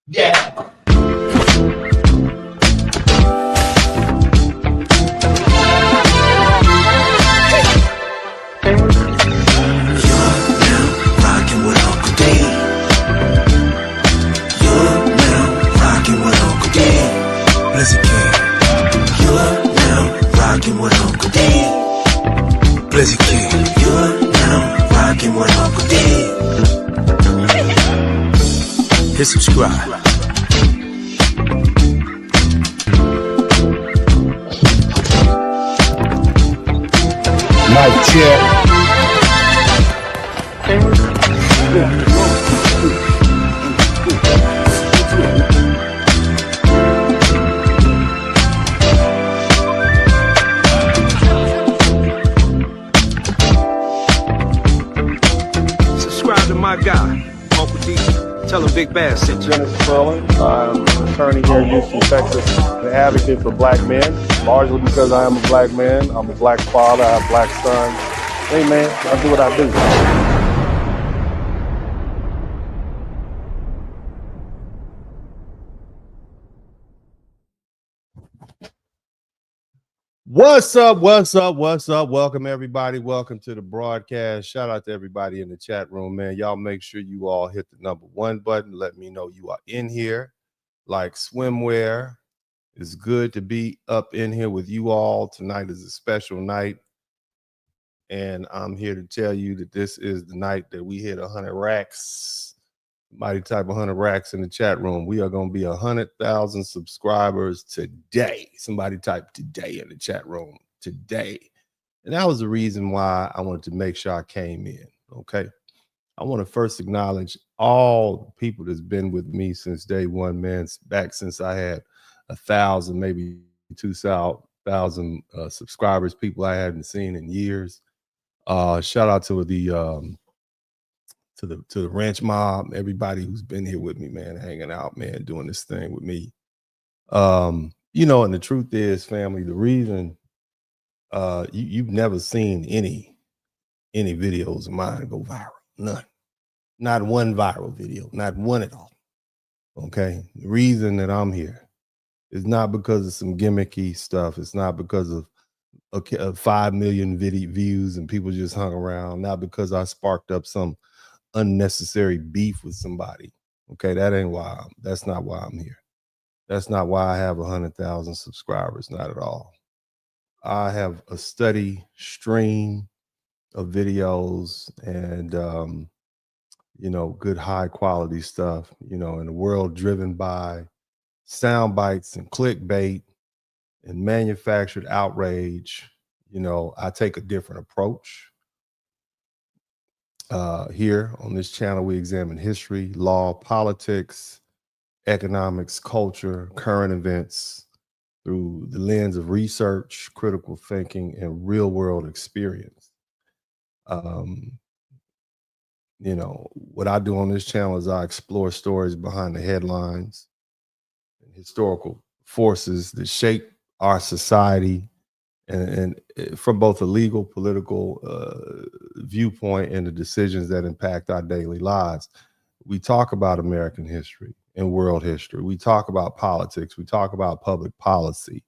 Yeah. Blizzy King, you're now rocking with Uncle D. Hit subscribe. Mic check. Subscribe to my guy, Uncle D. Tell him Big Bass sent you. Spurling. I'm an attorney here in Houston, Texas, an advocate for black men, largely because I am a black man. I'm a black father. I have black sons. Hey, man, I do what I do. What's up? What's up? What's up? Welcome, everybody. Welcome to the broadcast. Shout out to everybody in the chat room, man. Y'all make sure you all hit the #1 button. Let me know you are in here. Like swimwear. It's good to be up in here with you all. Tonight is a special night. And I'm here to tell you that this is the night that we hit 100 racks. Somebody type 100 racks in the chat room. We are going to be 100,000 subscribers today. Somebody type today in the chat room. Today. And that was the reason why I wanted to make sure I came in. Okay. I want to first acknowledge all the people that's been with me since day one, man. Back since I had 1,000, maybe 2,000 subscribers, people I hadn't seen in years. Shout out to the ranch mob, everybody who's been here with me, man, hanging out, man, doing this thing with me. And the truth is, family, the reason you've never seen any videos of mine go viral. None. Not one viral video, not one at all. Okay. The reason that I'm here is not because of some gimmicky stuff. It's not because of 5 million views and people just hung around. Not because I sparked up some unnecessary beef with somebody. Okay, that's not why I'm here. That's not why I have 100,000 subscribers. Not at all. I have a steady stream of videos and good high quality stuff, in a world driven by sound bites and clickbait and manufactured outrage. I take a different approach. Here on this channel, we examine history, law, politics, economics, culture, current events through the lens of research, critical thinking, and real world experience. What I do on this channel is I explore stories behind the headlines and historical forces that shape our society and from both a legal, political viewpoint and the decisions that impact our daily lives. We talk about American history and world history. We talk about politics. We talk about public policy.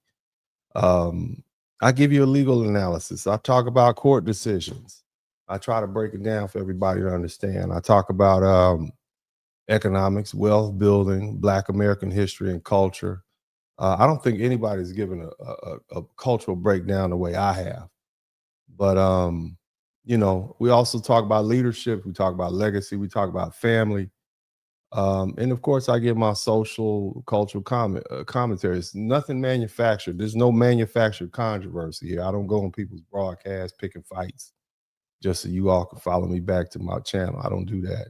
I give you a legal analysis. I talk about court decisions. I try to break it down for everybody to understand. I talk about economics, wealth building, Black American history and culture. I don't think anybody's given a cultural breakdown the way I have. But, we also talk about leadership. We talk about legacy. We talk about family. And, of course, I give my social, cultural commentary. It's nothing manufactured. There's no manufactured controversy here. I don't go on people's broadcasts picking fights just so you all can follow me back to my channel. I don't do that.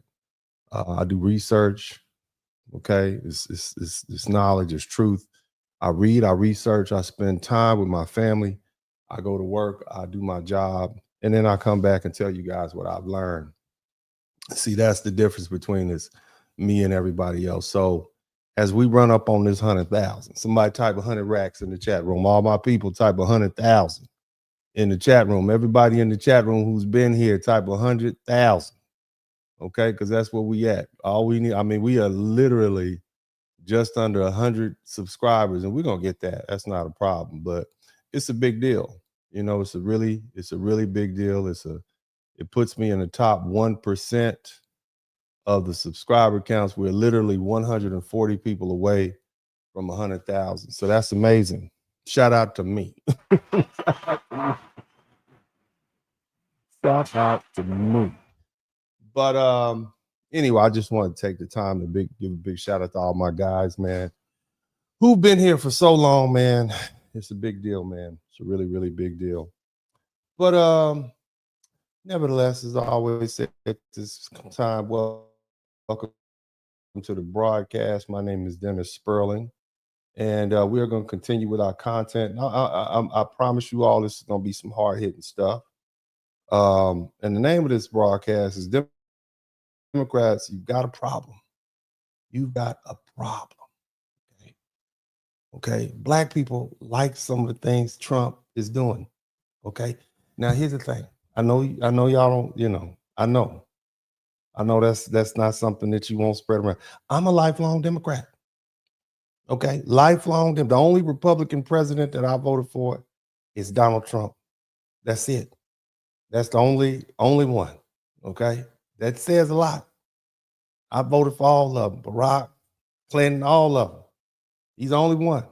I do research. Okay. It's knowledge. It's truth. I read, I research, I spend time with my family. I go to work, I do my job, and then I come back and tell you guys what I've learned. See, that's the difference between me and everybody else. So as we run up on this 100,000, somebody type 100 racks in the chat room. All my people type 100,000 in the chat room. Everybody in the chat room who's been here type 100,000. Okay, because that's where we at. All we need, we are literally just under 100 subscribers, and we're gonna get that. That's not a problem, but it's a big deal. You know, it's a really big deal. It puts me in the top 1% of the subscriber counts. We're literally 140 people away from 100,000. So that's amazing. Shout out to me. Shout out to me. But anyway, I just want to take the time to give a big shout out to all my guys, man, who've been here for so long, man. It's a big deal, man. It's a really, really big deal. But nevertheless, as I always say at this time, welcome to the broadcast. My name is Dennis Spurling, and we are going to continue with our content. I promise you all this is going to be some hard-hitting stuff. And the name of this broadcast is Democrats, You've Got a Problem. You've got a problem. Okay. Black people like some of the things Trump is doing. Okay. Now here's the thing. I know y'all don't, I know that's not something that you won't spread around. I'm a lifelong Democrat. Okay. Lifelong. The only Republican president that I voted for is Donald Trump. That's it. That's the only one. Okay. That says a lot. I voted for all of them. Barack, Clinton, all of them. He's the only one.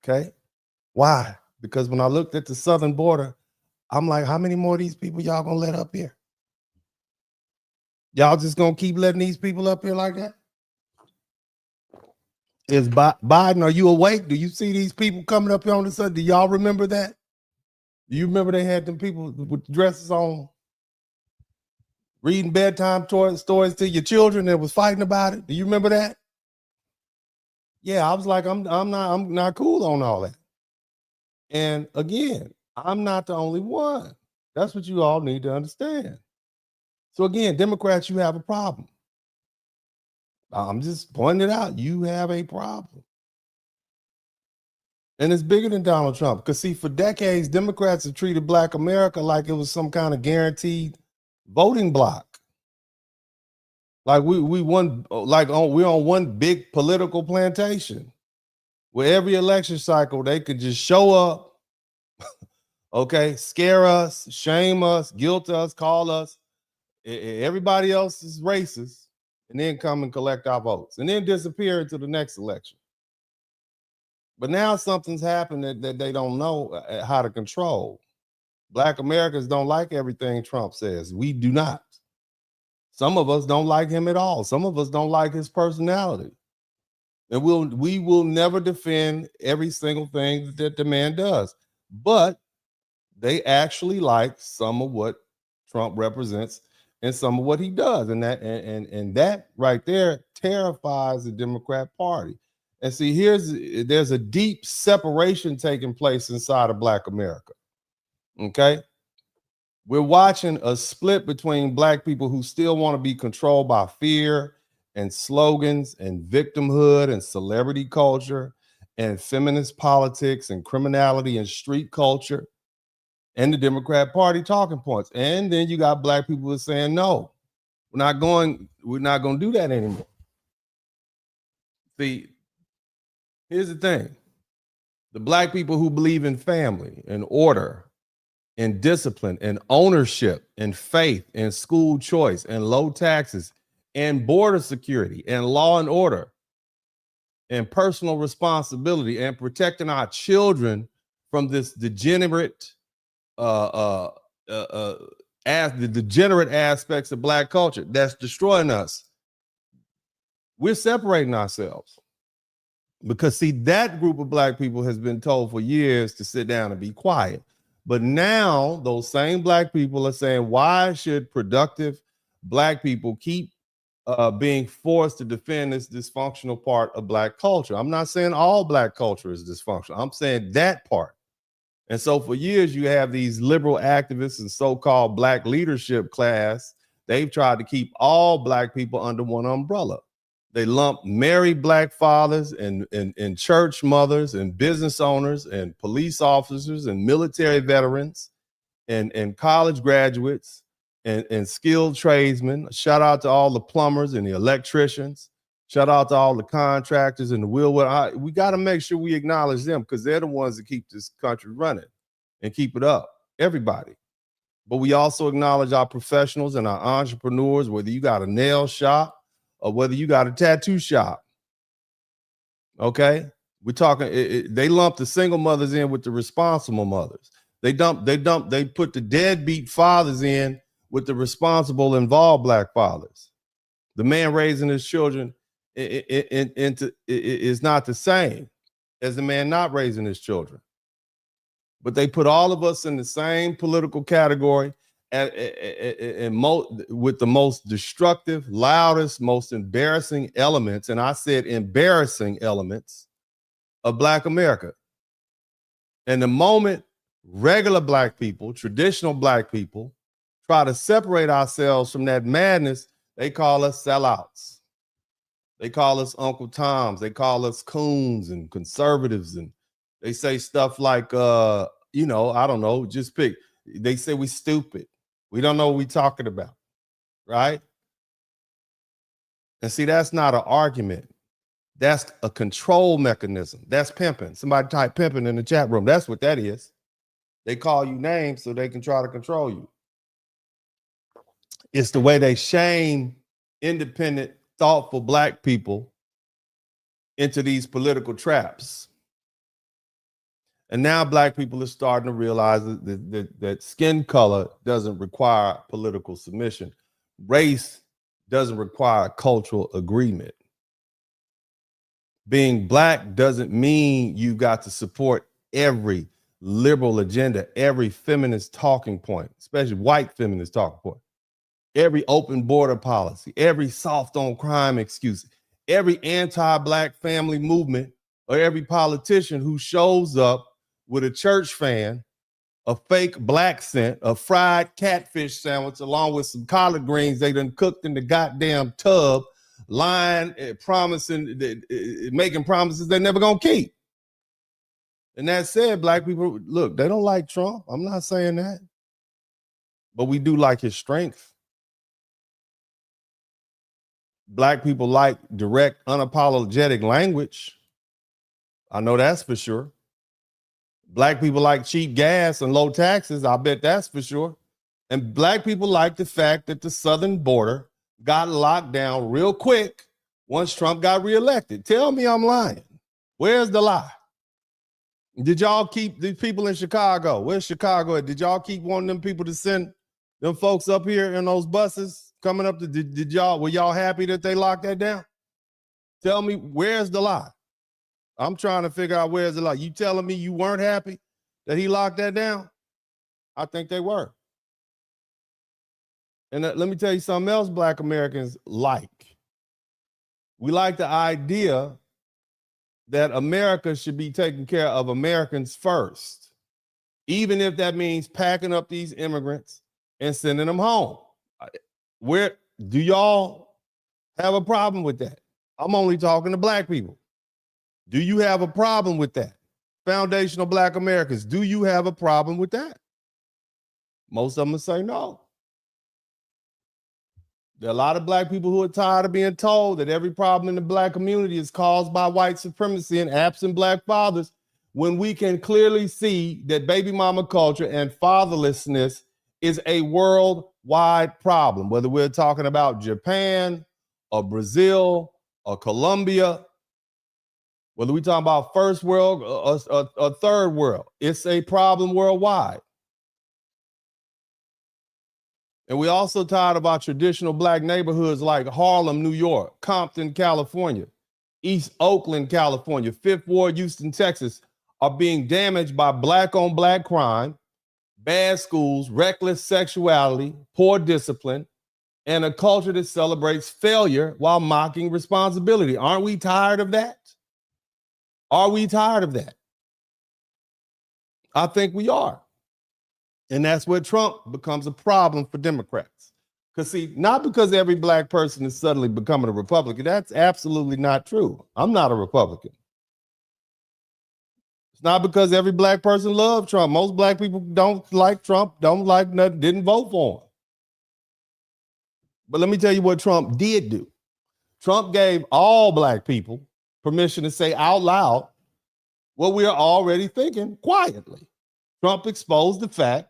Okay. Why? Because when I looked at the southern border, I'm like, how many more of these people y'all gonna let up here? Y'all just gonna keep letting these people up here like that? Is Biden, are you awake? Do you see these people coming up here on the side? Do y'all remember that? Do you remember they had them people with dresses on, reading bedtime stories to your children that was fighting about it? Do you remember that? Yeah, I was like, I'm not cool on all that. And again, I'm not the only one. That's what you all need to understand. So again, Democrats, you have a problem. I'm just pointing it out. You have a problem. And it's bigger than Donald Trump. Because see, for decades, Democrats have treated Black America like it was some kind of guaranteed voting block. Like we're on one big political plantation where every election cycle they could just show up, okay, scare us, shame us, guilt us, call us. Everybody else is racist, and then come and collect our votes, and then disappear into the next election. But now something's happened that they don't know how to control. Black Americans don't like everything Trump says. We do not. Some of us don't like him at all. Some of us don't like his personality. And we will never defend every single thing that the man does. But they actually like some of what Trump represents and some of what he does. And that right there terrifies the Democrat Party. And see, there's a deep separation taking place inside of Black America. Okay? We're watching a split between Black people who still want to be controlled by fear and slogans and victimhood and celebrity culture and feminist politics and criminality and street culture and the Democrat Party talking points. And then you got Black people who are saying, no, we're not going to do that anymore. See, here's the thing. The Black people who believe in family and order and discipline and ownership and faith and school choice and low taxes and border security and law and order and personal responsibility and protecting our children from this degenerate the degenerate aspects of Black culture that's destroying us. We're separating ourselves because see, that group of Black people has been told for years to sit down and be quiet. But now those same Black people are saying, why should productive Black people keep being forced to defend this dysfunctional part of Black culture? I'm not saying all Black culture is dysfunctional. I'm saying that part. And so for years, you have these liberal activists and so-called Black leadership class. They've tried to keep all Black people under one umbrella. They lump married Black fathers and church mothers and business owners and police officers and military veterans and college graduates and skilled tradesmen. Shout out to all the plumbers and the electricians Shout out to all the contractors and the we got to make sure we acknowledge them because they're the ones that keep this country running and keep it up. Everybody. But we also acknowledge our professionals and our entrepreneurs, whether you got a nail shop or whether you got a tattoo shop. Okay? We're talking, they lump the single mothers in with the responsible mothers. They put the deadbeat fathers in with the responsible, involved Black fathers. The man raising his children is not the same as the man not raising his children. But they put all of us in the same political category with the most destructive, loudest, most embarrassing elements, and I said embarrassing elements of Black America. And the moment regular Black people, traditional Black people, try to separate ourselves from that madness, they call us sellouts. They call us Uncle Toms. They call us coons and conservatives. And they say stuff like, I don't know, just pick. They say we stupid. We don't know what we're talking about, right? And see, that's not an argument. That's a control mechanism. That's pimping. Somebody type pimping in the chat room. That's what that is. They call you names so they can try to control you. It's the way they shame independent, thoughtful Black people into these political traps. And now Black people are starting to realize that skin color doesn't require political submission. Race doesn't require cultural agreement. Being Black doesn't mean you got to support every liberal agenda, every feminist talking point, especially white feminist talking point, every open border policy, every soft on crime excuse, every anti-Black family movement, or every politician who shows up with a church fan, a fake black scent, a fried catfish sandwich, along with some collard greens they done cooked in the goddamn tub, lying, promising, making promises they're never gonna keep. And that said, Black people, look, they don't like Trump. I'm not saying that. But we do like his strength. Black people like direct, unapologetic language. I know that's for sure. Black people like cheap gas and low taxes. I bet that's for sure. And Black people like the fact that the southern border got locked down real quick once Trump got reelected. Tell me I'm lying. Where's the lie? Did y'all keep these people in Chicago? Where's Chicago at? Did y'all keep wanting them people to send them folks up here in those buses coming up to, were y'all happy that they locked that down? Tell me, where's the lie? I'm trying to figure out where's the lie. You telling me you weren't happy that he locked that down? I think they were. And let me tell you something else Black Americans like. We like the idea that America should be taking care of Americans first, even if that means packing up these immigrants and sending them home. Where do y'all have a problem with that? I'm only talking to Black people. Do you have a problem with that? Foundational Black Americans, do you have a problem with that? Most of them will say no. There are a lot of Black people who are tired of being told that every problem in the Black community is caused by white supremacy and absent Black fathers, when we can clearly see that baby mama culture and fatherlessness is a worldwide problem, whether we're talking about Japan or Brazil or Colombia, whether we're talking about first world or third world. It's a problem worldwide. And we also tired about traditional Black neighborhoods like Harlem, New York, Compton, California, East Oakland, California, Fifth Ward, Houston, Texas, are being damaged by Black-on-Black crime, bad schools, reckless sexuality, poor discipline, and a culture that celebrates failure while mocking responsibility. Aren't we tired of that? Are we tired of that? I think we are. And that's where Trump becomes a problem for Democrats. Because see, not because every Black person is suddenly becoming a Republican. That's absolutely not true. I'm not a Republican. It's not because every Black person loves Trump. Most Black people don't like Trump, don't like nothing, didn't vote for him. But let me tell you what Trump did do. Trump gave all black people permission to say out loud what we are already thinking quietly. Trump exposed the fact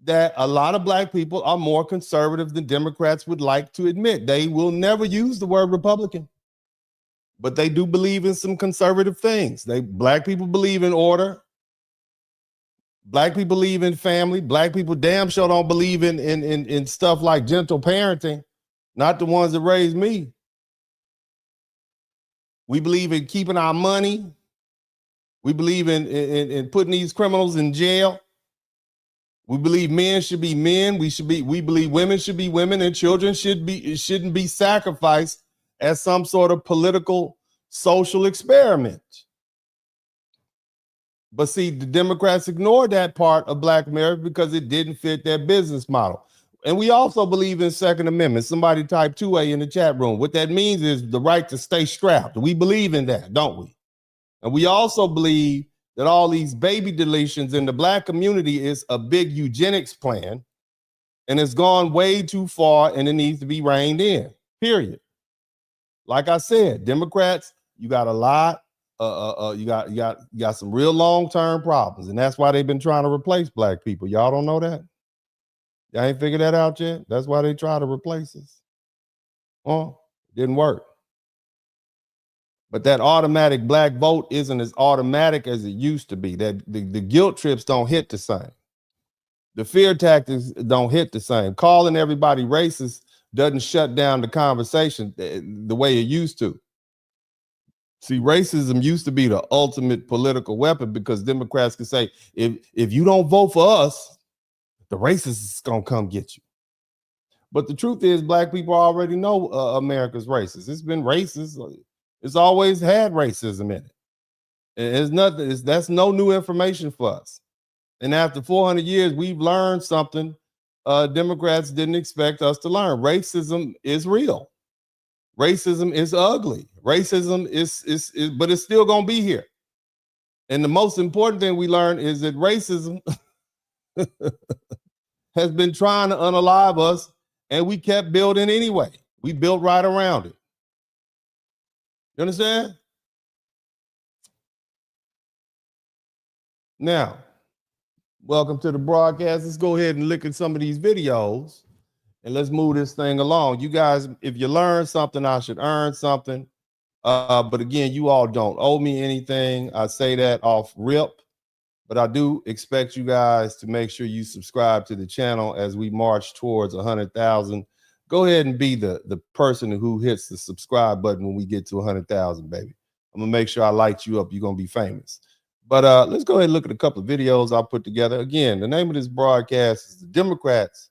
that a lot of black people are more conservative than Democrats would like to admit. They will never use the word Republican, but they do believe in some conservative things. Black people believe in order. Black people believe in family. Black people damn sure don't believe in stuff like gentle parenting. Not the ones that raised me. We believe in keeping our money. We believe in putting these criminals in jail. We believe men should be men. We believe women should be women, and children shouldn't be sacrificed as some sort of political social experiment. But see, the Democrats ignored that part of Black America because it didn't fit their business model. And we also believe in Second Amendment. Somebody type 2A in the chat room. What that means is the right to stay strapped. We believe in that, don't we? And we also believe that all these baby deletions in the Black community is a big eugenics plan, and it's gone way too far, and it needs to be reined in, period. Like I said, Democrats, you got a lot, you got some real long-term problems, and that's why they've been trying to replace Black people. Y'all don't know that? Y'all ain't figured that out yet? That's why they try to replace us. Well, didn't work. But that automatic Black vote isn't as automatic as it used to be. That the guilt trips don't hit the same. The fear tactics don't hit the same. Calling everybody racist doesn't shut down the conversation the way it used to. See, racism used to be the ultimate political weapon because Democrats could say, if you don't vote for us, the racists is gonna come get you. But the truth is, Black people already know America's racist. It's been racist. It's always had racism in it. It's nothing. That's no new information for us. And after 400 years, we've learned something Democrats didn't expect us to learn. Racism is real. Racism is ugly. Racism is but it's still gonna be here. And the most important thing we learned is that racism has been trying to unalive us, and we kept building anyway. We built right around it. You understand? Now, welcome to the broadcast. Let's go ahead and look at some of these videos and let's move this thing along. You guys, if you learn something, I should earn something. But again, you all don't owe me anything. I say that off rip, but I do expect you guys to make sure you subscribe to the channel as we march towards 100,000. Go ahead and be the person who hits the subscribe button when we get to 100,000, baby. I'm gonna make sure I light you up. You're gonna be famous. But let's go ahead and look at a couple of videos I put together. Again, the name of this broadcast is The Democrats,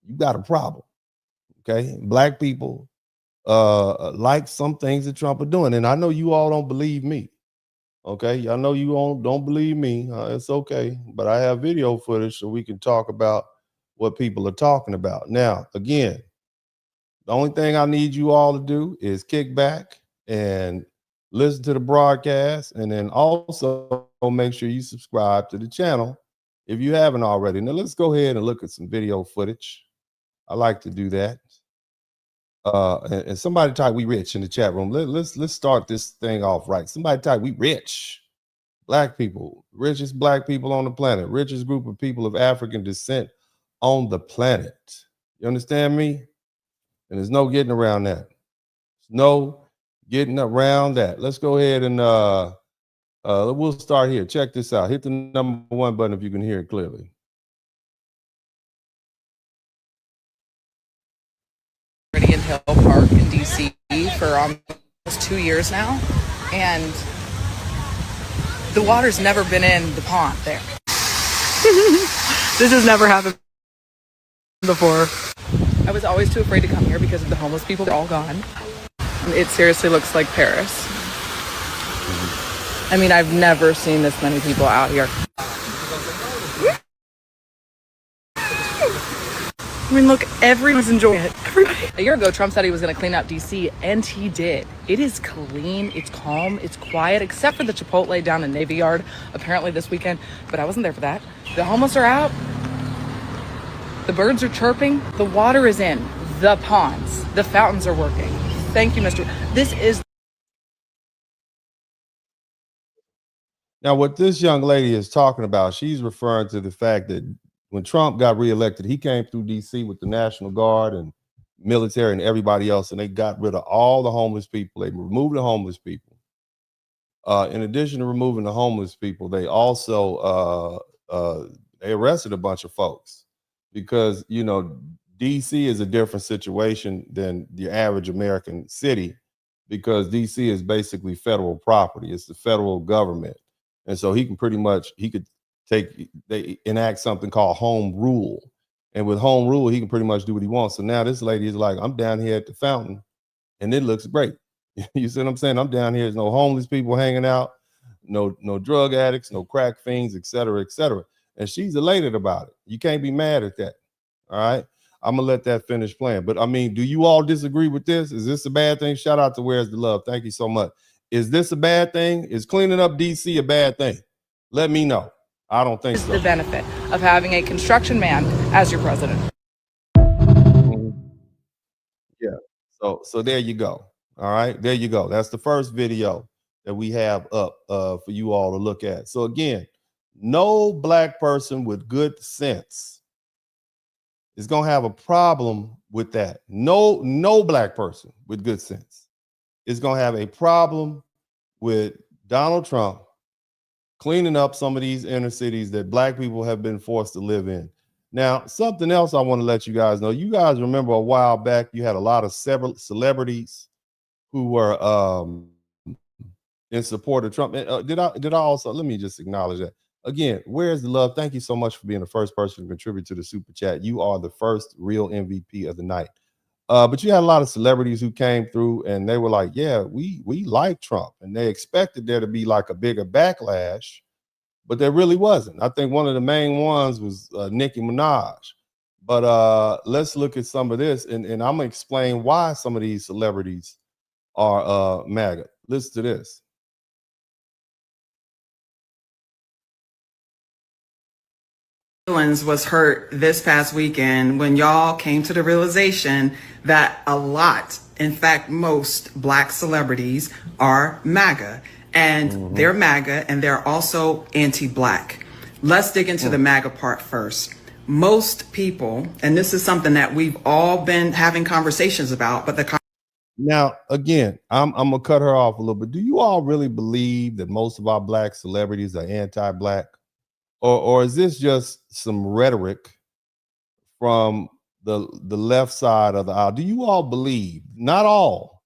You Got a Problem. Okay, Black people like some things that Trump are doing, and I know you all don't believe me. Okay, I know you all don't believe me. It's okay, but I have video footage so we can talk about what people are talking about. Now, again, the only thing I need you all to do is kick back and listen to the broadcast, and then also make sure you subscribe to the channel if you haven't already. Now, let's go ahead and look at some video footage. I like to do that. And somebody type "we rich" in the chat room. Let's start this thing off right. Somebody type "we rich." Black people, richest Black people on the planet, richest group of people of African descent on the planet. You understand me? And there's no getting around that. There's no getting around that. Let's go ahead and we'll start here. Check this out. Hit the #1 button if you can hear it clearly. In Hill Park in DC for almost 2 years now, and the water's never been in the pond there. This has never happened before. I was always too afraid to come here because of the homeless people. They're all gone. It seriously looks like Paris. I mean, I've never seen this many people out here. I mean, look, everyone's enjoying it. Everybody. A year ago, Trump said he was going to clean out DC, and he did. It is clean, it's calm, it's quiet, except for the Chipotle down in Navy Yard, apparently this weekend, but I wasn't there for that. The homeless are out. The birds are chirping. The water is in. The ponds. The fountains are working. Thank you, Mr. This is. Now, what this young lady is talking about, she's referring to the fact that when Trump got reelected, he came through DC with the National Guard and military and everybody else, and they got rid of all the homeless people. They removed the homeless people. In addition to removing the homeless people, they also they arrested a bunch of folks because, you know, DC is a different situation than the average American city because DC is basically federal property. It's the federal government. And so he could they enact something called home rule. And with home rule, he can pretty much do what he wants. So now this lady is like, I'm down here at the fountain and it looks great. You see what I'm saying? I'm down here. There's no homeless people hanging out, no drug addicts, no crack fiends, et cetera, et cetera. And she's elated about it. You can't be mad at that. All right. I'm gonna let that finish playing. But I mean, do you all disagree with this? Is this a bad thing? Shout out to Where's the Love. Thank you so much. Is this a bad thing? Is cleaning up DC a bad thing? Let me know. I don't think so. The benefit of having a construction man as your president. Yeah. So there you go. All right. There you go. That's the first video that we have up for you all to look at. So again, no black person with good sense is going to have a problem with that. No black person with good sense is going to have a problem with Donald Trump cleaning up some of these inner cities that black people have been forced to live in. Now, something else I want to let you guys know. You guys remember a while back, you had a lot of several celebrities who were in support of Trump. Did I also, let me just acknowledge that. Again, Where's the Love? Thank you so much for being the first person to contribute to the super chat. You are the first real MVP of the night. But you had a lot of celebrities who came through and they were like, yeah, we like Trump. And they expected there to be like a bigger backlash, but there really wasn't. I think one of the main ones was Nicki Minaj. But let's look at some of this. And I'm going to explain why some of these celebrities are MAGA. Listen to this. Feelings was hurt this past weekend when y'all came to the realization that a lot, in fact, most black celebrities are MAGA, and they're MAGA and they're also anti-black. Let's dig into the MAGA part first. Most people, and this is something that we've all been having conversations about, but now, again, I'm gonna cut her off a little bit. Do you all really believe that most of our black celebrities are anti-black? Or is this just some rhetoric from the left side of the aisle? Do you all believe? Not all,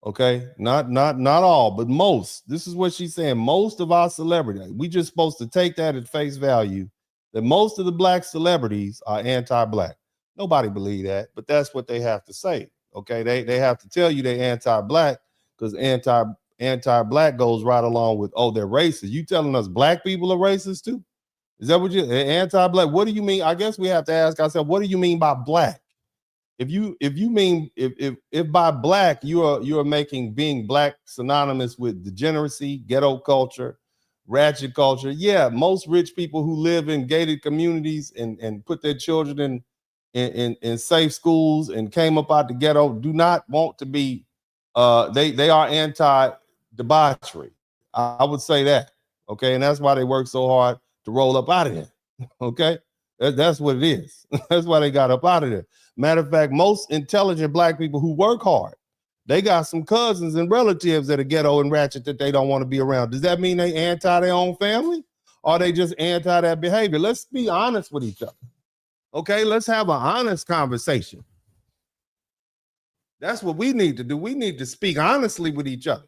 okay? Not all, but most. This is what she's saying. Most of our celebrities, we just supposed to take that at face value, that most of the black celebrities are anti-black. Nobody believe that, but that's what they have to say, okay? They have to tell you they're anti-black because anti-black goes right along with, oh, they're racist. You telling us black people are racist too? Is that what you anti-black? What do you mean? I guess we have to ask ourselves, what do you mean by black? If you mean if by black you are making being black synonymous with degeneracy, ghetto culture, ratchet culture, yeah, most rich people who live in gated communities and put their children in safe schools and came up out the ghetto do not want to be they are anti-debauchery. I would say that, okay, and that's why they work so hard to roll up out of there. Okay, that's what it is. That's why they got up out of there. Matter of fact, most intelligent black people who work hard, they got some cousins and relatives that are ghetto and ratchet that they don't want to be around. Does that mean they anti their own family, or are they just anti that behavior? Let's be honest with each other. Okay, let's have an honest conversation. That's what we need to do. We need to speak honestly with each other.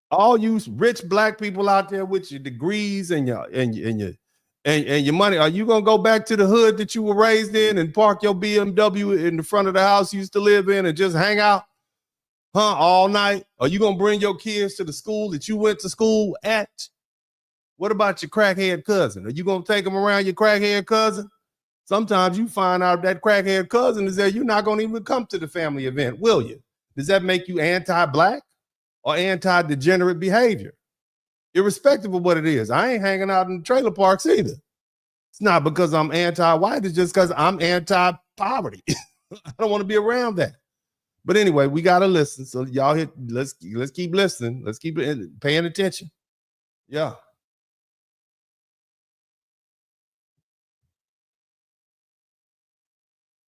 All you rich black people out there with your degrees and your money, are you gonna go back to the hood that you were raised in and park your BMW in the front of the house you used to live in and just hang out, all night? Are you gonna bring your kids to the school that you went to school at? What about your crackhead cousin? Are you gonna take them around your crackhead cousin? Sometimes you find out that crackhead cousin is there. You're not gonna even come to the family event, will you? Does that make you anti-black or anti-degenerate behavior? Irrespective of what it is. I ain't hanging out in trailer parks either. It's not because I'm anti-white. It's just because I'm anti-poverty. I don't want to be around that. But anyway, we gotta listen. So y'all hit. Let's keep listening. Let's keep paying attention. Yeah.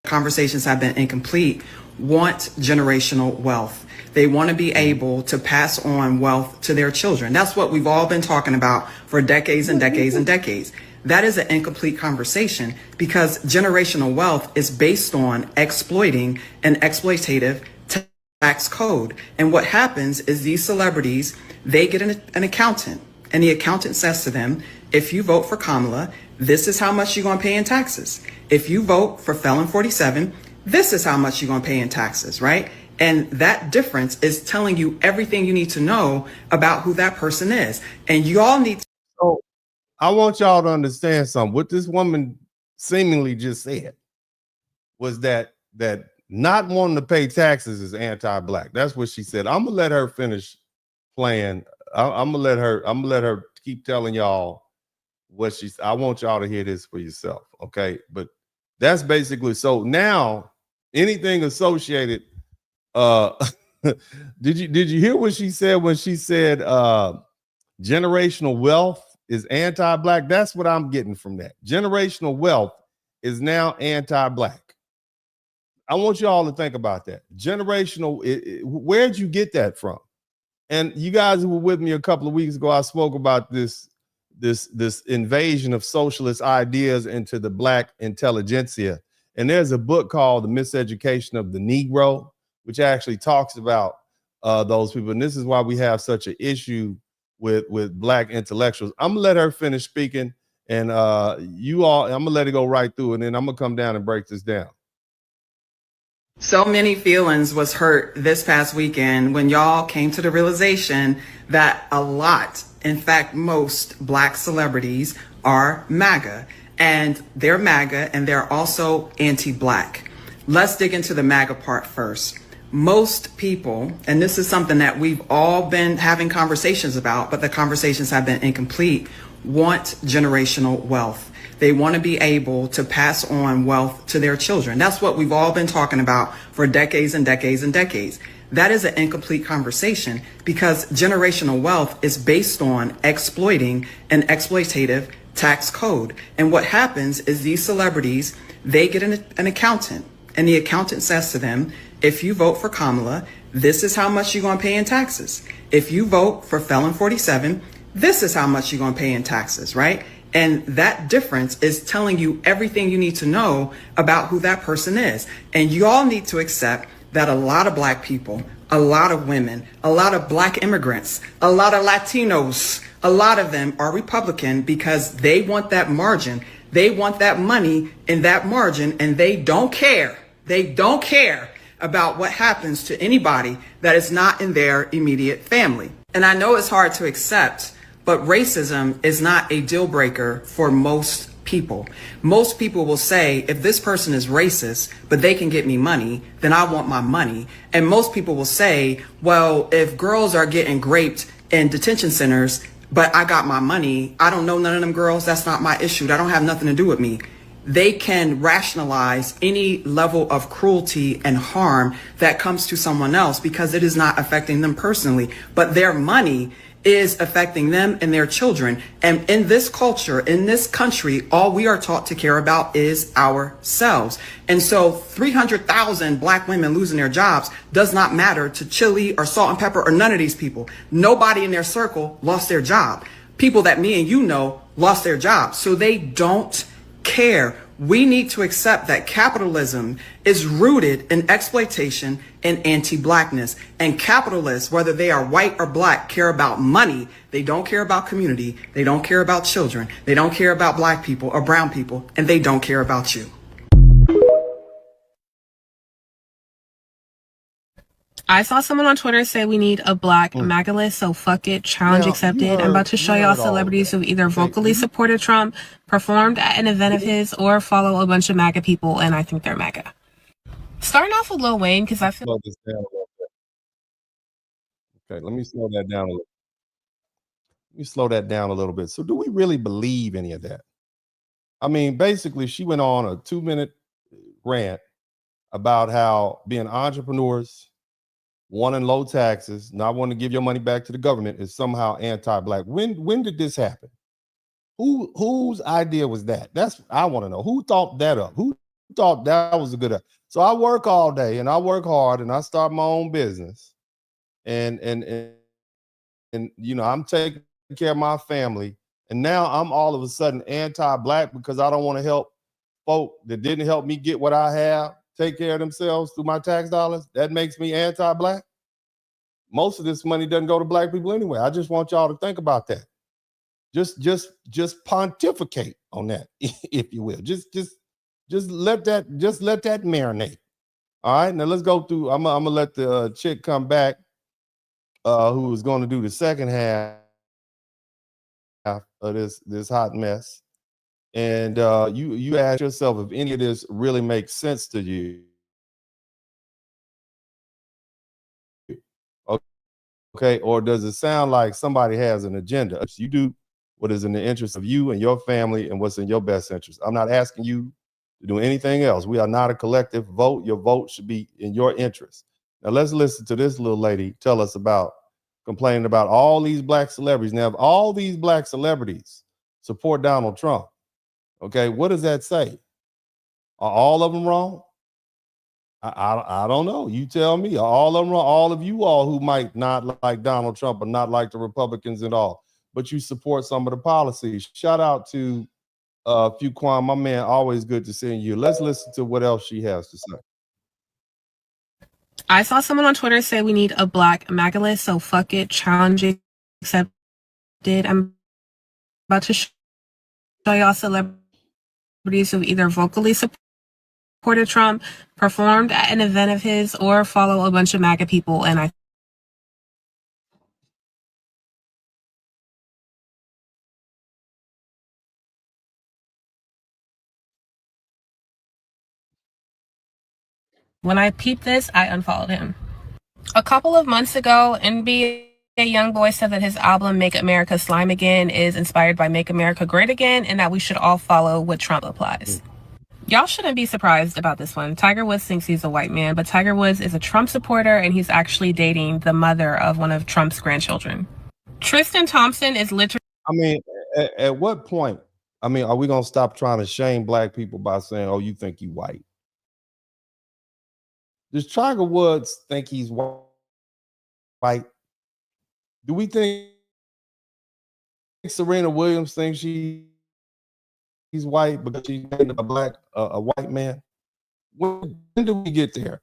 Conversations have been incomplete, want generational wealth. They want to be able to pass on wealth to their children. That's what we've all been talking about for decades and decades and decades. That is an incomplete conversation because generational wealth is based on exploiting an exploitative tax code. And what happens is these celebrities, they get an accountant, and the accountant says to them, if you vote for Kamala, this is how much you're going to pay in taxes. If you vote for Felon 47, this is how much you're going to pay in taxes, right? And that difference is telling you everything you need to know about who that person is. And you all need to. So I want y'all to understand something. What this woman seemingly just said was that not wanting to pay taxes is anti-black. That's what she said. I'm gonna let her finish playing. I'm gonna let her keep telling y'all what she's. I want y'all to hear this for yourself, okay? But that's basically so. Now anything associated. Did you hear what she said when she said generational wealth is anti-black? That's what I'm getting from that. Generational wealth is now anti-black. I want you all to think about that. Generational, where'd you get that from? And you guys who were with me a couple of weeks ago, I spoke about this invasion of socialist ideas into the black intelligentsia. And there's a book called The Miseducation of the Negro, which actually talks about those people. And this is why we have such an issue with black intellectuals. I'm gonna let her finish speaking, and you all, I'm gonna let it go right through, and then I'm gonna come down and break this down. So many feelings was hurt this past weekend when y'all came to the realization that a lot, in fact, most black celebrities are MAGA, and they're MAGA and they're also anti-black. Let's dig into the MAGA part first. Most people, and this is something that we've all been having conversations about, but the conversations have been incomplete, want generational wealth. They want to be able to pass on wealth to their children. That's what we've all been talking about for decades and decades and decades. That is an incomplete conversation because generational wealth is based on exploiting an exploitative tax code. And what happens is these celebrities, they get an accountant, and the accountant says to them, if you vote for Kamala, this is how much you're going to pay in taxes. If you vote for Felon 47, this is how much you're going to pay in taxes, right? And that difference is telling you everything you need to know about who that person is. And you all need to accept that a lot of black people, a lot of women, a lot of black immigrants, a lot of Latinos, a lot of them are Republican because they want that margin. They want that money in that margin, and they don't care. They don't care about what happens to anybody that is not in their immediate family. And I know it's hard to accept, but racism is not a deal breaker for most people. Most people will say, if this person is racist, but they can get me money, then I want my money. And most people will say, well, if girls are getting raped in detention centers, but I got my money, I don't know none of them girls, that's not my issue. That don't have nothing to do with me. They can rationalize any level of cruelty and harm that comes to someone else because it is not affecting them personally, but their money is affecting them and their children. And in this culture, in this country, all we are taught to care about is ourselves. And so 300,000 black women losing their jobs does not matter to Chili or Salt and Pepper or none of these people. Nobody in their circle lost their job. People that me and you know lost their jobs. So they don't care. We need to accept that capitalism is rooted in exploitation and anti-blackness. And capitalists, whether they are white or black, care about money. They don't care about community. They don't care about children. They don't care about black people or brown people. And they don't care about you. I saw someone on Twitter say we need a black MAGA list, so fuck it, challenge accepted. I'm about to show y'all celebrities who either vocally supported Trump, performed at an event of his, or follow a bunch of MAGA people, and I think they're MAGA. Starting off with Lil Wayne, because I feel... Slow this down a little bit. Okay, let me slow that down a little. Let me slow that down a little bit. So do we really believe any of that? I mean, basically, she went on a 2-minute rant about how being entrepreneurs, wanting low taxes, not wanting to give your money back to the government is somehow anti-black. When did this happen? Whose idea was that? That's I want to know. Who thought that up? Who thought that was a good idea? So I work all day and I work hard and I start my own business. And you know, I'm taking care of my family. And now I'm all of a sudden anti-black because I don't want to help folk that didn't help me get what I have, take care of themselves through my tax dollars. That makes me anti-black. Most of this money doesn't go to black people anyway. I just want y'all to think about that. Just pontificate on that, if you will. Just let that marinate. All right, now let's go through. I'm gonna let the chick come back, who is going to do the second half of this hot mess. And you ask yourself if any of this really makes sense to you. Okay, or does it sound like somebody has an agenda? You do what is in the interest of you and your family and what's in your best interest. I'm not asking you to do anything else. We are not a collective vote. Your vote should be in your interest. Now let's listen to this little lady tell us about complaining about all these black celebrities. Now, if all these black celebrities support Donald Trump, okay, what does that say? Are all of them wrong? I don't know. You tell me. Are all of them wrong? All of you all who might not like Donald Trump or not like the Republicans at all, but you support some of the policies. Shout out to Fuquan, my man. Always good to see you. Let's listen to what else she has to say. I saw someone on Twitter say we need a black MAGA list, so fuck it, challenge accepted. I'm about to show y'all celebrities who either vocally supported Trump, performed at an event of his, or follow a bunch of MAGA people. And when I peeped this, I unfollowed him. A couple of months ago, NBA YoungBoy said that his album Make America Slime Again is inspired by Make America Great Again, and that we should all follow what Trump applies. Y'all shouldn't be surprised about this one. Tiger Woods thinks he's a white man, but Tiger Woods is a Trump supporter, and he's actually dating the mother of one of Trump's grandchildren. Tristan Thompson is literally... I mean, at what point, I mean, are we going to stop trying to shame black people by saying, oh, you think you white? Does Tiger Woods think he's white? Do we think Serena Williams thinks she's white because she's dating a white man? When do we get there?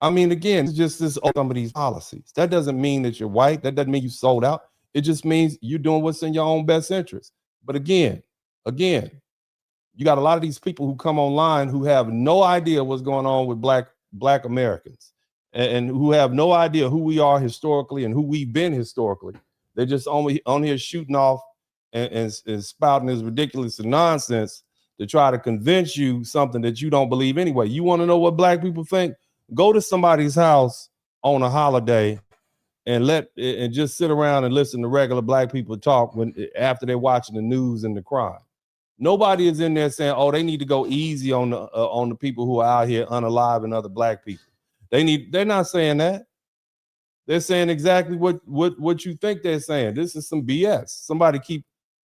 I mean, again, it's just some of these policies. That doesn't mean that you're white. That doesn't mean you sold out. It just means you're doing what's in your own best interest. But again, you got a lot of these people who come online who have no idea what's going on with black Americans and who have no idea who we are historically and who we've been historically. They're just only on here shooting off and spouting this ridiculous nonsense to try to convince you something that you don't believe anyway. You want to know what black people think? Go to somebody's house on a holiday and just sit around and listen to regular black people talk after they're watching the news and the crime. Nobody is in there saying, oh, they need to go easy on the people who are out here unaliving other black people. They're not saying that. They're saying exactly what you think they're saying. This is some BS.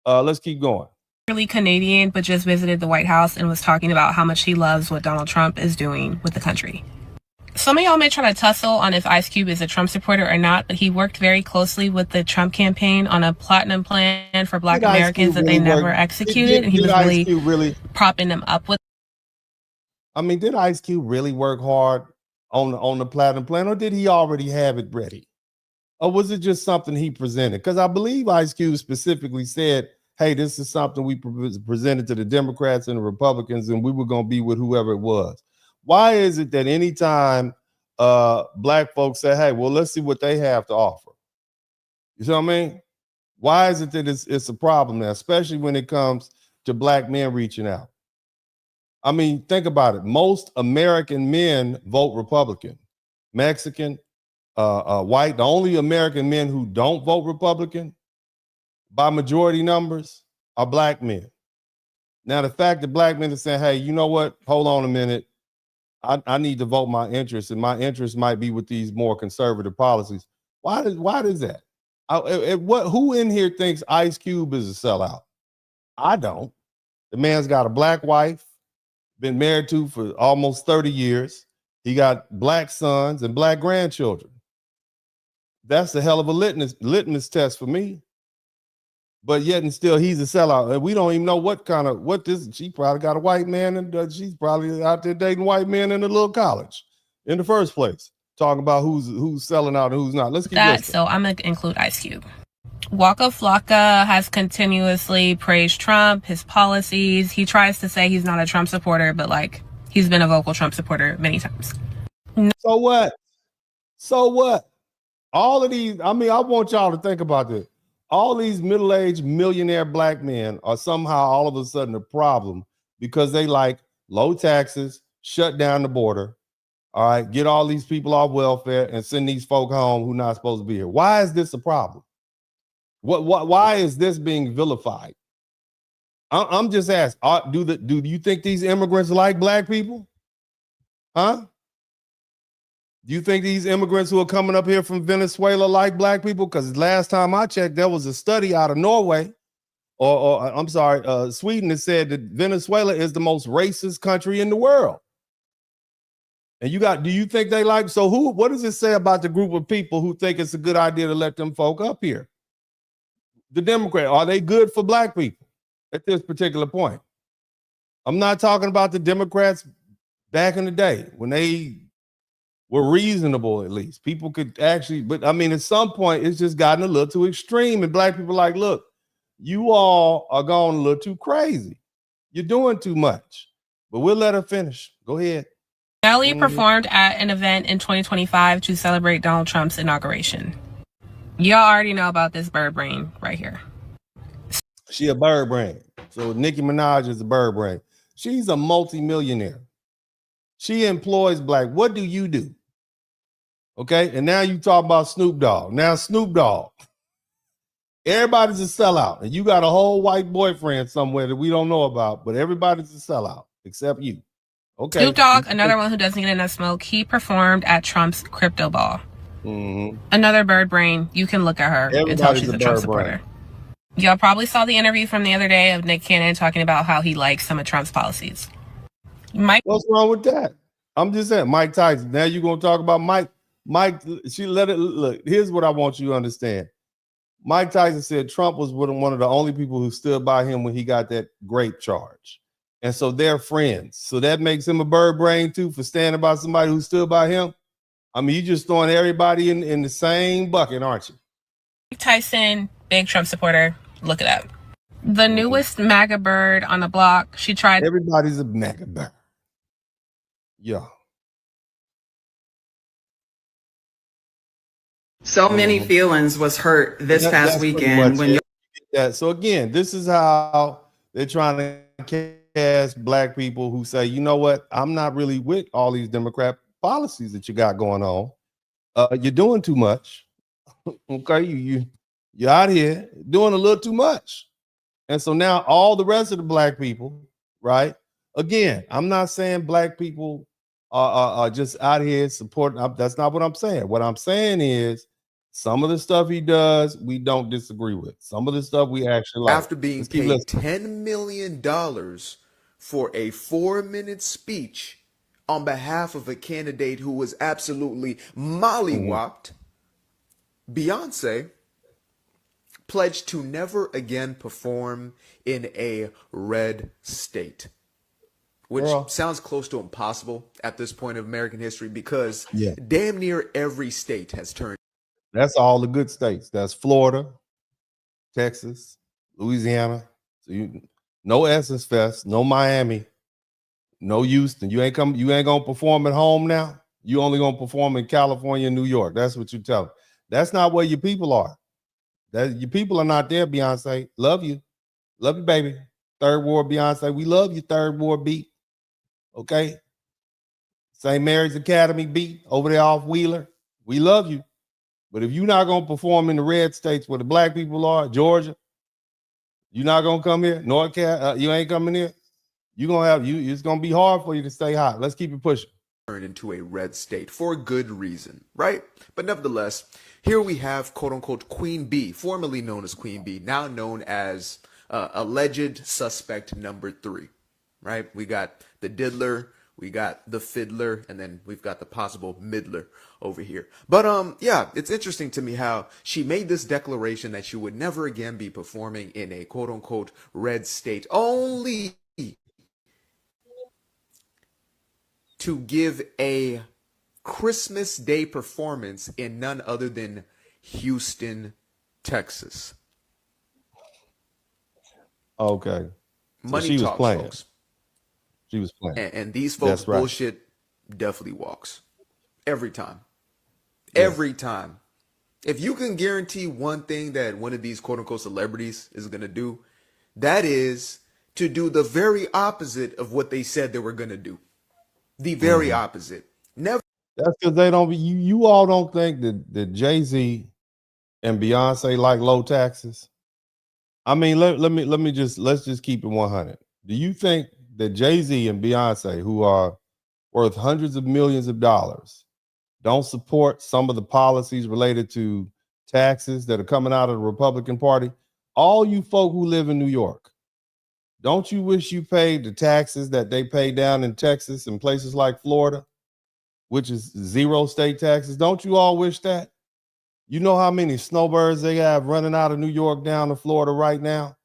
Let's keep going. Really Canadian, but just visited the White House and was talking about how much he loves what Donald Trump is doing with the country. Some of y'all may try to tussle on if Ice Cube is a Trump supporter or not, but he worked very closely with the Trump campaign on a platinum plan for Black Americans that they never executed, and he was really propping them up with. I mean, did Ice Cube really work hard on the platinum plan, or did he already have it ready? Or was it just something he presented? Because I believe Ice Cube specifically said, hey, this is something we presented to the Democrats and the Republicans, and we were going to be with whoever it was. Why is it that anytime black folks say, hey, well, let's see what they have to offer? You see what I mean? Why is it that it's a problem now, especially when it comes to black men reaching out? I mean, think about it. Most American men vote Republican. Mexican, white. The only American men who don't vote Republican by majority numbers are black men. Now, the fact that black men are saying, hey, you know what? Hold on a minute. I need to vote my interest, and my interest might be with these more conservative policies. Why does that? Who in here thinks Ice Cube is a sellout? I don't. The man's got a black wife, been married to for almost 30 years. He got black sons and black grandchildren. That's a hell of a litmus test for me. But yet and still, he's a sellout. And we don't even know she probably got a white man, and she's probably out there dating white men in a little college in the first place. Talking about who's selling out and who's not. Let's keep listening. So I'm going to include Ice Cube. Waka Flocka has continuously praised Trump, his policies. He tries to say he's not a Trump supporter, but like he's been a vocal Trump supporter many times. So what? All of these, I want y'all to think about this. All these middle-aged millionaire black men are somehow all of a sudden a problem because they like low taxes, shut down the border, all right, get all these people off welfare and send these folk home who not supposed to be here. Why is this a problem? Why is this being vilified? I'm just asking, do you think these immigrants like black people? Huh? Do you think these immigrants who are coming up here from Venezuela like black people? Because last time I checked, there was a study out of Norway, Sweden, that said that Venezuela is the most racist country in the world. And do you think they like, what does it say about the group of people who think it's a good idea to let them folk up here? The Democrat, are they good for black people at this particular point? I'm not talking about the Democrats back in the day when they were reasonable, at least. People could actually, but at some point, it's just gotten a little too extreme. And black people are like, look, you all are going a little too crazy. You're doing too much. But we'll let her finish. Go ahead. Nelly performed at an event in 2025 to celebrate Donald Trump's inauguration. Y'all already know about this bird brain right here. She a bird brain. So Nicki Minaj is a bird brain. She's a multimillionaire. She employs black. What do you do? Okay, and now you talk about Snoop Dogg. Now Snoop Dogg, everybody's a sellout, and you got a whole white boyfriend somewhere that we don't know about, but everybody's a sellout except you. Okay. Snoop Dogg, another one who doesn't get enough smoke. He performed at Trump's crypto ball. Mm-hmm. Another bird brain. You can look at her and tell she's a Trump supporter. Y'all probably saw the interview from the other day of Nick Cannon talking about how he likes some of Trump's policies. What's wrong with that? I'm just saying, Mike Tyson. Now you're gonna talk about Mike. She let it look. Here's what I want you to understand. Mike Tyson said Trump was one of the only people who stood by him when he got that grape charge. And so they're friends. So that makes him a bird brain too for standing by somebody who stood by him. You just throwing everybody in the same bucket, aren't you? Mike Tyson, big Trump supporter. Look it up. The newest MAGA bird on the block. She tried. Everybody's a MAGA bird. Yeah. So many feelings was hurt this past weekend when So again, this is how they're trying to cast black people who say, you know what, I'm not really with all these Democrat policies that you got going on. You're doing too much. Okay, you're out here doing a little too much. And so now all the rest of the black people, right? Again, I'm not saying black people are just out here supporting. That's not what I'm saying. What I'm saying is some of the stuff he does, we don't disagree with. Some of the stuff we actually like. After being paid $10 million for a 4-minute speech on behalf of a candidate who was absolutely mollywopped, Beyonce pledged to never again perform in a red state, which sounds close to impossible at this point of American history because damn near every state has turned. That's all the good states. That's Florida, Texas, Louisiana. So no Essence Fest, no Miami, no Houston. You ain't gonna perform at home now. You only gonna perform in California and New York. That's what you tell them. That's not where your people are. Your people are not there, Beyonce. Love you, baby. Third Ward Beyonce. We love you, Third Ward beat. Okay. St. Mary's Academy beat over there off Wheeler. We love you. But if you're not going to perform in the red states where the black people are, Georgia, you're not going to come here. North Carolina, you ain't coming here. It's going to be hard for you to stay hot. Let's keep it pushing. into a red state for good reason, right? But nevertheless, here we have quote unquote Queen Bee, formerly known as Queen Bee, now known as alleged suspect number 3, right? We got the diddler, we got the fiddler, and then we've got the possible middler over here. But yeah, it's interesting to me how she made this declaration that she would never again be performing in a quote unquote red state, only to give a Christmas Day performance in none other than Houston, Texas. Okay. So Money she was talks, playing. folks. She was playing. And these folks That's right. bullshit definitely walks. Every time. Yeah. Every time. If you can guarantee one thing that one of these quote unquote celebrities is going to do, that is to do the very opposite of what they said they were going to do. The very opposite. Never. That's because they don't. You all don't think that Jay-Z and Beyonce like low taxes. I mean, let's just keep it 100. Do you think that Jay-Z and Beyonce, who are worth hundreds of millions of dollars, don't support some of the policies related to taxes that are coming out of the Republican Party? All you folk who live in New York, don't you wish you paid the taxes that they pay down in Texas and places like Florida, which is 0 state taxes? Don't you all wish that? You know how many snowbirds they have running out of New York down to Florida right now?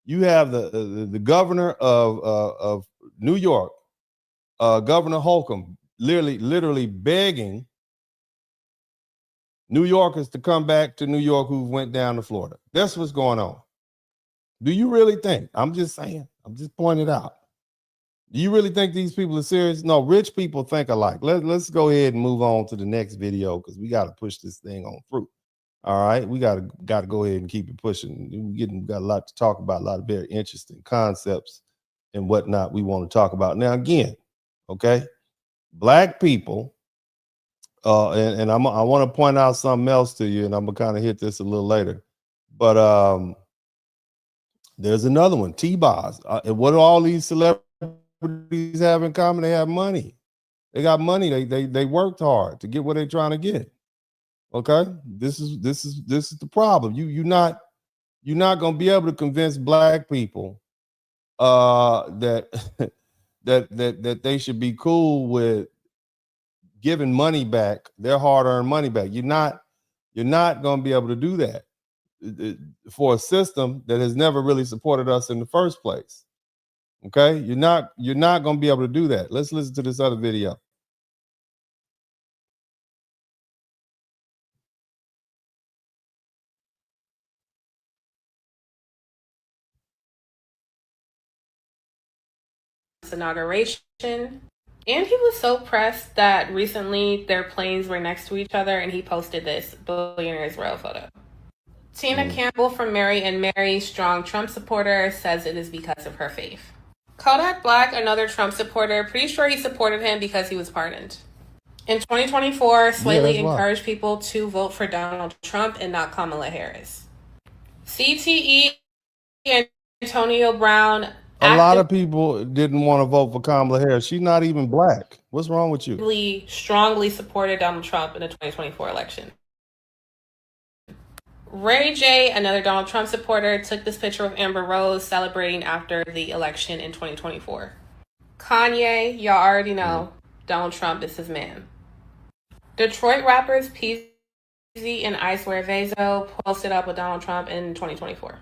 You have the governor of New York, Governor Holcomb, literally begging New Yorkers to come back to New York who went down to Florida. That's what's going on. Do you really think? I'm just saying. I'm just pointing it out. Do you really think these people are serious? No, rich people think alike. Let's go ahead and move on to the next video because we got to push this thing on through. All right, we got to go ahead and keep it pushing. We got a lot to talk about, a lot of very interesting concepts and whatnot we want to talk about. Now, again, okay, black people, and I want to point out something else to you, and I'm gonna kind of hit this a little later, but there's another one, T-Boz. And what do all these celebrities have in common? They have money. They got money. They worked hard to get what they're trying to get. Okay, this is the problem. You're not gonna be able to convince black people that that they should be cool with giving money back, their hard-earned money back. You're not gonna be able to do that for a system that has never really supported us in the first place. Okay, you're not gonna be able to do that. Let's listen to this other video. Inauguration, and he was so pressed that recently their planes were next to each other and he posted this billionaire Israel photo. Tina Campbell from Mary and Mary, strong Trump supporter, says it is because of her faith. Kodak Black, another Trump supporter, pretty sure he supported him because he was pardoned. In 2024, Swaley encouraged people to vote for Donald Trump and not Kamala Harris. CTE, Antonio Brown. A lot of people didn't want to vote for Kamala Harris. She's not even black. What's wrong with you? Strongly supported Donald Trump in the 2024 election. Ray J, another Donald Trump supporter, took this picture of Amber Rose celebrating after the election in 2024. Kanye, y'all already know, Donald Trump is his man. Detroit rappers Peasy and Icewear Vazo posted up with Donald Trump in 2024.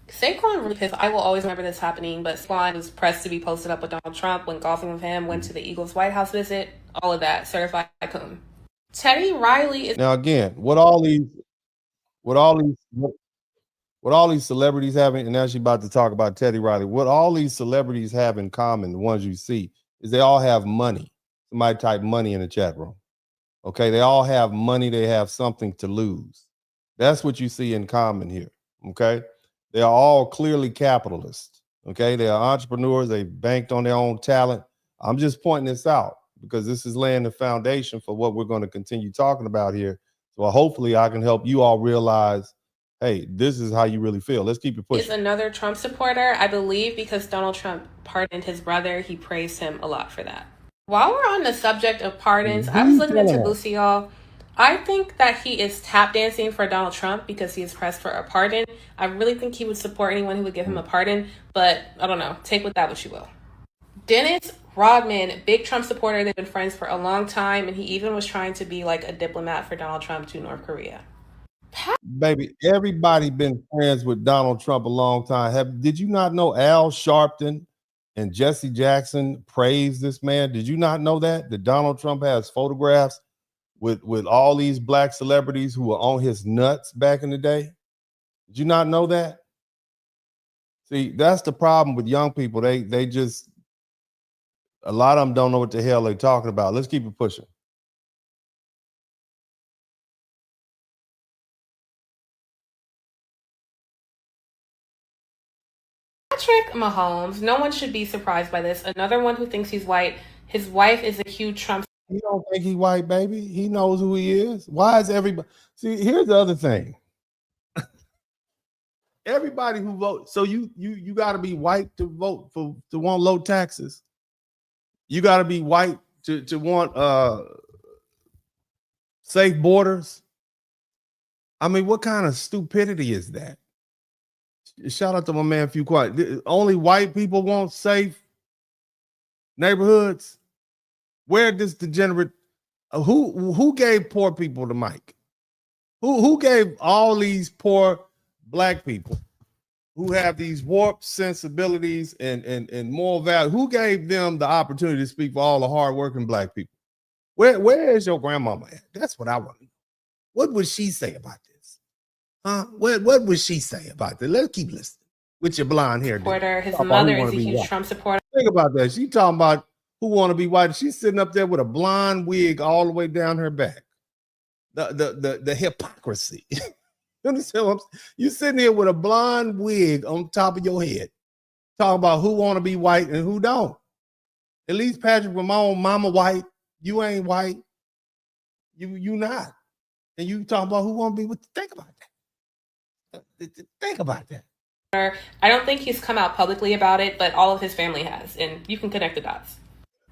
Saquon really pissed. I will always remember this happening, but Saquon was pressed to be posted up with Donald Trump, went golfing with him, went to the Eagles White House visit, all of that, certified coon. Teddy Riley is... Now again, what all these celebrities have, and now she's about to talk about Teddy Riley, what all these celebrities have in common, the ones you see, is they all have money. Somebody type money in the chat room. Okay, they all have money, they have something to lose. That's what you see in common here. Okay. They are all clearly capitalists. Okay, they are entrepreneurs. They banked on their own talent. I'm just pointing this out because this is laying the foundation for what we're going to continue talking about here. So hopefully I can help you all realize, hey, this is how you really feel. Let's keep it pushing. Is another Trump supporter, I believe, because Donald Trump pardoned his brother. He praised him a lot for that. While we're on the subject of pardons, I was Who's looking into telling us? Boosie, y'all. I think that he is tap dancing for Donald Trump because he is pressed for a pardon. I really think he would support anyone who would give him a pardon, but I don't know. Take with that what you will. Dennis Rodman, big Trump supporter. They've been friends for a long time, and he even was trying to be like a diplomat for Donald Trump to North Korea. Baby, everybody been friends with Donald Trump a long time. Did you not know Al Sharpton and Jesse Jackson praised this man? Did you not know that Donald Trump has photographs with all these black celebrities who were on his nuts back in the day? Did you not know that? See, that's the problem with young people. They just, a lot of them don't know what the hell they're talking about. Let's keep it pushing. Patrick Mahomes, no one should be surprised by this. Another one who thinks he's white. His wife is a huge Trump. He don't think he white, baby. He knows who he is. Why is everybody? See, here's the other thing. Everybody who votes, so you got to be white to vote to want low taxes. You got to be white to want safe borders. I mean, what kind of stupidity is that? Shout out to my man Few Quiet. Only white people want safe neighborhoods. Where this degenerate? Who gave poor people the mic? Who gave all these poor black people who have these warped sensibilities and moral value? Who gave them the opportunity to speak for all the hardworking black people? Where is your grandmama at? That's what I want to know. What would she say about this? Huh? What would she say about this? Let's keep listening with your blonde hair. Supporter. His mother is a huge Trump supporter. Think about that. She talking about who want to be white. She's sitting up there with a blonde wig all the way down her back. The hypocrisy. You understand what I'm saying? You sitting here with a blonde wig on top of your head, talking about who want to be white and who don't. At least Patrick Ramon, mama white. You ain't white. You not. And you talking about who want to be with. Think about that. Think about that. I don't think he's come out publicly about it, but all of his family has, and you can connect the dots.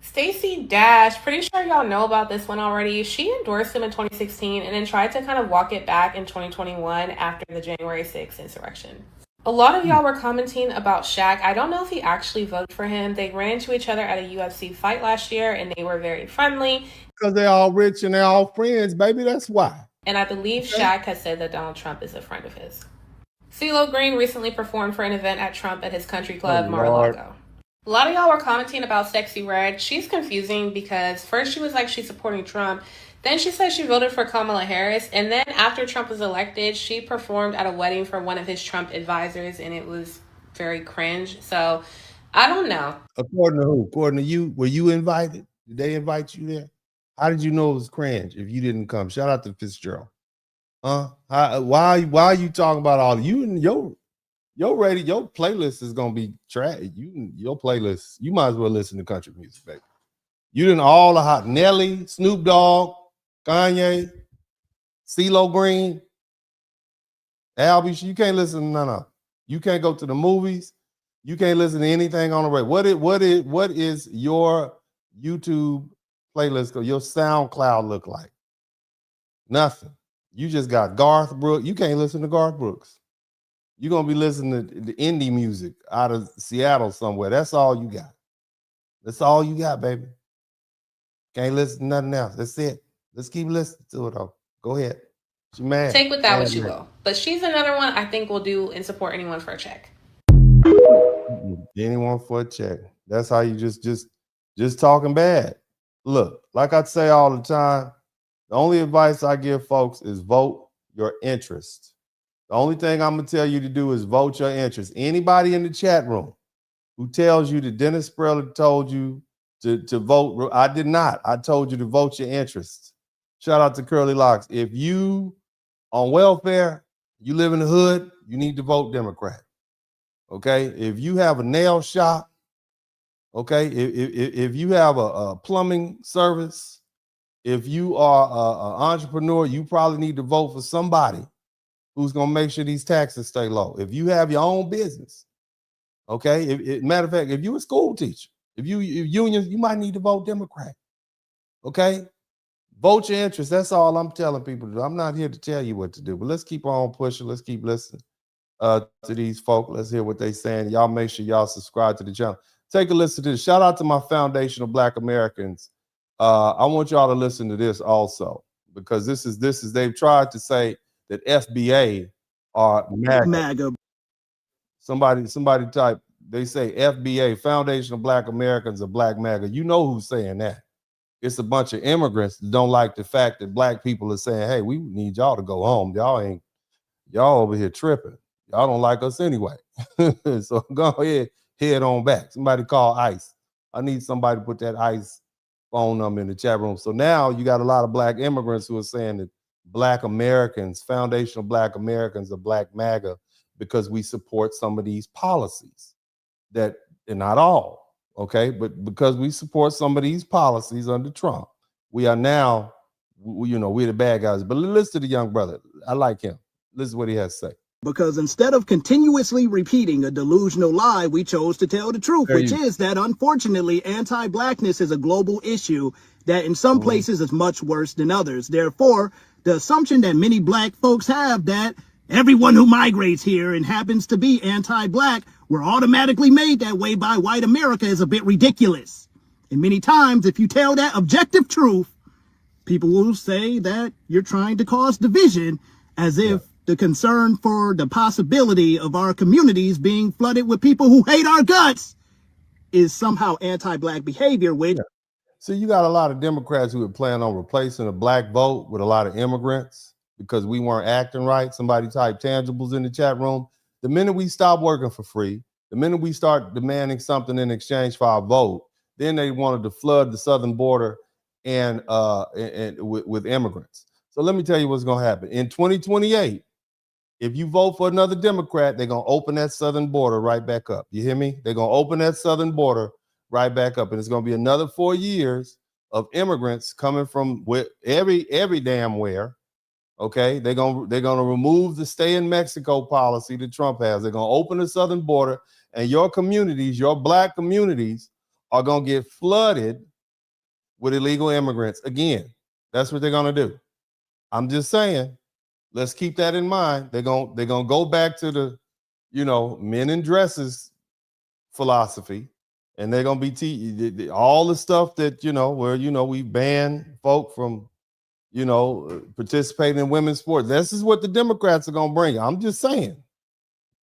Stacey Dash, pretty sure y'all know about this one already. She endorsed him in 2016 and then tried to kind of walk it back in 2021 after the January 6th insurrection. A lot of y'all were commenting about Shaq. I don't know if he actually voted for him. They ran into each other at a UFC fight last year and they were very friendly. Because they're all rich and they're all friends, baby. That's why. And I believe Shaq has said that Donald Trump is a friend of his. CeeLo Green recently performed for an event at Trump at his country club, Mar-a-Lago. A lot of y'all were commenting about Sexy Red. She's confusing because first she was like she's supporting Trump. Then she said she voted for Kamala Harris. And then after Trump was elected, she performed at a wedding for one of his Trump advisors. And it was very cringe. So I don't know. According to who? According to you? Were you invited? Did they invite you there? How did you know it was cringe if you didn't come? Shout out to Fitzgerald. Why are you talking about all you and your playlist is gonna be trash. Your playlist, you might as well listen to country music, baby. You didn't all the hot Nelly, Snoop Dogg, Kanye, CeeLo Green, Albie. You can't listen to none of them. You can't go to the movies. You can't listen to anything on the radio. What is your YouTube playlist or your SoundCloud look like? Nothing. You just got Garth Brooks. You can't listen to Garth Brooks. You're going to be listening to the indie music out of Seattle somewhere. That's all you got. That's all you got, baby. Can't listen to nothing else. That's it. Let's keep listening to it, though. Go ahead. She mad. Take with that what you will. But she's another one I think will do and support anyone for a check. Anyone for a check. That's how you just talking bad. Look, like I say all the time, the only advice I give folks is vote your interest. The only thing I'm going to tell you to do is vote your interest. Anybody in the chat room who tells you that Dennis Spurling told you to vote, I did not. I told you to vote your interest. Shout out to Curly Locks. If you on welfare, you live in the hood, you need to vote Democrat. Okay? If you have a nail shop, okay? If you have a plumbing service, if you are an entrepreneur, you probably need to vote for somebody who's going to make sure these taxes stay low. If you have your own business, okay? Matter of fact, if you're a school teacher, If unions, you might need to vote Democrat. Okay? Vote your interest. That's all I'm telling people to do. I'm not here to tell you what to do, but let's keep on pushing. Let's keep listening to these folk. Let's hear what they're saying. Y'all make sure y'all subscribe to the channel. Take a listen to this. Shout out to my foundational Black Americans. I want y'all to listen to this also, because this is they've tried to say that FBA are MAGA. Somebody type, they say FBA, Foundational Black Americans, are Black MAGA. You know who's saying that. It's a bunch of immigrants that don't like the fact that Black people are saying, hey, we need y'all to go home. Y'all over here tripping. Y'all don't like us anyway. So go ahead, head on back. Somebody call ICE. I need somebody to put that ICE phone number in the chat room. So now you got a lot of Black immigrants who are saying that Black Americans, foundational Black Americans, are Black MAGA because we support some of these policies that, and not all, okay, but because we support some of these policies under Trump, we are now, we're the bad guys. But listen to the young brother. I like him. Listen to what he has to say. Because instead of continuously repeating a delusional lie, we chose to tell the truth, which is that unfortunately anti-Blackness is a global issue that in some places is much worse than others. Therefore, the assumption that many Black folks have that everyone who migrates here and happens to be anti-Black were automatically made that way by white America is a bit ridiculous. And many times, if you tell that objective truth, people will say that you're trying to cause division, as if the concern for the possibility of our communities being flooded with people who hate our guts is somehow anti-Black behavior, which... So you got a lot of Democrats who are planning on replacing the Black vote with a lot of immigrants because we weren't acting right. Somebody type tangibles in the chat room. The minute we stop working for free, the minute we start demanding something in exchange for our vote, then they wanted to flood the southern border and with immigrants. So let me tell you what's going to happen. In 2028, if you vote for another Democrat, they're going to open that southern border right back up. You hear me? They're going to open that southern border right back up. And it's going to be another 4 years of immigrants coming from every damn where. Okay, they're going to remove the stay in Mexico policy that Trump has. They're going to open the southern border, and your communities, your Black communities, are going to get flooded with illegal immigrants again. That's what they're going to do. I'm just saying, let's keep that in mind. They're going to go back to the, men in dresses philosophy, and they're going to be all the stuff that, where, we ban folk from, participating in women's sports. This is what the Democrats are going to bring. I'm just saying,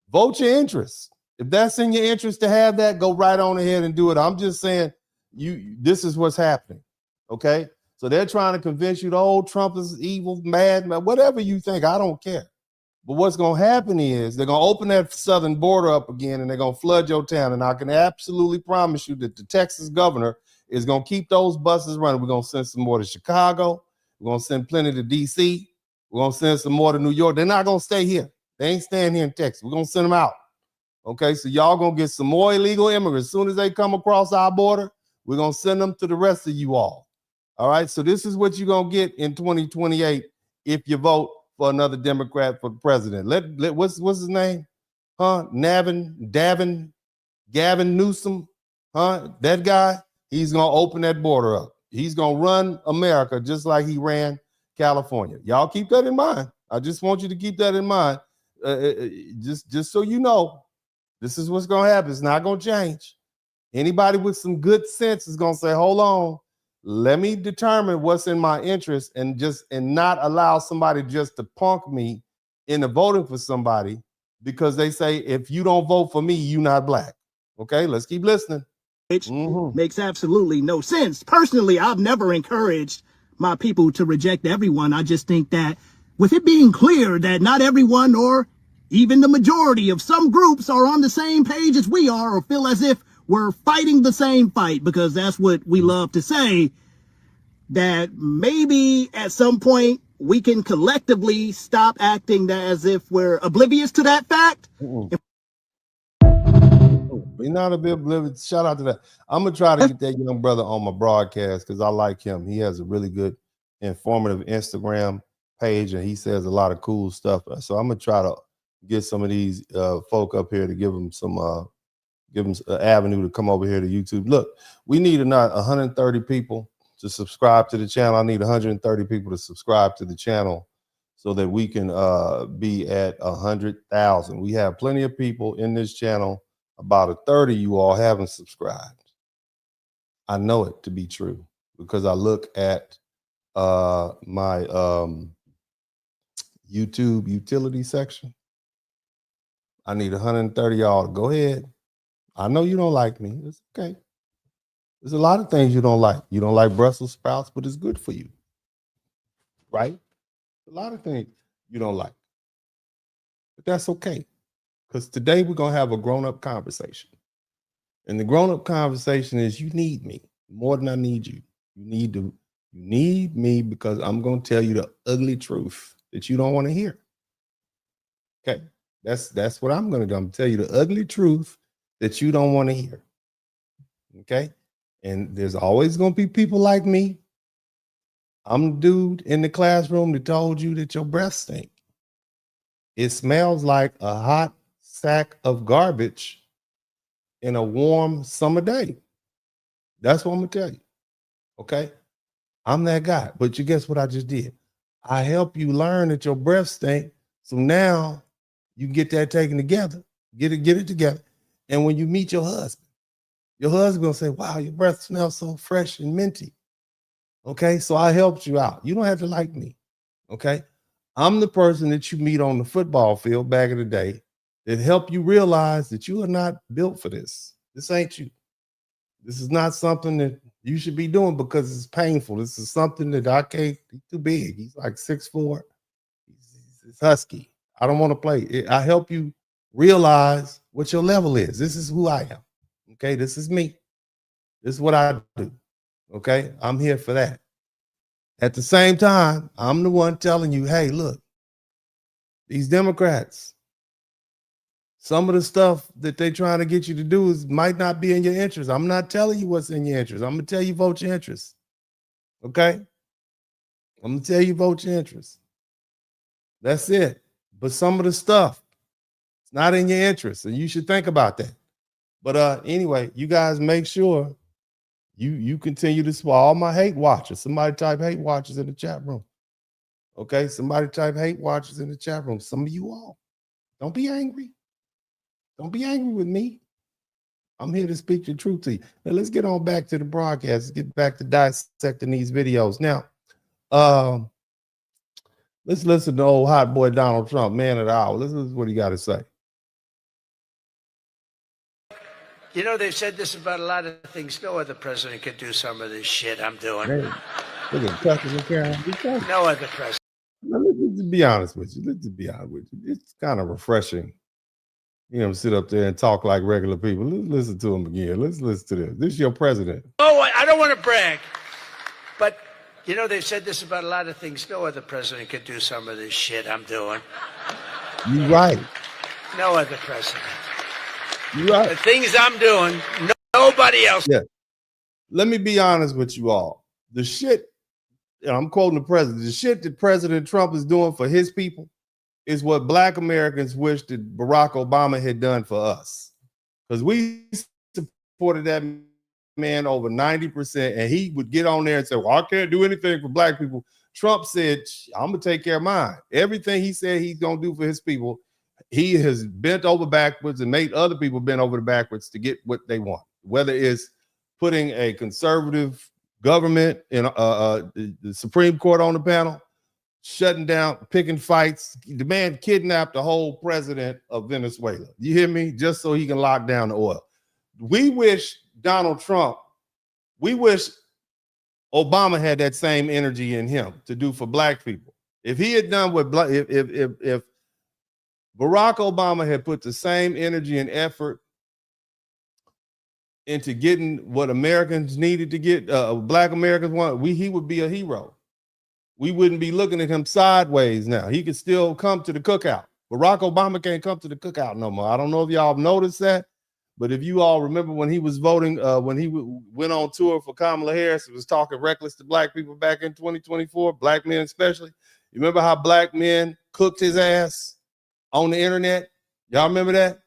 vote your interest. If that's in your interest to have that, go right on ahead and do it. I'm just saying, this is what's happening. Okay. So they're trying to convince you that, Trump is evil, mad, whatever you think. I don't care. But what's going to happen is they're going to open that southern border up again, and they're going to flood your town. And I can absolutely promise you that the Texas governor is going to keep those buses running. We're going to send some more to Chicago. We're going to send plenty to D.C. We're going to send some more to New York. They're not going to stay here. They ain't staying here in Texas. We're going to send them out. Okay, so y'all going to get some more illegal immigrants. As soon as they come across our border, we're going to send them to the rest of you all. All right, so this is what you're going to get in 2028 if you vote for another Democrat for president. What's his name? Gavin Newsom? That guy, he's going to open that border up. He's going to run America just like he ran California. Y'all keep that in mind. I just want you to keep that in mind. Just so you know, this is what's going to happen. It's not going to change. Anybody with some good sense is going to say, hold on, let me determine what's in my interest and not allow somebody just to punk me into voting for somebody because they say, if you don't vote for me, you're not Black. Okay, let's keep listening. Which makes absolutely no sense. Personally, I've never encouraged my people to reject everyone. I just think that with it being clear that not everyone or even the majority of some groups are on the same page as we are or feel as if we're fighting the same fight, because that's what we love to say, that maybe at some point we can collectively stop acting as if we're oblivious to that fact. We're not a bit oblivious. Shout out to that. I'm going to try to get that young brother on my broadcast because I like him. He has a really good, informative Instagram page, and he says a lot of cool stuff. So I'm going to try to get some of these folk up here to give them some give them an avenue to come over here to YouTube. Look, we need not 130 people to subscribe to the channel. I need 130 people to subscribe to the channel so that we can be at 100,000. We have plenty of people in this channel. About a third of you all haven't subscribed. I know it to be true because I look at my YouTube utility section. I need 130 y'all to go ahead. I know you don't like me. It's okay. There's a lot of things you don't like. You don't like Brussels sprouts, but it's good for you. Right? A lot of things you don't like. But that's okay. Because today we're going to have a grown-up conversation. And the grown-up conversation is you need me more than I need you. You need me because I'm going to tell you the ugly truth that you don't want to hear. Okay. That's what I'm going to do. I'm going to tell you the ugly truth that you don't want to hear. Okay. And there's always going to be people like me. I'm the dude in the classroom that told you that your breath stink. It smells like a hot sack of garbage in a warm summer day. That's what I'm going to tell you. Okay. I'm that guy. But you guess what I just did? I help you learn that your breath stink. So now you can get that taken together, get it together. And when you meet your husband gonna say, wow, your breath smells so fresh and minty. Okay, so I helped you out. You don't have to like me. Okay, I'm the person that you meet on the football field back in the day that helped you realize that you are not built for this. This ain't you. This is not something that you should be doing because it's painful. This is something that I can't. He's too big. He's like 6'4". He's husky. I don't want to play. I help you realize what your level is. This is who I am. Okay, this is me. This is what I do. Okay, I'm here for that. At the same time, I'm the one telling you, hey, look, these Democrats, some of the stuff that they're trying to get you to do might not be in your interest. I'm not telling you what's in your interest. I'm going to tell you vote your interest. Okay? I'm going to tell you vote your interest. That's it. But some of the stuff, it's not in your interest, and you should think about that. But anyway, you guys make sure you continue to support all my hate watchers. Somebody type hate watchers in the chat room. Okay, somebody type hate watchers in the chat room. Some of you all. Don't be angry. Don't be angry with me. I'm here to speak the truth to you. Now let's get on back to the broadcast. Let's get back to dissecting these videos. Now, let's listen to old hot boy Donald Trump, man of the hour. Listen to what he got to say. You know, they've said this about a lot of things. No other president could do some of this shit I'm doing. Hey, look at Tucker and Karen. No other president. Now, let's be honest with you. It's kind of refreshing. You know, sit up there and talk like regular people. Let's listen to him again. Let's listen to this. This is your president. Oh, I don't want to brag, but you know, they've said this about a lot of things. No other president could do some of this shit I'm doing. You're right. No other president. You're right. The things I'm doing, nobody else. Yeah. Let me be honest with you all. The shit, I'm quoting the president, the shit that President Trump is doing for his people is what Black Americans wish that Barack Obama had done for us. Because we supported that man over 90%, and he would get on there and say, well, I can't do anything for Black people. Trump said, I'm going to take care of mine. Everything he said he's going to do for his people, he has bent over backwards and made other people bend over backwards to get what they want, whether it's putting a conservative government in the Supreme Court on the panel, shutting down, picking fights. The man kidnapped the whole president of Venezuela. You hear me? Just so he can lock down the oil. We wish Donald Trump, we wish Obama had that same energy in him to do for Black people. If he had done what if Barack Obama had put the same energy and effort into getting what Americans needed to get, Black Americans want, he would be a hero. We wouldn't be looking at him sideways now. He could still come to the cookout. Barack Obama can't come to the cookout no more. I don't know if y'all noticed that, but if you all remember when he was voting, when he went on tour for Kamala Harris, he was talking reckless to Black people back in 2024, Black men especially. You remember how Black men cooked his ass on the internet? Y'all remember that?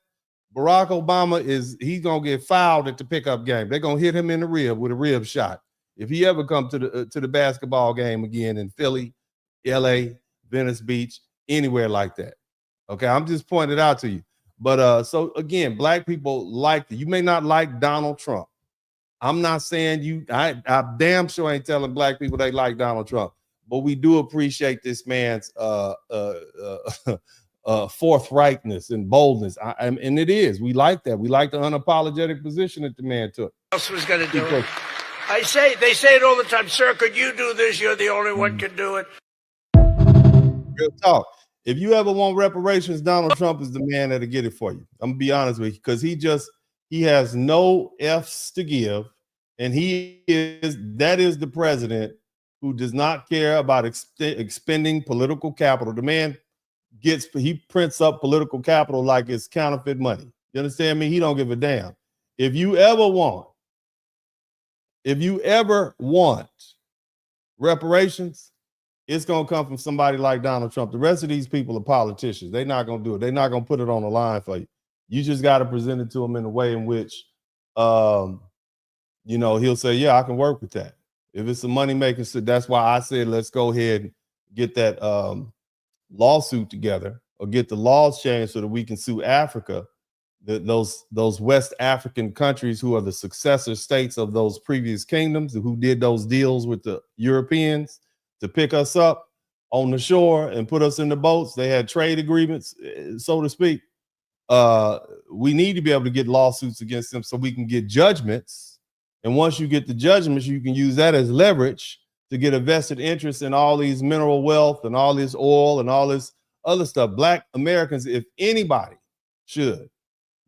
Barack Obama he's gonna get fouled at the pickup game. They're gonna hit him in the rib with a rib shot if he ever come to the basketball game again in Philly, LA, Venice Beach, anywhere like that. Okay, I'm just pointing it out to you. But so again, black people you may not like Donald Trump. I'm not saying I damn sure ain't telling black people they like Donald Trump, but we do appreciate this man's forthrightness and boldness. And it is. We like that. We like the unapologetic position that the man took. Who else was going to do it? They say it all the time. Sir, could you do this? You're the only one can do it. Real talk. If you ever want reparations, Donald Trump is the man that'll get it for you. I'm gonna be honest with you, because he has no F's to give, and that is the president who does not care about expending political capital. The man he prints up political capital like it's counterfeit money. You understand me? He don't give a damn. If you ever want reparations, it's going to come from somebody like Donald Trump. The rest of these people are politicians. They're not going to do it. They're not going to put it on the line for you. You just got to present it to him in a way in which, he'll say, yeah, I can work with that. If it's a money-making, so that's why I said, let's go ahead and get that lawsuit together or get the laws changed so that we can sue Africa, those West African countries who are the successor states of those previous kingdoms who did those deals with the Europeans to pick us up on the shore and put us in the boats. They had trade agreements, so to speak. We need to be able to get lawsuits against them so we can get judgments. And once you get the judgments, you can use that as leverage to get a vested interest in all these mineral wealth and all this oil and all this other stuff. Black Americans, if anybody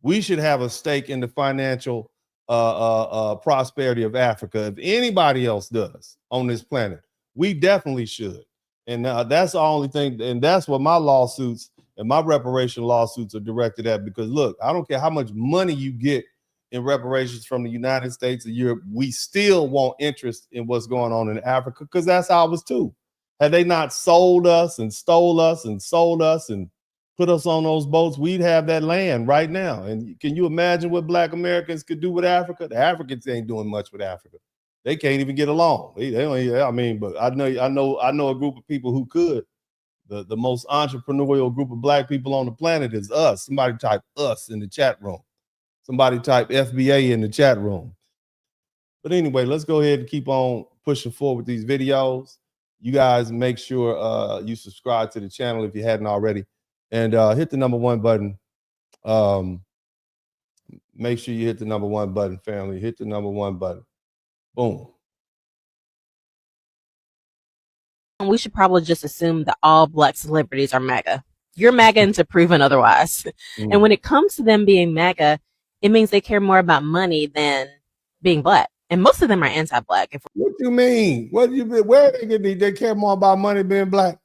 we should have a stake in the financial prosperity of Africa. If anybody else does on this planet, we definitely should. And that's the only thing. And that's what my lawsuits and my reparation lawsuits are directed at. Because look, I don't care how much money you get in reparations from the United States or Europe, we still want interest in what's going on in Africa, because that's ours too. Had they not sold us and stole us and sold us and put us on those boats, we'd have that land right now. And can you imagine what Black Americans could do with Africa? The Africans ain't doing much with Africa. They can't even get along. They don't. But I know a group of people who could. The most entrepreneurial group of Black people on the planet is us. Somebody type us in the chat room. Somebody type FBA in the chat room. But anyway, let's go ahead and keep on pushing forward with these videos. You guys make sure you subscribe to the channel if you hadn't already. And hit the number 1 button. Make sure you hit the number 1 button, family. Hit the number 1 button. Boom. We should probably just assume that all Black celebrities are MAGA. You're MAGA until proven otherwise. And when it comes to them being MAGA, it means they care more about money than being Black. And most of them are anti-Black. What do you mean? What do you mean? Where they care more about money being Black?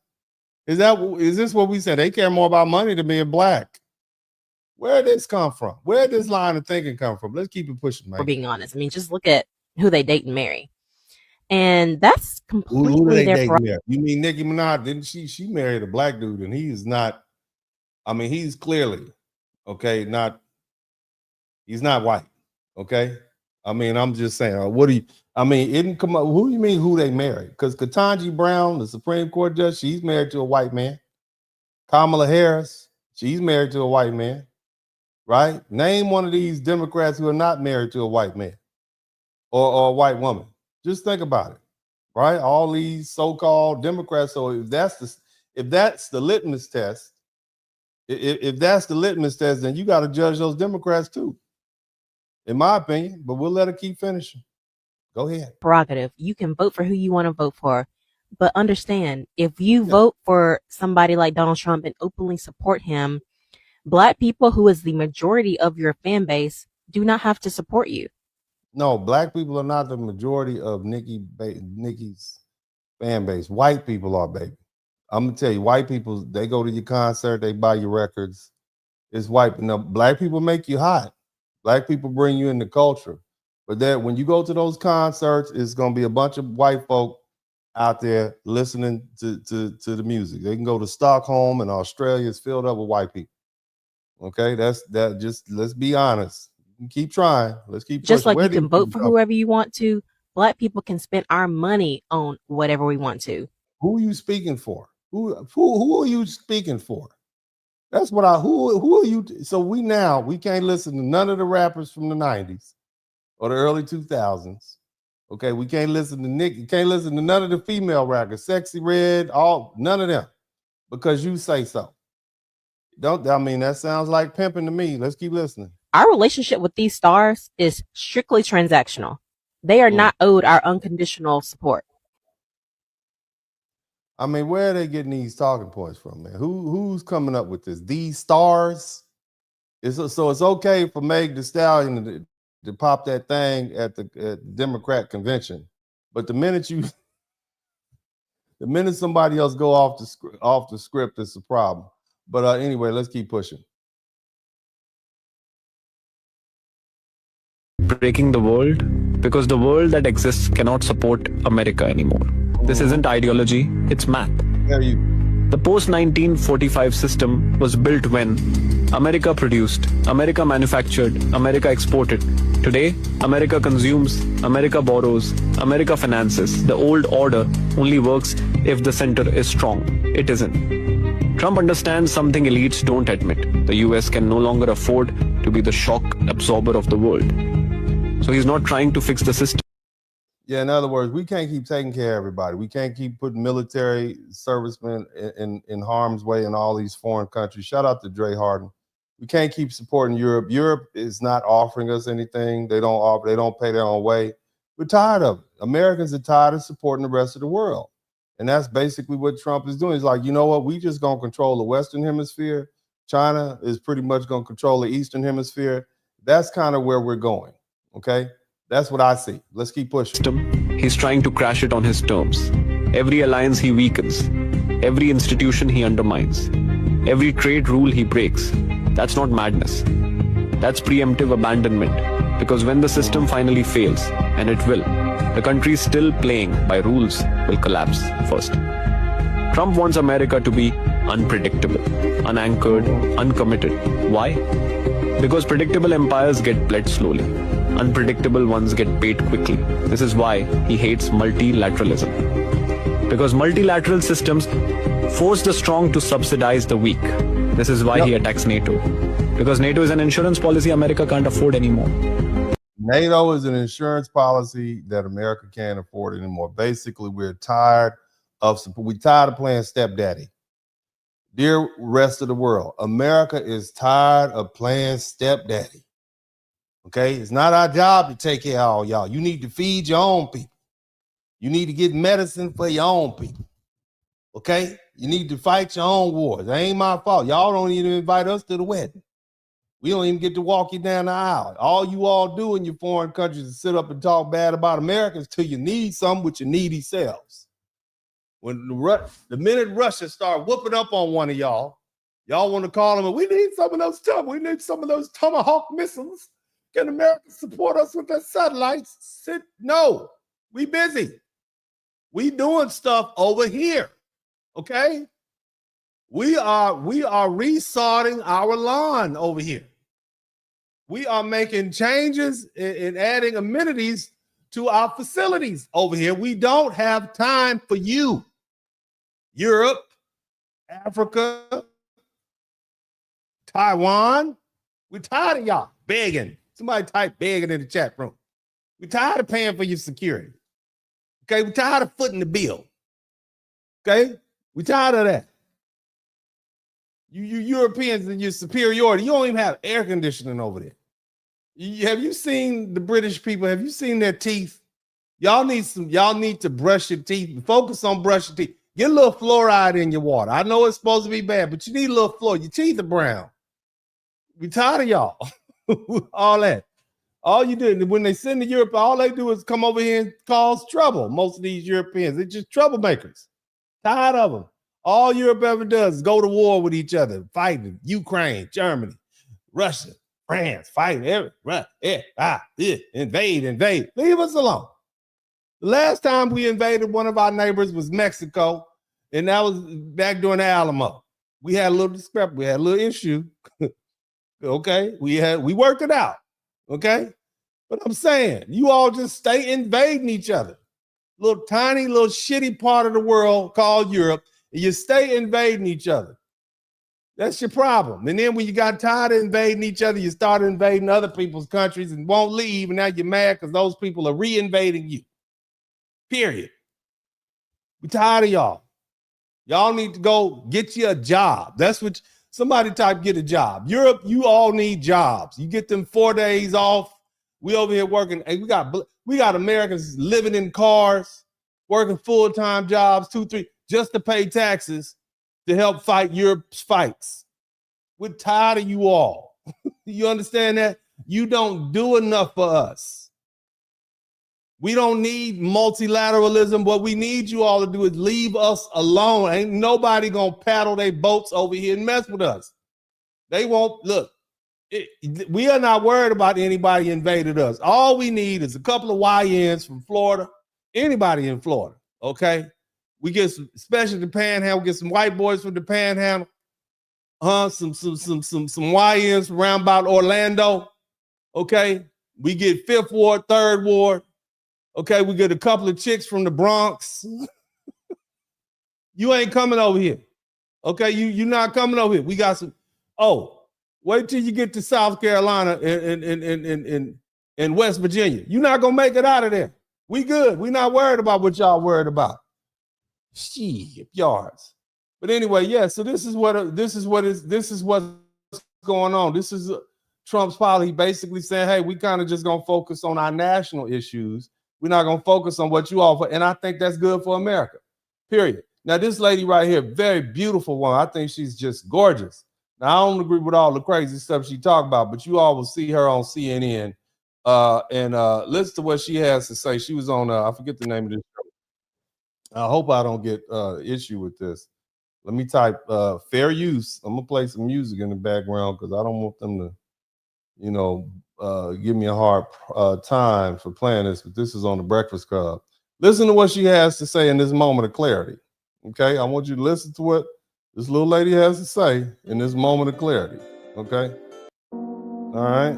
Is this what we said? They care more about money than being Black. Where did this come from? Where did this line of thinking come from? Let's keep it pushing, man. For being honest. I mean, just look at who they date and marry. And that's completely their prerogative. You mean Nicki Minaj? Didn't she married a Black dude, and he is not, I mean, he's clearly, okay, he's not white, okay? I mean, I'm just saying, it didn't come up, who do you mean who they married? Because Ketanji Brown, the Supreme Court judge, she's married to a white man. Kamala Harris, she's married to a white man, right? Name one of these Democrats who are not married to a white man or a white woman. Just think about it, right? All these so-called Democrats. So if that's the litmus test, if that's the litmus test, then you got to judge those Democrats too, in my opinion. But we'll let her keep finishing. Go ahead. Prerogative. You can vote for who you want to vote for, but understand, if you vote for somebody like Donald Trump and openly support him, Black people, who is the majority of your fan base, do not have to support you. No, Black people are not the majority of Nicki's fan base. White people are, baby. I'm gonna tell you, white people, they go to your concert, they buy your records. It's white. Now, Black people make you hot. Black people bring you in the culture. But that when you go to those concerts, it's gonna be a bunch of white folk out there listening to the music. They can go to Stockholm and Australia, it's filled up with white people. Okay, that's that. Just let's be honest. Keep trying. Let's keep Just pushing. like Where you these can vote people for come? whoever you want to, Black people can spend our money on whatever we want to. Who are you speaking for? Who are you speaking for? That's what I. Who are you? So we can't listen to none of the rappers from the 90s or the early 2000s. Okay, we can't listen to Nick. You can't listen to none of the female rappers, Sexy Red, none of them, because you say so. That sounds like pimping to me. Let's keep listening. Our relationship with these stars is strictly transactional. They are not owed our unconditional support. I mean, where are they getting these talking points from, man? Who's coming up with this? These stars? So it's okay for Meg Thee Stallion to pop that thing at the Democrat convention, but the minute somebody else go off the script, it's a problem. But anyway, let's keep pushing. Breaking the world, because the world that exists cannot support America anymore. This isn't ideology, it's math. The post-1945 system was built when America produced, America manufactured, America exported. Today, America consumes, America borrows, America finances. The old order only works if the center is strong. It isn't. Trump understands something elites don't admit. The US can no longer afford to be the shock absorber of the world. So he's not trying to fix the system. Yeah, in other words, we can't keep taking care of everybody. We can't keep putting military servicemen in harm's way in all these foreign countries. Shout out to Dre Harden. We can't keep supporting Europe. Europe is not offering us anything. They don't pay their own way. We're tired of it. Americans are tired of supporting the rest of the world. And that's basically what Trump is doing. He's like, you know what? We just going to control the Western Hemisphere. China is pretty much going to control the Eastern Hemisphere. That's kind of where we're going. Okay? That's what I see. Let's keep pushing. He's trying to crash it on his terms. Every alliance he weakens. Every institution he undermines. Every trade rule he breaks. That's not madness. That's preemptive abandonment. Because when the system finally fails, and it will, the country still playing by rules will collapse first. Trump wants America to be unpredictable, unanchored, uncommitted. Why? Because predictable empires get bled slowly. Unpredictable ones get paid quickly. This is why he hates multilateralism. Because multilateral systems force the strong to subsidize the weak. This is why he attacks NATO. Because NATO is an insurance policy America can't afford anymore. NATO is an insurance policy that America can't afford anymore. Basically, we're tired of playing stepdaddy. Dear rest of the world, America is tired of playing stepdaddy. Okay, it's not our job to take care of all y'all. You need to feed your own people. You need to get medicine for your own people. Okay, you need to fight your own wars. That ain't my fault. Y'all don't even invite us to the wedding. We don't even get to walk you down the aisle. All you all do in your foreign countries is sit up and talk bad about Americans till you need something with your needy selves. When the minute Russia start whooping up on one of y'all want to call them, we need some of those we need some of those Tomahawk missiles. Can America support us with their satellites? No, we busy. We doing stuff over here. Okay? We are resorting our lawn over here. We are making changes and adding amenities to our facilities over here. We don't have time for you. Europe, Africa, Taiwan. We're tired of y'all begging. Somebody type begging in the chat room. We're tired of paying for your security. Okay, we're tired of footing the bill. Okay, we're tired of that. You Europeans and your superiority, you don't even have air conditioning over there. Have you seen the British people? Have you seen their teeth? Y'all need to brush your teeth. Focus on brushing teeth. Get a little fluoride in your water. I know it's supposed to be bad, but you need a little fluoride. Your teeth are brown. We tired of y'all. All that. All you do when they send to Europe, all they do is come over here and cause trouble. Most of these Europeans, they're just troublemakers. Tired of them. All Europe ever does is go to war with each other, fighting Ukraine, Germany, Russia, France, fighting invade. Leave us alone. The last time we invaded one of our neighbors was Mexico, and that was back during the Alamo. We had a little discrepancy. We had a little issue. Okay, we worked it out. Okay, but I'm saying you all just stay invading each other. Little tiny, little shitty part of the world called Europe, and you stay invading each other. That's your problem. And then when you got tired of invading each other, you started invading other people's countries and won't leave, and now you're mad because those people are re-invading you. Period. We're tired of y'all. Y'all need to go get you a job. That's what somebody type get a job. Europe, you all need jobs. You get them 4 days off. We over here working. Hey, we got Americans living in cars, working full-time jobs, 2, 3, just to pay taxes to help fight Europe's fights. We're tired of you all. You understand that? You don't do enough for us. We don't need multilateralism. What we need you all to do is leave us alone. Ain't nobody gonna paddle their boats over here and mess with us. They won't. Look, we are not worried about anybody invaded us. All we need is a couple of YNs from Florida, anybody in Florida, okay? We get some, especially the Panhandle, we get some white boys from the Panhandle, some YNs from around about Orlando, okay? We get 5th Ward, 3rd Ward, okay? We get a couple of chicks from the Bronx. You ain't coming over here, okay? You're not coming over here. We got some, wait till you get to South Carolina and West Virginia. You're not gonna make it out of there. We good. We not worried about what y'all worried about. Shit, yards. But anyway, yeah. So this is what's going on. This is Trump's policy, basically saying, "Hey, we kind of just gonna focus on our national issues. We're not gonna focus on what you offer." And I think that's good for America. Period. Now, this lady right here, very beautiful one. I think she's just gorgeous. Now, I don't agree with all the crazy stuff she talked about, but you all will see her on CNN and listen to what she has to say. She was on, I forget the name of this show. I hope I don't get issue with this. Let me type fair use. I'm going to play some music in the background because I don't want them to, give me a hard time for playing this, but this is on the Breakfast Club. Listen to what she has to say in this moment of clarity. Okay, I want you to listen to what this little lady has to say in this moment of clarity. Okay. All right.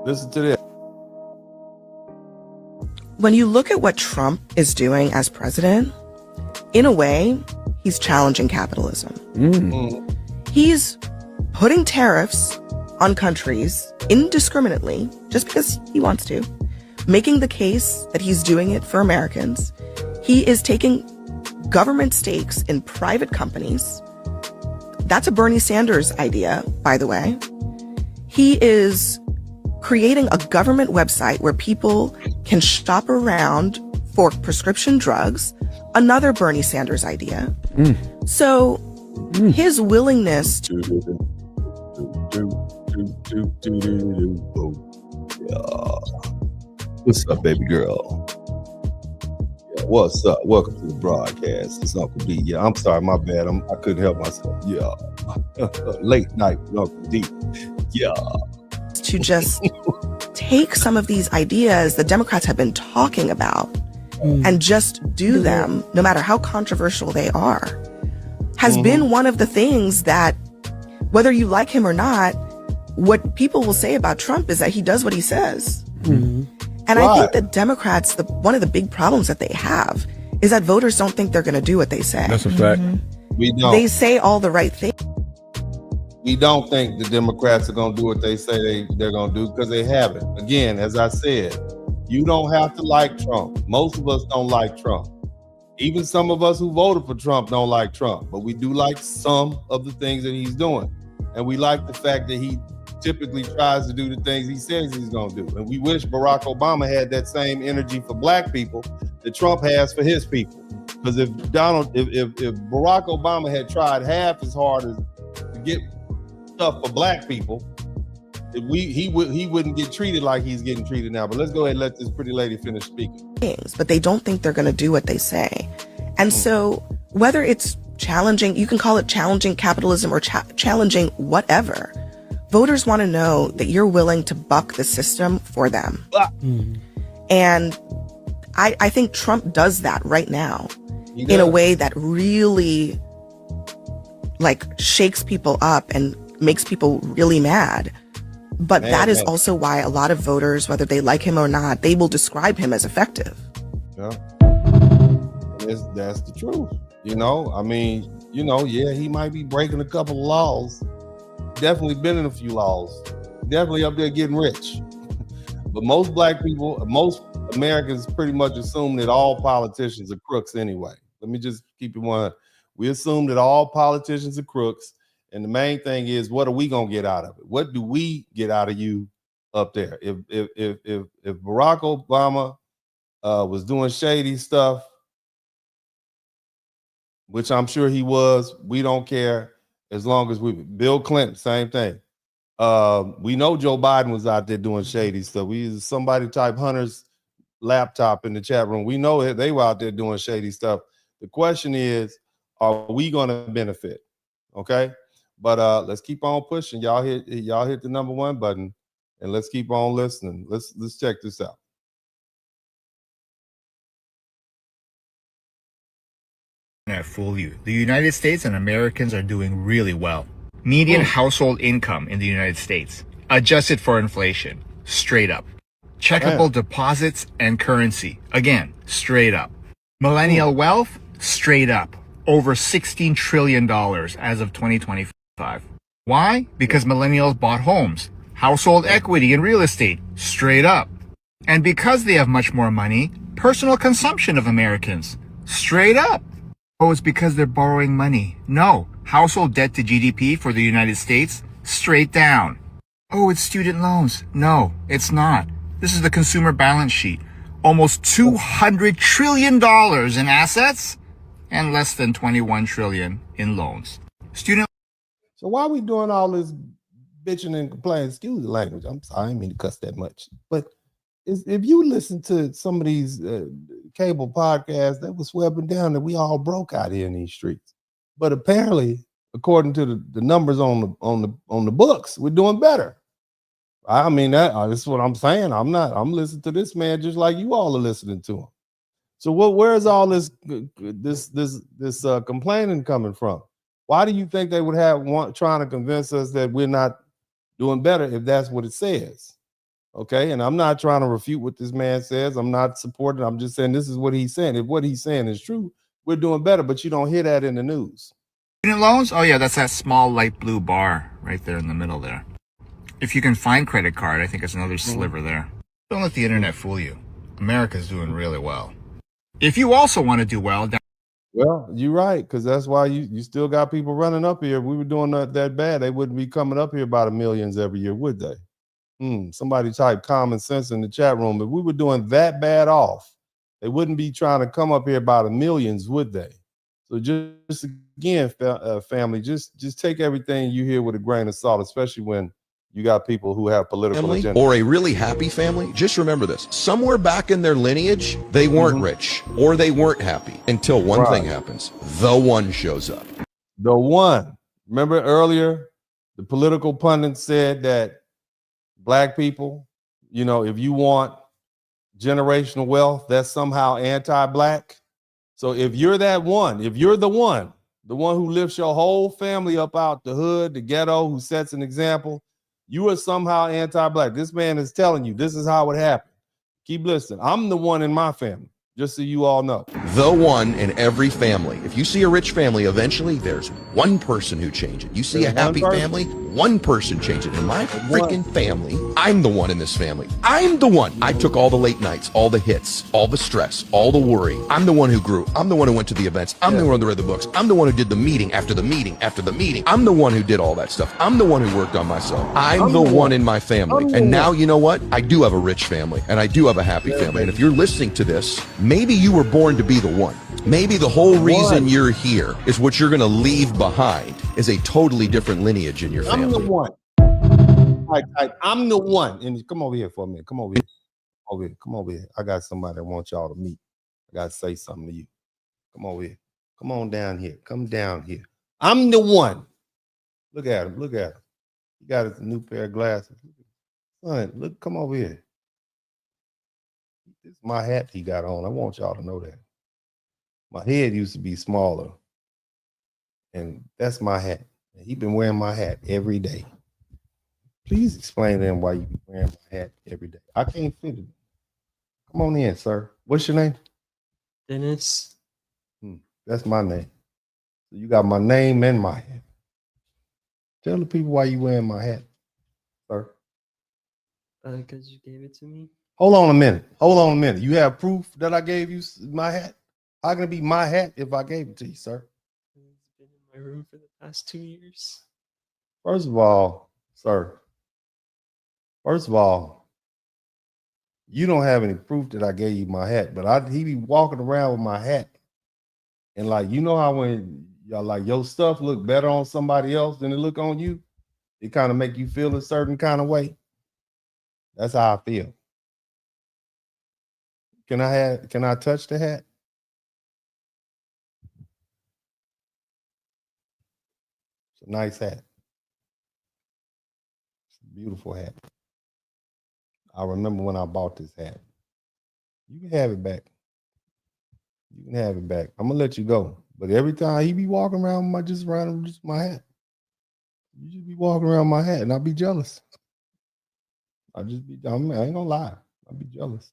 Listen to this. When you look at what Trump is doing as president, in a way, he's challenging capitalism. He's putting tariffs on countries indiscriminately just because he wants to, making the case that he's doing it for Americans. He is taking government stakes in private companies. That's a Bernie Sanders idea, by the way. He is creating a government website where people can shop around for prescription drugs, another Bernie Sanders idea. So his willingness to... What's up, baby girl? What's up? Welcome to the broadcast. It's Uncle D. Yeah, I'm sorry, my bad. I couldn't help myself. Yeah. Late night with Uncle D. Yeah. To just take some of these ideas the Democrats have been talking about and just do them, no matter how controversial they are, has been one of the things that, whether you like him or not, what people will say about Trump is that he does what he says. And I think that Democrats, one of the big problems that they have is that voters don't think they're going to do what they say. That's a fact. We don't. They say all the right things. We don't think the Democrats are going to do what they say they're going to do because they haven't. Again, as I said, you don't have to like Trump. Most of us don't like Trump. Even some of us who voted for Trump don't like Trump, but we do like some of the things that he's doing. And we like the fact that he typically tries to do the things he says he's going to do. And we wish Barack Obama had that same energy for black people that Trump has for his people. Because if Barack Obama had tried half as hard as to get stuff for black people, he wouldn't get treated like he's getting treated now. But let's go ahead and let this pretty lady finish speaking. But they don't think they're going to do what they say. And so whether it's challenging, you can call it challenging capitalism or challenging whatever, voters want to know that you're willing to buck the system for them. And I think Trump does that right now in a way that really like shakes people up and makes people really mad. But Man, that is man. also why a lot of voters, whether they like him or not, they will describe him as effective. Yeah. That's the truth. You know, I mean, you know, yeah, he might be breaking a couple of laws. Definitely been in a few laws. Definitely up there getting rich. But most black people, most Americans pretty much assume that all politicians are crooks anyway. Let me just keep it one. We assume that all politicians are crooks. And the main thing is, what are we gonna get out of it? What do we get out of you up there? If Barack Obama was doing shady stuff, which I'm sure he was, we don't care as long as Bill Clinton, same thing. We know Joe Biden was out there doing shady stuff. Somebody type Hunter's laptop in the chat room. We know that they were out there doing shady stuff. The question is, are we going to benefit? Okay, but let's keep on pushing. Y'all hit the number 1 button, and let's keep on listening. Let's check this out. Fool you. The United States and Americans are doing really well. Median household income in the United States, adjusted for inflation, straight up. Checkable deposits and currency, again, straight up. Millennial wealth, straight up. Over $16 trillion as of 2025. Why? Because millennials bought homes, household equity in real estate, straight up. And because they have much more money, personal consumption of Americans, straight up. Oh, it's because they're borrowing money. No. Household debt to GDP for the United States, straight down. Oh, it's student loans. No, it's not. This is the consumer balance sheet. Almost $200 trillion in assets and less than 21 trillion in loans. So why are we doing all this bitching and complaining? Excuse the language. I'm sorry, I didn't mean to cuss that much. But if you listen to some of these cable podcasts, that was swept down that we all broke out here in these streets. But apparently, according to the numbers on the books, we're doing better. I mean, that's what I'm saying. I'm listening to this man just like you all are listening to him. So where's all this complaining coming from? Why do you think they would trying to convince us that we're not doing better if that's what it says? Okay, and I'm not trying to refute what this man says. I'm not supporting. I'm just saying this is what he's saying. If what he's saying is true, we're doing better, but you don't hear that in the news. student loans? Oh yeah, that's that small light blue bar right there in the middle there. If you can find credit card, I think it's another sliver there. Don't let the internet fool you. America's doing really well. If you also want to do well, well, you're right, because that's why you still got people running up here. If we were doing that bad, they wouldn't be coming up here by the millions every year, would they? Somebody type common sense in the chat room. If we were doing that bad off, they wouldn't be trying to come up here by the millions, would they? So just again, family, just take everything you hear with a grain of salt, especially when you got people who have political family agenda. Or a really happy family. Just remember this. Somewhere back in their lineage, they weren't rich or they weren't happy until one thing happens. The one shows up. The one. Remember earlier, the political pundits said that black people, you know, if you want generational wealth, that's somehow anti-black. So if you're that one, if you're the one who lifts your whole family up out the hood, the ghetto, who sets an example, you are somehow anti-black. This man is telling you this is how it happened. Keep listening. I'm the one in my family, just so you all know. The one in every family. If you see a rich family, eventually there's one person who changed it. You see a happy family, one person changed it. In my freaking family, I'm the one in this family. I'm the one. I took all the late nights, all the hits, all the stress, all the worry. I'm the one who grew. I'm the one who went to the events. I'm the one who read the books. I'm the one who did the meeting after the meeting after the meeting. I'm the one who did all that stuff. I'm the one who worked on myself. I'm the one in my family. And now, you know what? I do have a rich family and I do have a happy family. And if you're listening to this, maybe you were born to be the one. Maybe the whole reason you're here is what you're going to leave behind is a totally different lineage in your family. I'm the one. I'm the one. And come over here for a minute. Come over here. Come over here. I got somebody I want y'all to meet. I got to say something to you. Come over here. Come on down here. Come down here. I'm the one. Look at him. Look at him. He got a new pair of glasses. Son, look, come over here. This is my hat he got on. I want y'all to know that. My head used to be smaller. And that's my hat. And he been wearing my hat every day. Please explain to him why you be wearing my hat every day. I can't fit it. Come on in, sir. What's your name? Dennis. That's my name. So you got my name and my hat. Tell the people why you wearing my hat, sir. Because you gave it to me. Hold on a minute. You have proof that I gave you my hat? How can it be my hat if I gave it to you, sir? It's been in my room for the past 2 years. First of all, sir. You don't have any proof that I gave you my hat, but he be walking around with my hat. And like, you know how when y'all like your stuff look better on somebody else than it look on you, it kind of make you feel a certain kind of way. That's how I feel. Can I touch the hat? It's a nice hat. It's a beautiful hat. I remember when I bought this hat. You can have it back. I'm gonna let you go. But every time he be walking around with just my hat. You just be walking around my hat and I'll be jealous. I ain't gonna lie. I'll be jealous.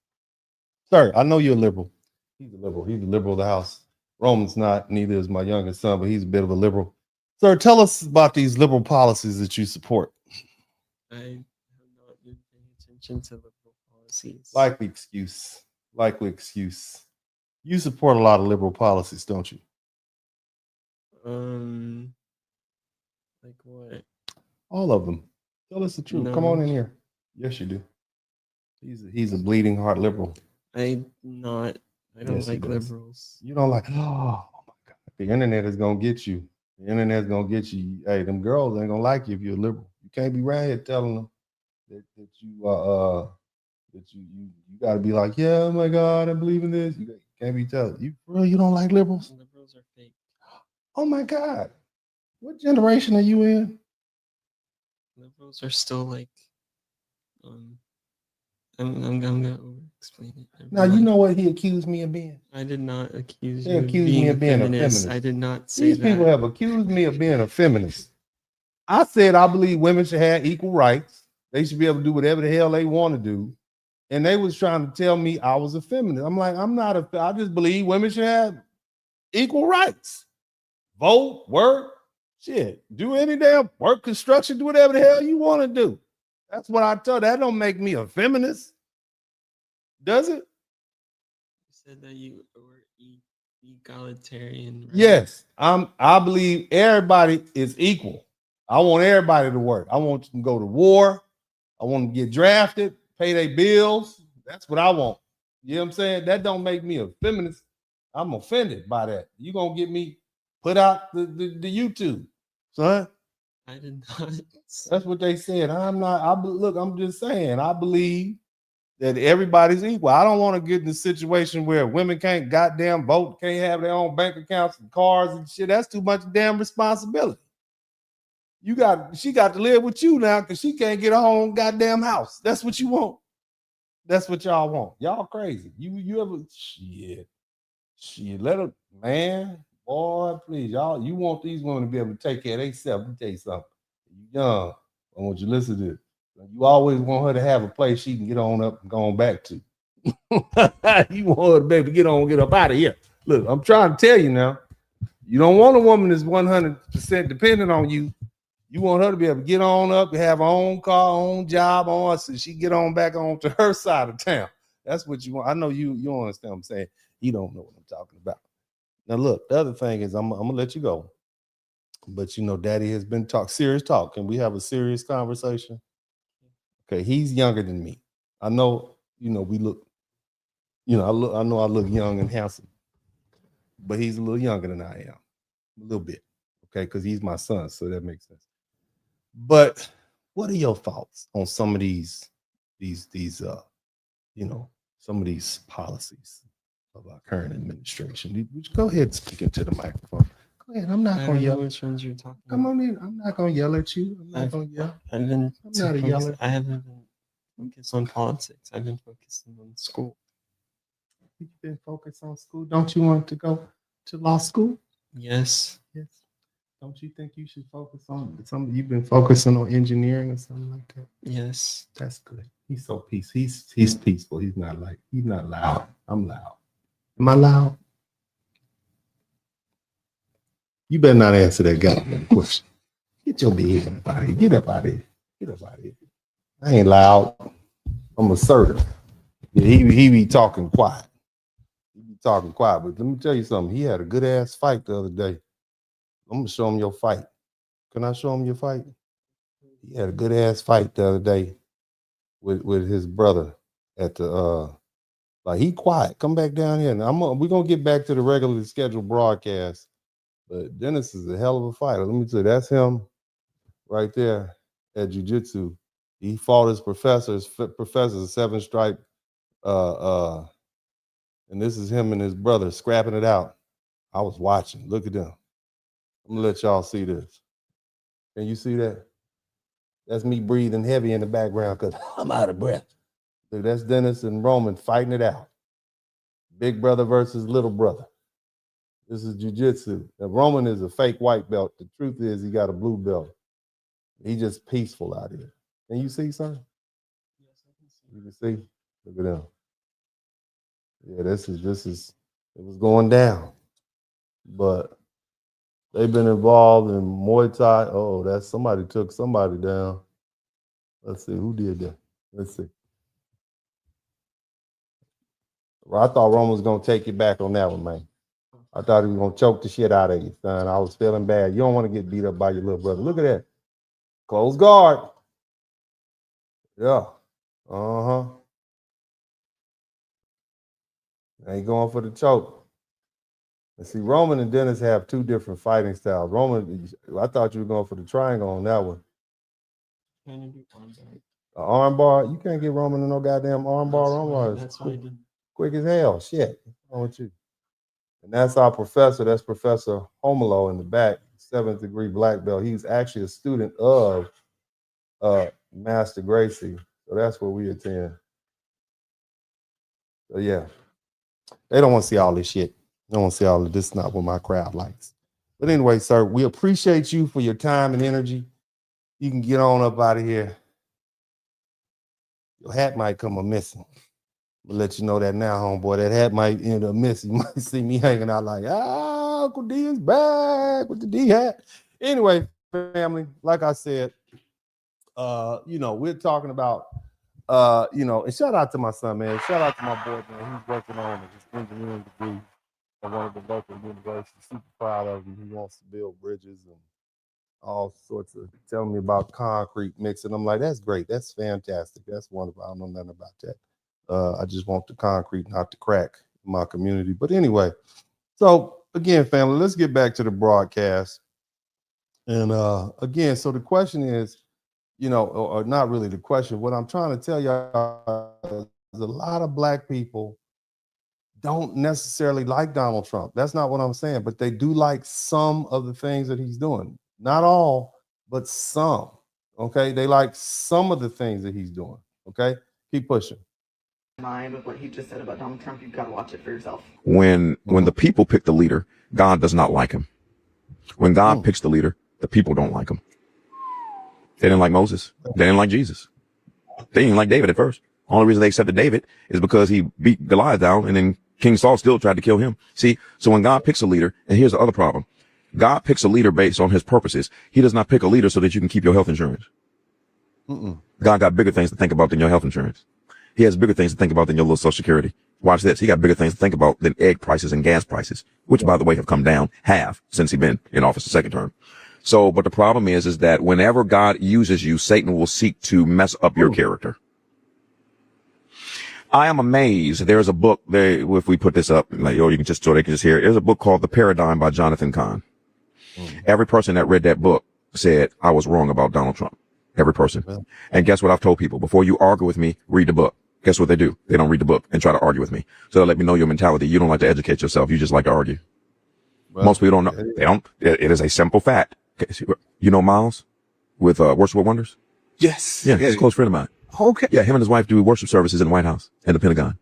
Sir, I know you're a liberal. He's a liberal. He's the liberal of the house. Roman's not, neither is my youngest son, but he's a bit of a liberal. Sir, tell us about these liberal policies that you support. I have not been paying attention to liberal policies. Likely excuse. You support a lot of liberal policies, don't you? Like what? All of them. Tell us the truth. No. Come on in here. Yes, you do. He's a bleeding heart liberal. I don't like liberals. You don't like, oh my God. The internet is gonna get you. Hey, them girls ain't gonna like you if you're a liberal. You can't be around here telling them that you gotta be like, yeah, oh my God, I believe in this. You can't be telling you don't like liberals? Liberals are fake. Oh my God. What generation are you in? Liberals are still like I'm gonna explain it. Now you know what he accused me of being. I did not accuse They you accused me of being a feminist. I did not say These that. people have accused me of being a feminist. I said I believe women should have equal rights. They should be able to do whatever the hell they want to do. And they was trying to tell me I was a feminist. I'm like, I just believe women should have equal rights. Vote, work, shit. Do any damn work, construction, do whatever the hell you want to do. That's what I told. That don't make me a feminist. Does it? You said that you were egalitarian. Right? Yes. I believe everybody is equal. I want everybody to work. I want them to go to war. I want them to get drafted, pay their bills. That's what I want. You know what I'm saying? That don't make me a feminist. I'm offended by that. You gonna get me put out the YouTube, son? I did not. That's what they said. I'm just saying. I believe that everybody's equal. I don't want to get in a situation where women can't goddamn vote, can't have their own bank accounts and cars and shit. That's too much damn responsibility. She got to live with you now because she can't get her own goddamn house. That's what you want. That's what y'all want. Y'all crazy. You ever shit, let her, man, boy, please. You want these women to be able to take care of themselves. Let me tell you something. You young. I want you to listen to this. You always want her to have a place she can get on up and go on back to. You want her to be able to get up out of here. Look, I'm trying to tell you now. You don't want a woman that's 100% dependent on you. You want her to be able to get on up and have her own car, own job on us, so she get on back on to her side of town. That's what you want. I know you understand what I'm saying. You don't know what I'm talking about. Now, look, the other thing is I'm going to let you go. But, Daddy has been serious talk. Can we have a serious conversation? Okay, he's younger than me. I know, we look, I know I look young and handsome. But he's a little younger than I am. A little bit. Okay, because he's my son, so that makes sense. But what are your thoughts on some of these some of these policies of our current administration? Go ahead and speak into the microphone. Go ahead. I'm not going to yell. Which ones you're talking Come on in. I'm not going to yell at you. I'm not going to yell. I'm not a yeller. I haven't been focused on politics. I've been focusing on school. You've been focused on school. Don't you want to go to law school? Yes. Yes. Don't you think you should focus on something? You've been focusing on engineering or something like that? Yes. That's good. He's so peaceful. He's peaceful. He's not loud. I'm loud. Am I loud? You better not answer that goddamn question. Get your big up out of here. Get up out of here. Get up out of here. I ain't loud. I'm assertive. Yeah, he be talking quiet. He be talking quiet. But let me tell you something. He had a good ass fight the other day. I'm gonna show him your fight. Can I show him your fight? He had a good ass fight the other day with his brother at the like he quiet. Come back down here. Now we're gonna get back to the regularly scheduled broadcast. But Dennis is a hell of a fighter. Let me tell you, that's him right there at jiu-jitsu. He fought his professor's a 7-stripe and this is him and his brother scrapping it out. I was watching. Look at them. I'm gonna let y'all see this. Can you see that? That's me breathing heavy in the background because I'm out of breath. Look, that's Dennis and Roman fighting it out. Big brother versus little brother. This is jiu-jitsu. Now, Roman is a fake white belt. The truth is he got a blue belt. He's just peaceful out here. Can you see, son? Yes, I can see. You can see? Look at them. Yeah, this is it was going down. But they've been involved in Muay Thai. Oh, that's somebody took somebody down. Let's see who did that. Let's see. Well, I thought Roman was gonna take you back on that one, man. I thought he was gonna choke the shit out of you, son. I was feeling bad. You don't want to get beat up by your little brother. Look at that. Close guard. Yeah. Uh-huh. Ain't going for the choke. And see, Roman and Dennis have two different fighting styles. Roman, I thought you were going for the triangle on that one. Arm bar? You can't get Roman in no goddamn arm bar. Arm bar is quick as hell. Shit. What's wrong with you? And that's our professor. That's Professor Homolo in the back, 7th degree black belt. He's actually a student of Master Gracie. So that's where we attend. So yeah. They don't want to see all this shit. They don't want to see all of this. Is not what my crowd likes. But anyway, sir, we appreciate you for your time and energy. You can get on up out of here. Your hat might come a missing. I'll let you know that now, homeboy. That hat might end up missing. You might see me hanging out like, Uncle D is back with the D hat. Anyway, family, like I said, we're talking about, and shout out to my son, man. Shout out to my boy, man. He's working on his engineering degree at one of the local universities. Super proud of him. He wants to build bridges and all sorts of telling me about concrete mixing. I'm like, that's great. That's fantastic. That's wonderful. I don't know nothing about that. I just want the concrete not to crack in my community. But anyway, so again, family, let's get back to the broadcast. And again, so the question is, or not really the question. What I'm trying to tell y'all is a lot of black people don't necessarily like Donald Trump. That's not what I'm saying, but they do like some of the things that he's doing. Not all, but some. Okay, they like some of the things that he's doing. Okay, keep pushing. Mind with what he just said about Donald Trump, you've got to watch it for yourself. When the people pick the leader, God does not like him. When God picks the leader, the people don't like him. They didn't like Moses. They didn't like Jesus. They didn't like David at first. Only reason they accepted David is because he beat Goliath down, and then King Saul still tried to kill him. See, so when God picks a leader, and here's the other problem. God picks a leader based on his purposes. He does not pick a leader so that you can keep your health insurance. God got bigger things to think about than your health insurance. He has bigger things to think about than your little Social Security. Watch this. He got bigger things to think about than egg prices and gas prices, which, by the way, have come down half since he's been in office the second term. So, but the problem is that whenever God uses you, Satan will seek to mess up your character. I am amazed. There's a book there. If we put this up, like, you can just, so they can just hear it. There's a book called The Paradigm by Jonathan Cahn. Every person that read that book said I was wrong about Donald Trump. Every person. And guess what I've told people? Before you argue with me, read the book. Guess what they do? They don't read the book and try to argue with me. So they'll let me know your mentality. You don't like to educate yourself. You just like to argue. Most people don't know. They don't. It is a simple fact. You know Miles with Worship with Wonders? Yes. Yeah, he's a close friend of mine. Okay. Yeah, him and his wife do worship services in the White House and the Pentagon.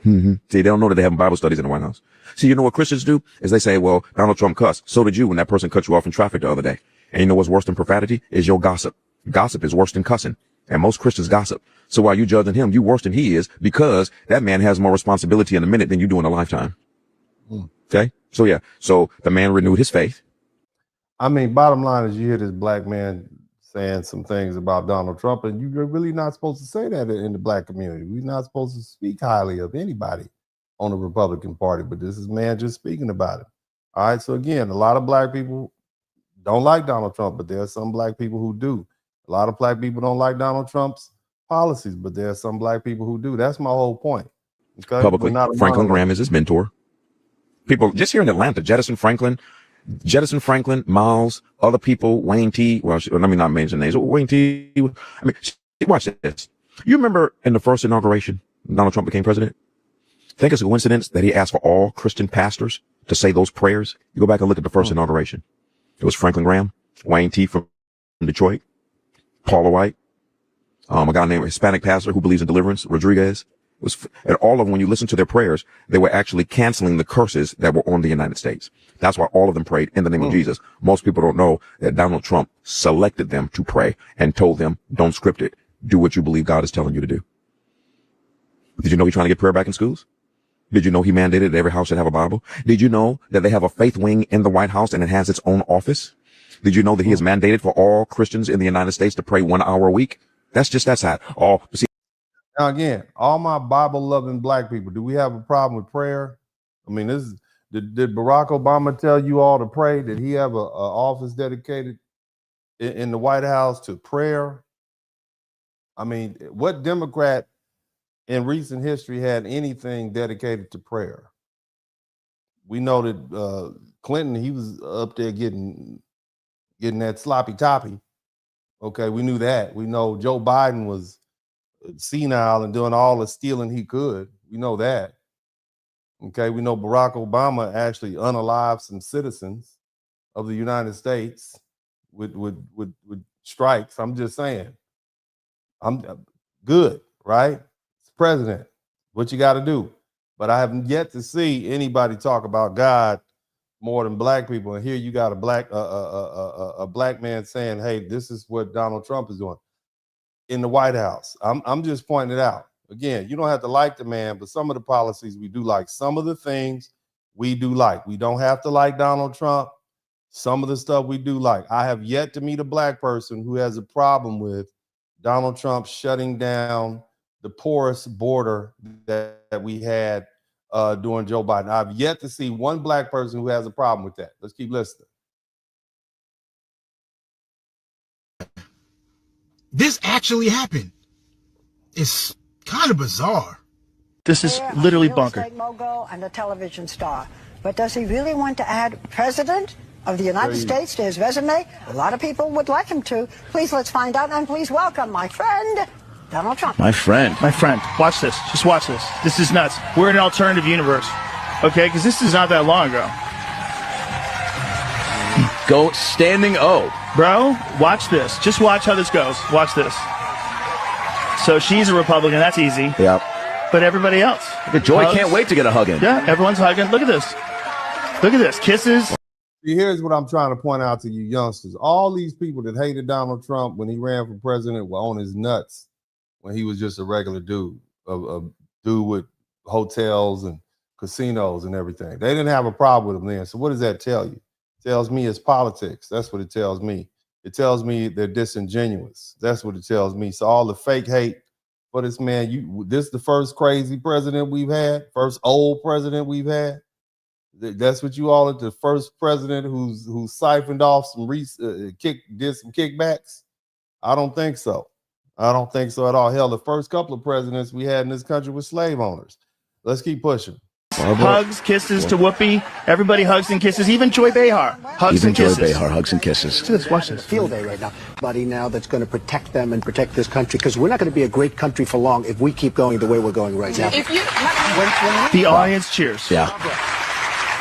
Mm-hmm. See, they don't know that they're having Bible studies in the White House. See, you know what Christians do? Is they say, well, Donald Trump cussed. So did you when that person cut you off in traffic the other day. And you know what's worse than profanity? Is your gossip. Gossip is worse than cussing. And most Christians gossip. So while you judging him, you worse than he is because that man has more responsibility in a minute than you do in a lifetime. Okay? So yeah. So the man renewed his faith. I mean, bottom line is you hear this black man saying some things about Donald Trump, and you're really not supposed to say that in the black community. We're not supposed to speak highly of anybody on the Republican Party, but this is man just speaking about it. All right. So again, a lot of black people don't like Donald Trump, but there are some black people who do. A lot of black people don't like Donald Trump's policies, but there are some black people who do. That's my whole point. Okay? Publicly, Franklin Graham is his mentor. People just here in Atlanta, Jettison Franklin, Miles, other people, Wayne T. Well, let me not mention names. Wayne T. I mean, watch this. You remember in the first inauguration, Donald Trump became president? Think it's a coincidence that he asked for all Christian pastors to say those prayers? You go back and look at the first inauguration. It was Franklin Graham, Wayne T. from Detroit, Paula White, a guy named Hispanic pastor who believes in deliverance, Rodriguez. It was, and all of them, when you listen to their prayers, they were actually canceling the curses that were on the United States. That's why all of them prayed in the name of Jesus. Most people don't know that Donald Trump selected them to pray and told them, don't script it. Do what you believe God is telling you to do. Did you know he's trying to get prayer back in schools? Did you know he mandated that every house should have a Bible? Did you know that they have a faith wing in the White House and it has its own office? Did you know that he has mandated for all Christians in the United States to pray 1 hour a week? That's sad. Now again, all my Bible-loving black people, do we have a problem with prayer? I mean, did Barack Obama tell you all to pray? Did he have a office dedicated in the White House to prayer? I mean, what Democrat in recent history had anything dedicated to prayer? We know that Clinton, he was up there getting that sloppy toppy. Okay, we knew that. We know Joe Biden was senile and doing all the stealing he could. We know that. Okay, we know Barack Obama actually unalived some citizens of the United States with strikes. I'm just saying. I'm good, right? It's president. What you got to do. But I haven't yet to see anybody talk about God more than black people. And here you got a black man saying, hey, this is what Donald Trump is doing in the White House. I'm just pointing it out. Again, you don't have to like the man, but some of the policies we do like. Some of the things we do like. We don't have to like Donald Trump. Some of the stuff we do like. I have yet to meet a black person who has a problem with Donald Trump shutting down the porous border that we had during Joe Biden. I've yet to see one black person who has a problem with that. Let's keep listening. This actually happened. It's kind of bizarre. This is literally bunker. Real estate mogul and a television star. But does he really want to add president of the United States to his resume? A lot of people would like him to. Please, let's find out, and please welcome my friend, Donald Trump. My friend. Watch this. Just watch this. This is nuts. We're in an alternative universe. Okay? Because this is not that long ago. Go standing O. Bro, watch this. Just watch how this goes. Watch this. So she's a Republican. That's easy. Yep. But everybody else. Look at Joy. Can't wait to get a hug in. Yeah, everyone's hugging. Look at this. Look at this. Kisses. Here's what I'm trying to point out to you youngsters. All these people that hated Donald Trump when he ran for president were on his nuts when he was just a regular dude, a dude with hotels and casinos and everything. They didn't have a problem with him then. So what does that tell you? It tells me it's politics. That's what it tells me. It tells me they're disingenuous. That's what it tells me. So all the fake hate for this man, this is the first crazy president we've had, first old president we've had. That's what you all are, the first president who's siphoned off some did some kickbacks. I don't think so. I don't think so at all. Hell, the first couple of presidents we had in this country were slave owners. Let's keep pushing. Hugs, kisses to Whoopi. Everybody hugs and kisses. Even Joy Behar. Hugs and kisses. Even Joy Behar hugs and kisses. Watch this. Field day right now. Buddy now that's going to protect them and protect this country, because we're not going to be a great country for long if we keep going the way we're going right now. The audience cheers. Yeah.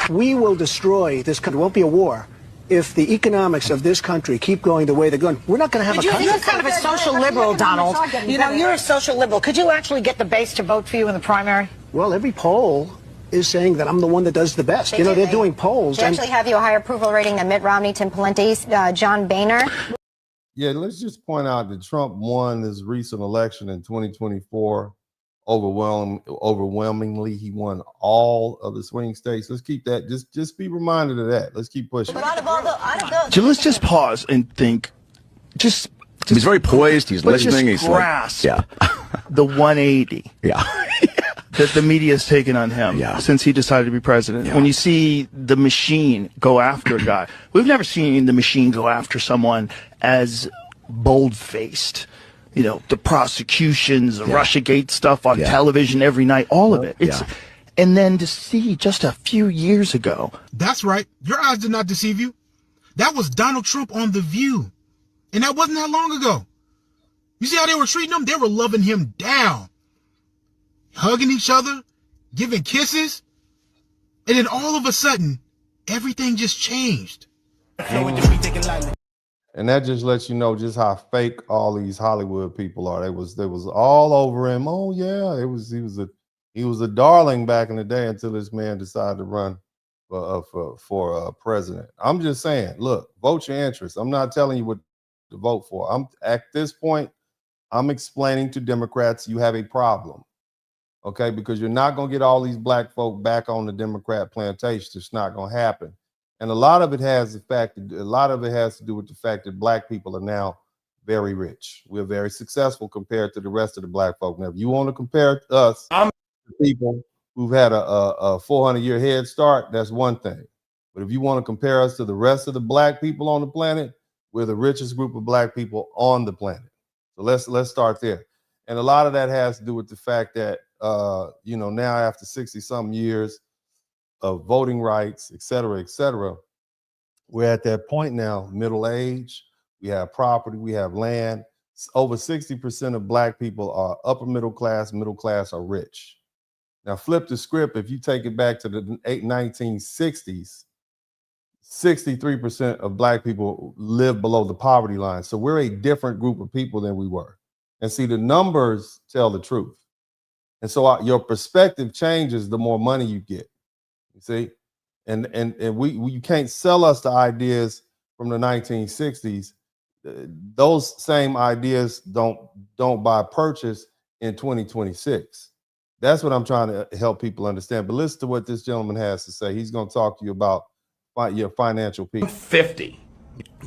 We will destroy this country. It won't be a war if the economics of this country keep going the way they're going. We're not going to have a country. You're kind of a social liberal, Donald. You know, you're a social liberal. Could you actually get the base to vote for you in the primary? Well, every poll is saying that I'm the one that does the best. They're doing polls. They actually have you a higher approval rating than Mitt Romney, Tim Pawlenty, John Boehner. Yeah, let's just point out that Trump won this recent election in 2024 overwhelmingly. He won all of the swing states. Let's keep that. Just be reminded of that. Let's keep pushing. Let's just pause and think. He's very poised. He's listening. He's grasp yeah. the 180. Yeah. That the media has taken on him since he decided to be president. When you see the machine go after a guy, we've never seen the machine go after someone as bold-faced. The prosecutions, the Russiagate stuff on television every night, all of it. And then to see just a few years ago. That's right. Your eyes did not deceive you. That was Donald Trump on The View. And that wasn't that long ago. You see how they were treating him? They were loving him down. Hugging each other, giving kisses, and then all of a sudden, everything just changed. And that just lets you know just how fake all these Hollywood people are. They was all over him. Oh yeah, he was a darling back in the day until this man decided to run for president. I'm just saying, look, vote your interest. I'm not telling you what to vote for. At this point, I'm explaining to Democrats you have a problem. Okay, because you're not going to get all these black folk back on the Democrat plantation. It's not going to happen. And a lot of it has to do with the fact that black people are now very rich. We're very successful compared to the rest of the black folk. Now, if you want to compare us to people who've had a 400-year head start, that's one thing. But if you want to compare us to the rest of the black people on the planet, we're the richest group of black people on the planet. So let's start there. And a lot of that has to do with the fact that now after 60-something years of voting rights, et cetera, we're at that point now, middle age, we have property, we have land. Over 60% of black people are upper middle class are rich. Now flip the script, if you take it back to the 1960s, 63% of black people live below the poverty line. So we're a different group of people than we were. And see, the numbers tell the truth. And so your perspective changes the more money you get. You see, and you can't sell us the ideas from the 1960s. Those same ideas don't buy purchase in 2026. That's what I'm trying to help people understand. But listen to what this gentleman has to say. He's going to talk to you about your financial peak. 50.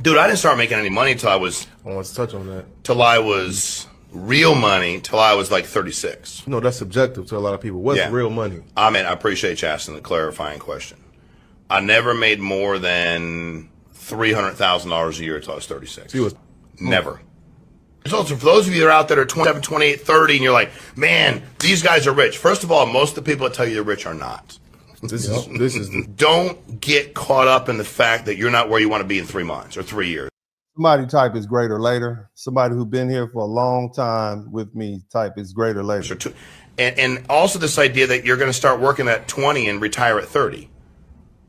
Dude, I didn't start making any money until I was. I want to touch on that. Till I was real money till I was like 36. No, that's subjective to a lot of people. What's real money? I mean, I appreciate you asking the clarifying question. I never made more than $300,000 a year until I was 36. Never. So for those of you that are out there that are 27, 28, 30, and you're like, man, these guys are rich. First of all, most of the people that tell you they're rich are not. Don't get caught up in the fact that you're not where you want to be in 3 months or 3 years. Somebody type is greater later. Somebody who's been here for a long time with me type is greater later. And also this idea that you're going to start working at 20 and retire at 30.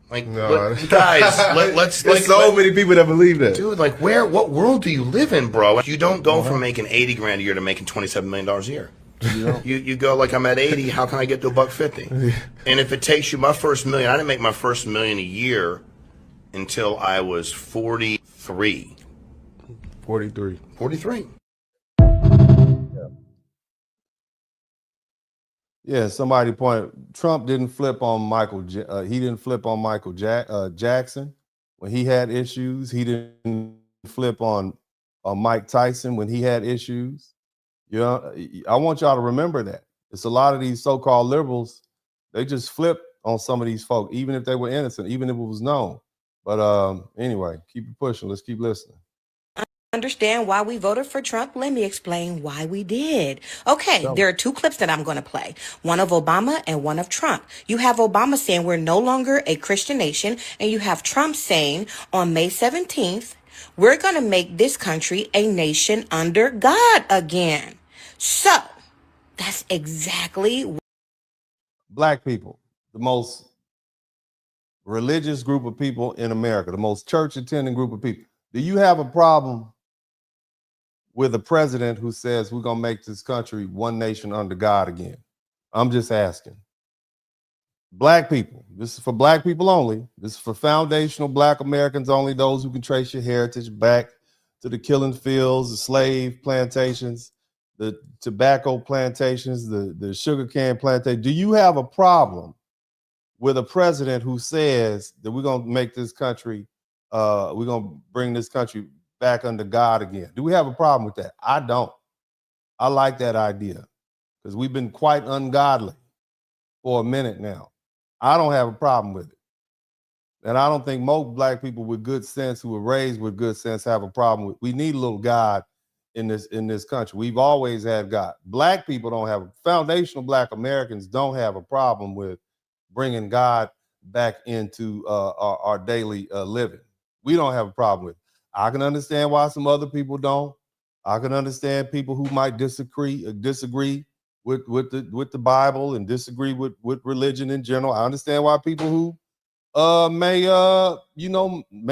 Like, no. Guys, let's. There's so many people that believe that. Dude, like, what world do you live in, bro? You don't go from making $80 grand a year to making $27 million a year. You go like, I'm at 80. How can I get to $150? And if it takes you my first million, I didn't make my first million a year until I was 43. 43. Yeah, somebody pointed. Trump didn't flip on Michael. He didn't flip on Michael Jackson when he had issues. He didn't flip on Mike Tyson when he had issues. I want y'all to remember that. It's a lot of these so-called liberals. They just flip on some of these folk, even if they were innocent, even if it was known. But anyway, keep it pushing. Let's keep listening. Understand why we voted for Trump? Let me explain why we did. Okay, there are two clips that I'm going to play. One of Obama and one of Trump. You have Obama saying we're no longer a Christian nation, and you have Trump saying on May 17th, we're going to make this country a nation under God again. So that's exactly Black people, the most religious group of people in America, the most church attending group of people. Do you have a problem with a president who says we're going to make this country one nation under God again? I'm just asking. Black people, this is for black people only. This is for foundational black Americans only, those who can trace your heritage back to the killing fields, the slave plantations, the tobacco plantations, the sugarcane plantation. Do you have a problem with a president who says that we're going to make this country, we're going to bring this country back under God again? Do we have a problem with that? I don't. I like that idea because we've been quite ungodly for a minute now. I don't have a problem with it. And I don't think most black people with good sense, who were raised with good sense, have a problem with. We need a little God in this country. We've always had God. Black people don't have, foundational black Americans don't have a problem with bringing God back into our daily living. We don't have a problem with it. I can understand why some other people don't. I can understand people who might disagree with the Bible and disagree with religion in general. I understand why people who may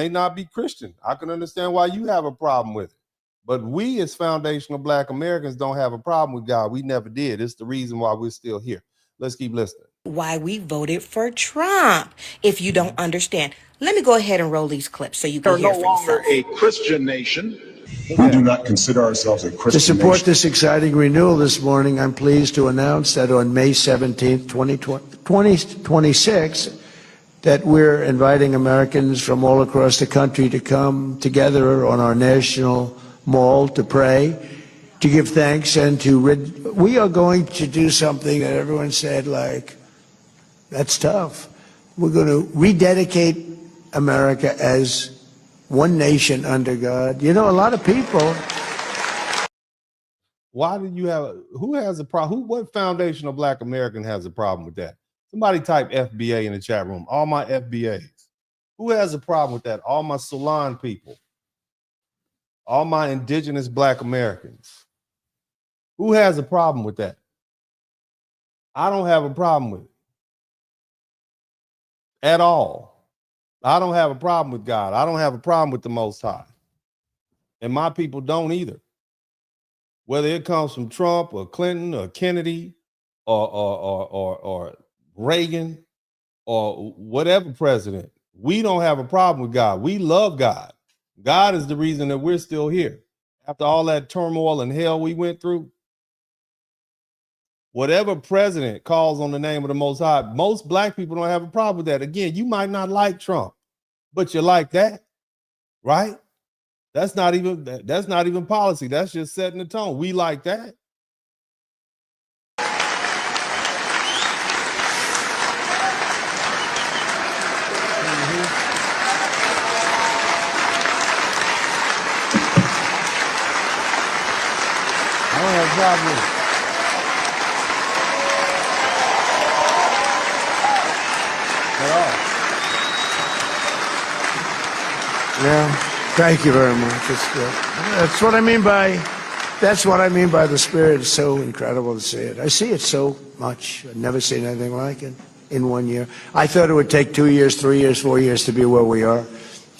not be Christian. I can understand why you have a problem with it. But we as foundational black Americans don't have a problem with God. We never did. It's the reason why we're still here. Let's keep listening. Why we voted for Trump. If you don't understand, let me go ahead and roll these clips so you can hear for yourself. We're no longer a Christian nation. We do not consider ourselves a Christian To support nation. this exciting renewal this morning, I'm pleased to announce that on May 17th, 2026, that we're inviting Americans from all across the country to come together on our national mall to pray, to give thanks, and we are going to do something that everyone said, like, that's tough. We're going to rededicate America as one nation under God. You know, a lot of people. Why do you have, who has a problem? What foundational black American has a problem with that? Somebody type FBA in the chat room. All my FBAs. Who has a problem with that? All my Salon people. All my indigenous black Americans. Who has a problem with that? I don't have a problem with it. At all. I don't have a problem with God. I don't have a problem with the Most High. And my people don't either. Whether it comes from Trump or Clinton or Kennedy or Reagan or whatever president, we don't have a problem with God. We love God. God is the reason that we're still here. After all that turmoil and hell we went through, whatever president calls on the name of the Most High, most black people don't have a problem with that. Again, you might not like Trump, but you like that, right? That's not even policy. That's just setting the tone. We like that. I don't have a problem with it. Yeah, thank you very much. That's what I mean by the Spirit. It's so incredible to see it. I see it so much. I've never seen anything like it in 1 year. I thought it would take 2 years, 3 years, 4 years to be where we are.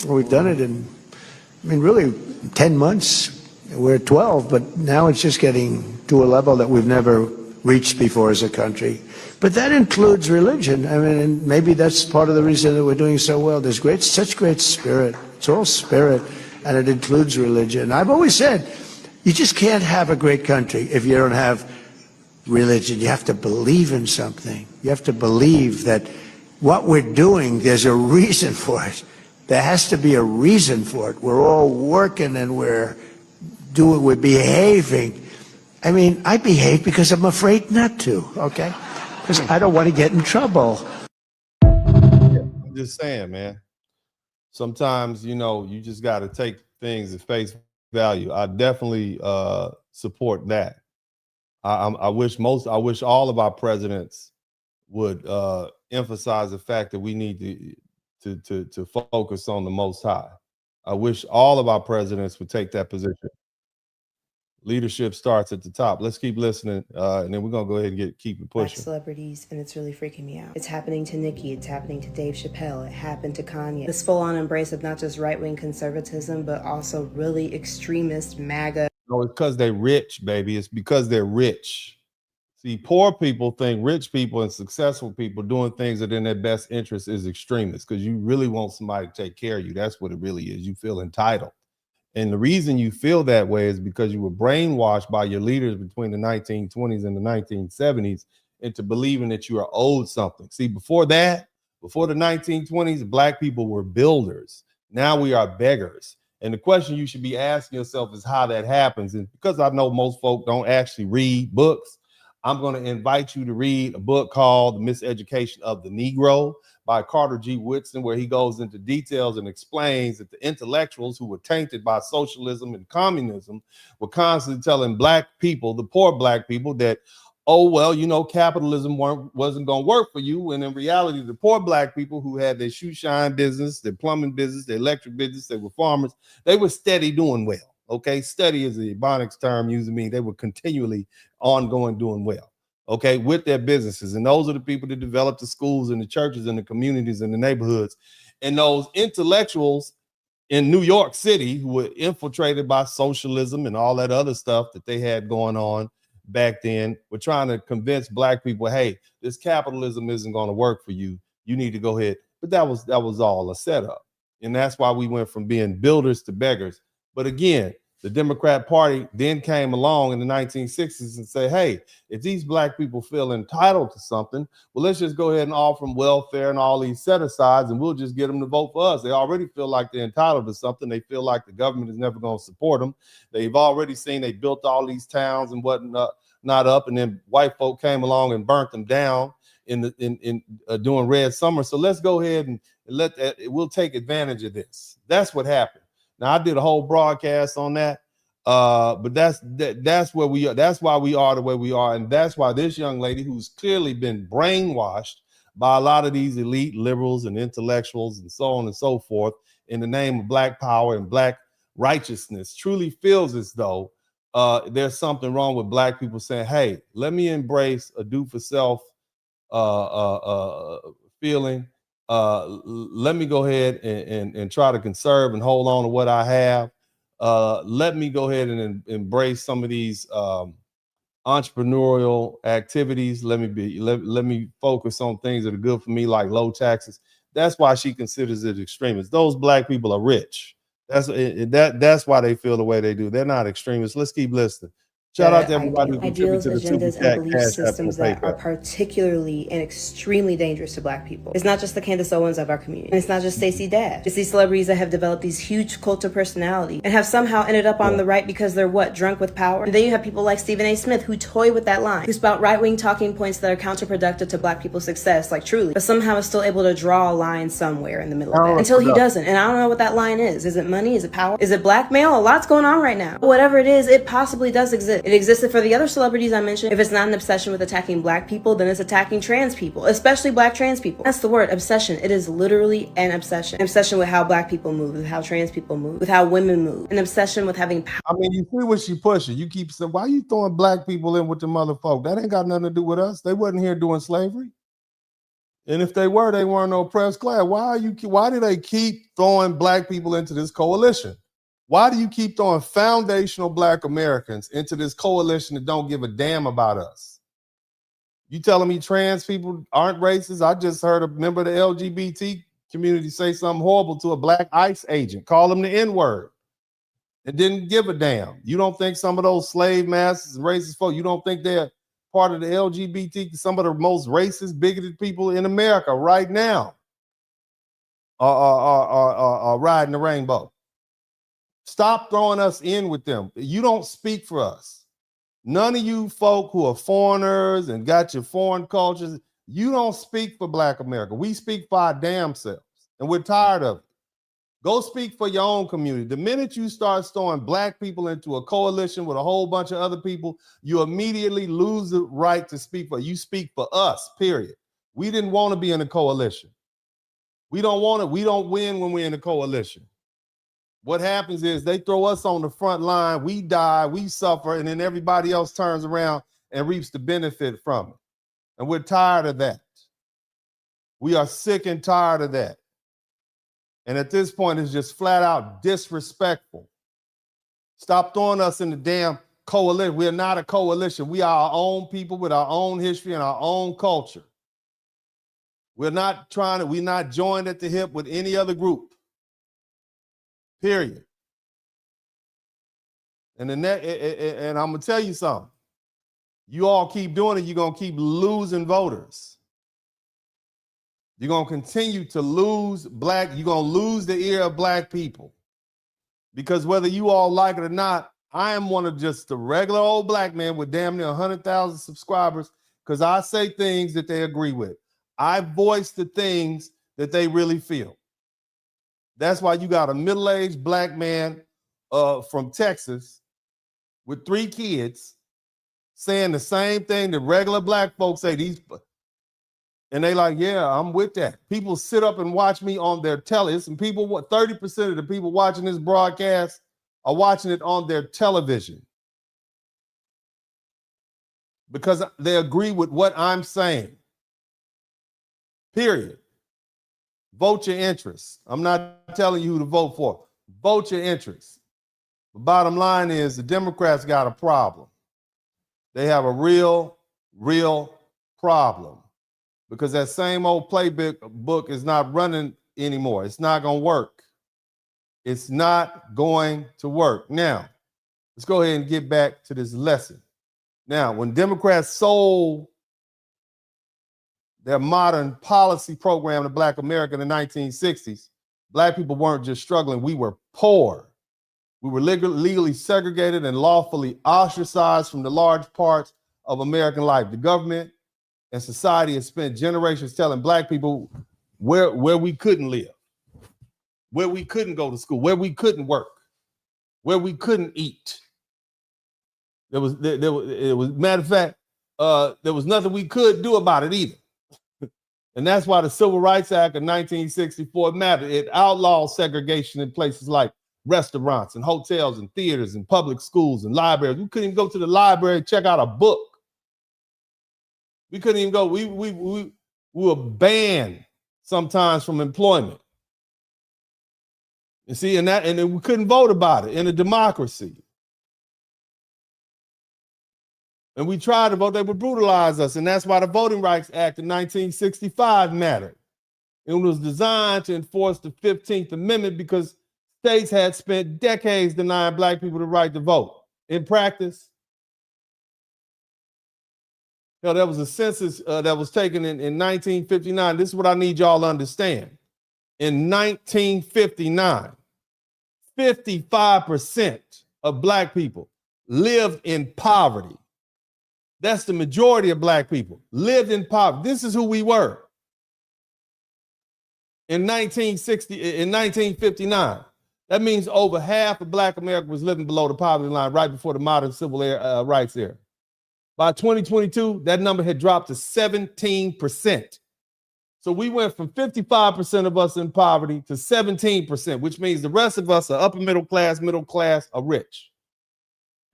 We've done it in, really 10 months. We're at 12, but now it's just getting to a level that we've never reached before as a country. But that includes religion. And maybe that's part of the reason that we're doing so well. There's such great spirit. It's all spirit, and it includes religion. I've always said, you just can't have a great country if you don't have religion. You have to believe in something. You have to believe that what we're doing, there's a reason for it. There has to be a reason for it. We're all working and we're behaving. I behave because I'm afraid not to, okay? Because I don't want to get in trouble. I'm just saying, man. Sometimes, you just got to take things at face value. I definitely support that. I wish all of our presidents would emphasize the fact that we need to focus on the Most High. I wish all of our presidents would take that position. Leadership starts at the top. Let's keep listening, and then we're gonna go ahead and keep it pushing. Black celebrities, and it's really freaking me out. It's happening to Nicki. It's happening to Dave Chappelle. It happened to Kanye. This full-on embrace of not just right-wing conservatism, but also really extremist MAGA. No, it's because they're rich, baby. It's because they're rich. See, poor people think rich people and successful people doing things that are in their best interest is extremists, because you really want somebody to take care of you. That's what it really is. You feel entitled. And the reason you feel that way is because you were brainwashed by your leaders between the 1920s and the 1970s into believing that you are owed something. See, before that, before the 1920s, Black people were builders. Now we are beggars. And the question you should be asking yourself is how that happens. And because I know most folk don't actually read books, I'm going to invite you to read a book called The Miseducation of the Negro by Carter G. Woodson, where he goes into details and explains that the intellectuals who were tainted by socialism and communism were constantly telling Black people, the poor Black people, that, oh, well, you know, capitalism wasn't going to work for you. And in reality, the poor Black people who had their shoe shine business, their plumbing business, their electric business, they were farmers, they were steady doing well. Okay, steady is the Ebonics term using me. They were continually ongoing doing well, okay, with their businesses. And those are the people that developed the schools and the churches and the communities and the neighborhoods. And those intellectuals in New York City who were infiltrated by socialism and all that other stuff that they had going on back then were trying to convince Black people, hey, this capitalism isn't going to work for you. You need to go ahead. But that was all a setup. And that's why we went from being builders to beggars. But again, the Democrat Party then came along in the 1960s and say, hey, if these Black people feel entitled to something, well, let's just go ahead and offer them welfare and all these set-asides, and we'll just get them to vote for us. They already feel like they're entitled to something. They feel like the government is never going to support them. They've already seen they built all these towns and whatnot not up, and then white folk came along and burnt them down during Red Summer. So let's go ahead and we'll take advantage of this. That's what happened. Now, I did a whole broadcast on that, but that's where we are. That's why we are the way we are, and that's why this young lady, who's clearly been brainwashed by a lot of these elite liberals and intellectuals and so on and so forth in the name of Black power and Black righteousness, truly feels as though there's something wrong with Black people saying, hey, let me embrace a do-for-self feeling. Let me go ahead and try to conserve and hold on to what I have. Let me go ahead and embrace some of these entrepreneurial activities. Let me focus on things that are good for me, like low taxes. That's why she considers it extremist. Those Black people are rich. That's why they feel the way they do. They're not extremists. Let's keep listening. Shout out to everybody who ideals, contributed to the agendas, Super and Chat, belief Cash App, systems and that are PayPal. particularly and extremely dangerous to Black people. It's not just the Candace Owens of our community. And it's not just Stacey Dash. It's these celebrities that have developed these huge cult of personality and have somehow ended up on the right because they're drunk with power. And then you have people like Stephen A. Smith who toy with that line, who spout right-wing talking points that are counterproductive to Black people's success, like truly, but somehow is still able to draw a line somewhere in the middle of that until he doesn't. And I don't know what that line is. Is it money? Is it power? Is it blackmail? A lot's going on right now. Whatever it is, it possibly does exist. It existed for the other celebrities I mentioned. If it's not an obsession with attacking Black people, then it's attacking trans people, especially Black trans people. That's the word, obsession. It is literally an obsession. An obsession with how Black people move, with how trans people move, with how women move. An obsession with having power. I mean, you see what she pushing. You keep saying, why are you throwing Black people in with the motherfucker? That ain't got nothing to do with us. They wasn't here doing slavery. And if they were, they weren't no oppressed class. Why do they keep throwing Black people into this coalition? Why do you keep throwing foundational Black Americans into this coalition that don't give a damn about us? You telling me trans people aren't racist? I just heard a member of the LGBT community say something horrible to a Black ICE agent, call him the N-word, and didn't give a damn. You don't think some of those slave masters and racist folk, you don't think they're part of the LGBT, some of the most racist, bigoted people in America right now are riding the rainbow? Stop throwing us in with them. You don't speak for us. None of you folk who are foreigners and got your foreign cultures, you don't speak for Black America. We speak for our damn selves, and we're tired of it. Go speak for your own community. The minute you start throwing Black people into a coalition with a whole bunch of other people, you immediately lose the right to speak for. You speak for us, period. We didn't want to be in a coalition. We don't want it. We don't win when we're in a coalition. What happens is they throw us on the front line, we die, we suffer, and then everybody else turns around and reaps the benefit from it. And we're tired of that. We are sick and tired of that. And at this point, it's just flat out disrespectful. Stop throwing us in the damn coalition. We're not a coalition. We are our own people with our own history and our own culture. We're not joined at the hip with any other group. Period. And I'm gonna tell you something. You all keep doing it, you're gonna keep losing voters. You're gonna continue to lose you're gonna lose the ear of black people. Because whether you all like it or not, I am one of just the regular old black man with damn near 100,000 subscribers because I say things that they agree with. I voice the things that they really feel. That's why you got a middle-aged black man from Texas with 3 kids saying the same thing that regular black folks say. And they like, yeah, I'm with that. People sit up and watch me on their tellies, and 30% of the people watching this broadcast are watching it on their television because they agree with what I'm saying. Period. Vote your interests. I'm not telling you who to vote for. Vote your interests. The bottom line is the Democrats got a problem. They have a real problem because that same old playbook is not running anymore. It's not going to work. It's not going to work. Now, let's go ahead and get back to this lesson. Now, when Democrats sold their modern policy program to Black America in the 1960s, Black people weren't just struggling, we were poor. We were legally segregated and lawfully ostracized from the large parts of American life. The government and society has spent generations telling Black people where we couldn't live, where we couldn't go to school, where we couldn't work, where we couldn't eat. There was matter of fact, there was nothing we could do about it either. And that's why the Civil Rights Act of 1964 mattered. It outlawed segregation in places like restaurants and hotels and theaters and public schools and libraries. We couldn't even go to the library and check out a book. We couldn't even go. We were banned sometimes from employment. You see, and then we couldn't vote about it in a democracy. And we tried to vote, they would brutalize us. And that's why the Voting Rights Act of 1965 mattered. It was designed to enforce the 15th Amendment because states had spent decades denying Black people the right to vote. In practice, there was a census that was taken in 1959. This is what I need y'all to understand. In 1959, 55% of Black people lived in poverty. That's the majority of Black people lived in poverty. This is who we were. In 1959, that means over half of Black America was living below the poverty line right before the modern civil rights era. By 2022, that number had dropped to 17%. So we went from 55% of us in poverty to 17%, which means the rest of us are upper middle class, are rich.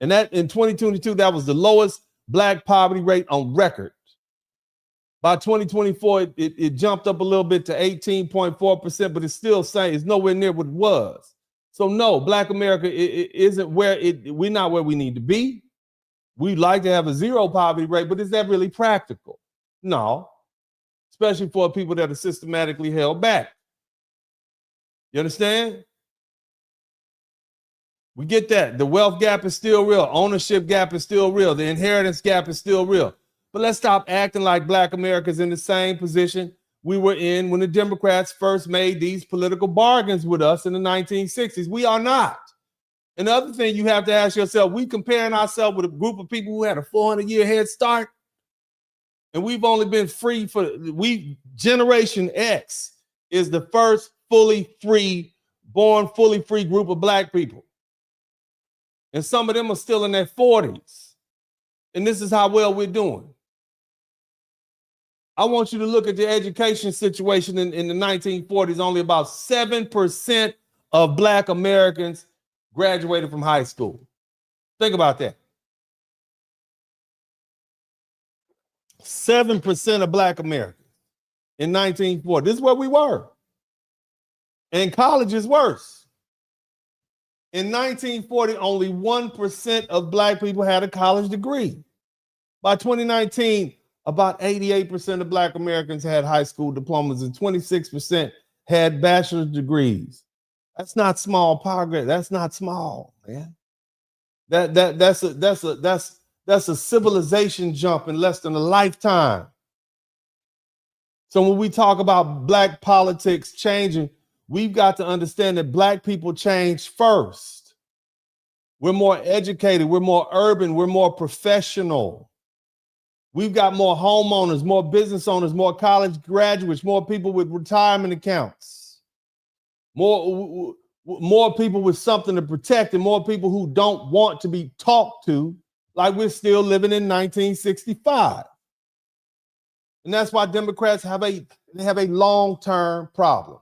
And that in 2022, that was the lowest Black poverty rate on record. By 2024, it jumped up a little bit to 18.4%, but it's still saying it's nowhere near what it was. So no, Black America isn't we're not where we need to be. We'd like to have a zero poverty rate, but is that really practical? No, especially for people that are systematically held back. You understand? We get that. The wealth gap is still real. Ownership gap is still real. The inheritance gap is still real. But let's stop acting like Black America's in the same position we were in when the Democrats first made these political bargains with us in the 1960s. We are not. And the other thing you have to ask yourself, we comparing ourselves with a group of people who had a 400-year head start, and we've only been free Generation X is the first fully free group of Black people. And some of them are still in their 40s. And this is how well we're doing. I want you to look at the education situation in the 1940s. Only about 7% of Black Americans graduated from high school. Think about that. 7% of Black Americans in 1940. This is where we were. And college is worse. In 1940, only 1% of black people had a college degree. By 2019, about 88% of black Americans had high school diplomas and 26% had bachelor's degrees. That's not small progress. That's not small, man. That's a civilization jump in less than a lifetime. So when we talk about black politics changing, we've got to understand that black people change first. We're more educated, we're more urban, we're more professional. We've got more homeowners, more business owners, more college graduates, more people with retirement accounts, more people with something to protect, and more people who don't want to be talked to like we're still living in 1965. And that's why Democrats have a long-term problem.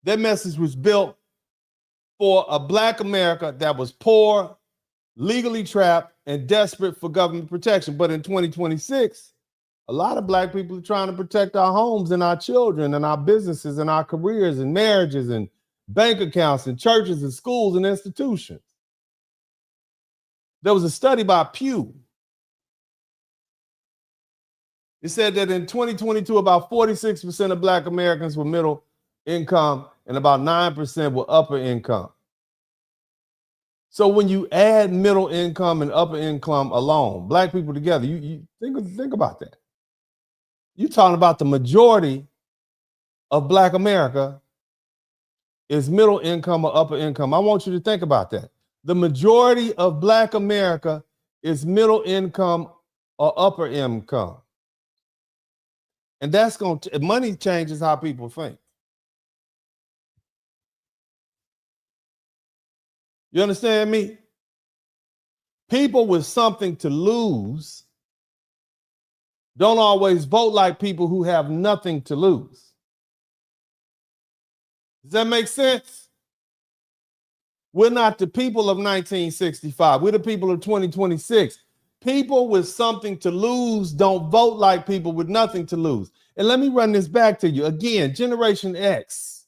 Their message was built for a black America that was poor, legally trapped, and desperate for government protection. But in 2026, a lot of black people are trying to protect our homes and our children and our businesses and our careers and marriages and bank accounts and churches and schools and institutions. There was a study by Pew. It said that in 2022, about 46% of black Americans were middle income and about 9% were upper income. So when you add middle income and upper income alone, black people together, you think about that. You're talking about the majority of black America is middle income or upper income. I want you to think about that. The majority of black America is middle income or upper income. And that's money changes how people think. You understand me? People with something to lose don't always vote like people who have nothing to lose. Does that make sense? We're not the people of 1965. We're the people of 2026. People with something to lose don't vote like people with nothing to lose. And let me run this back to you. Again, Generation X,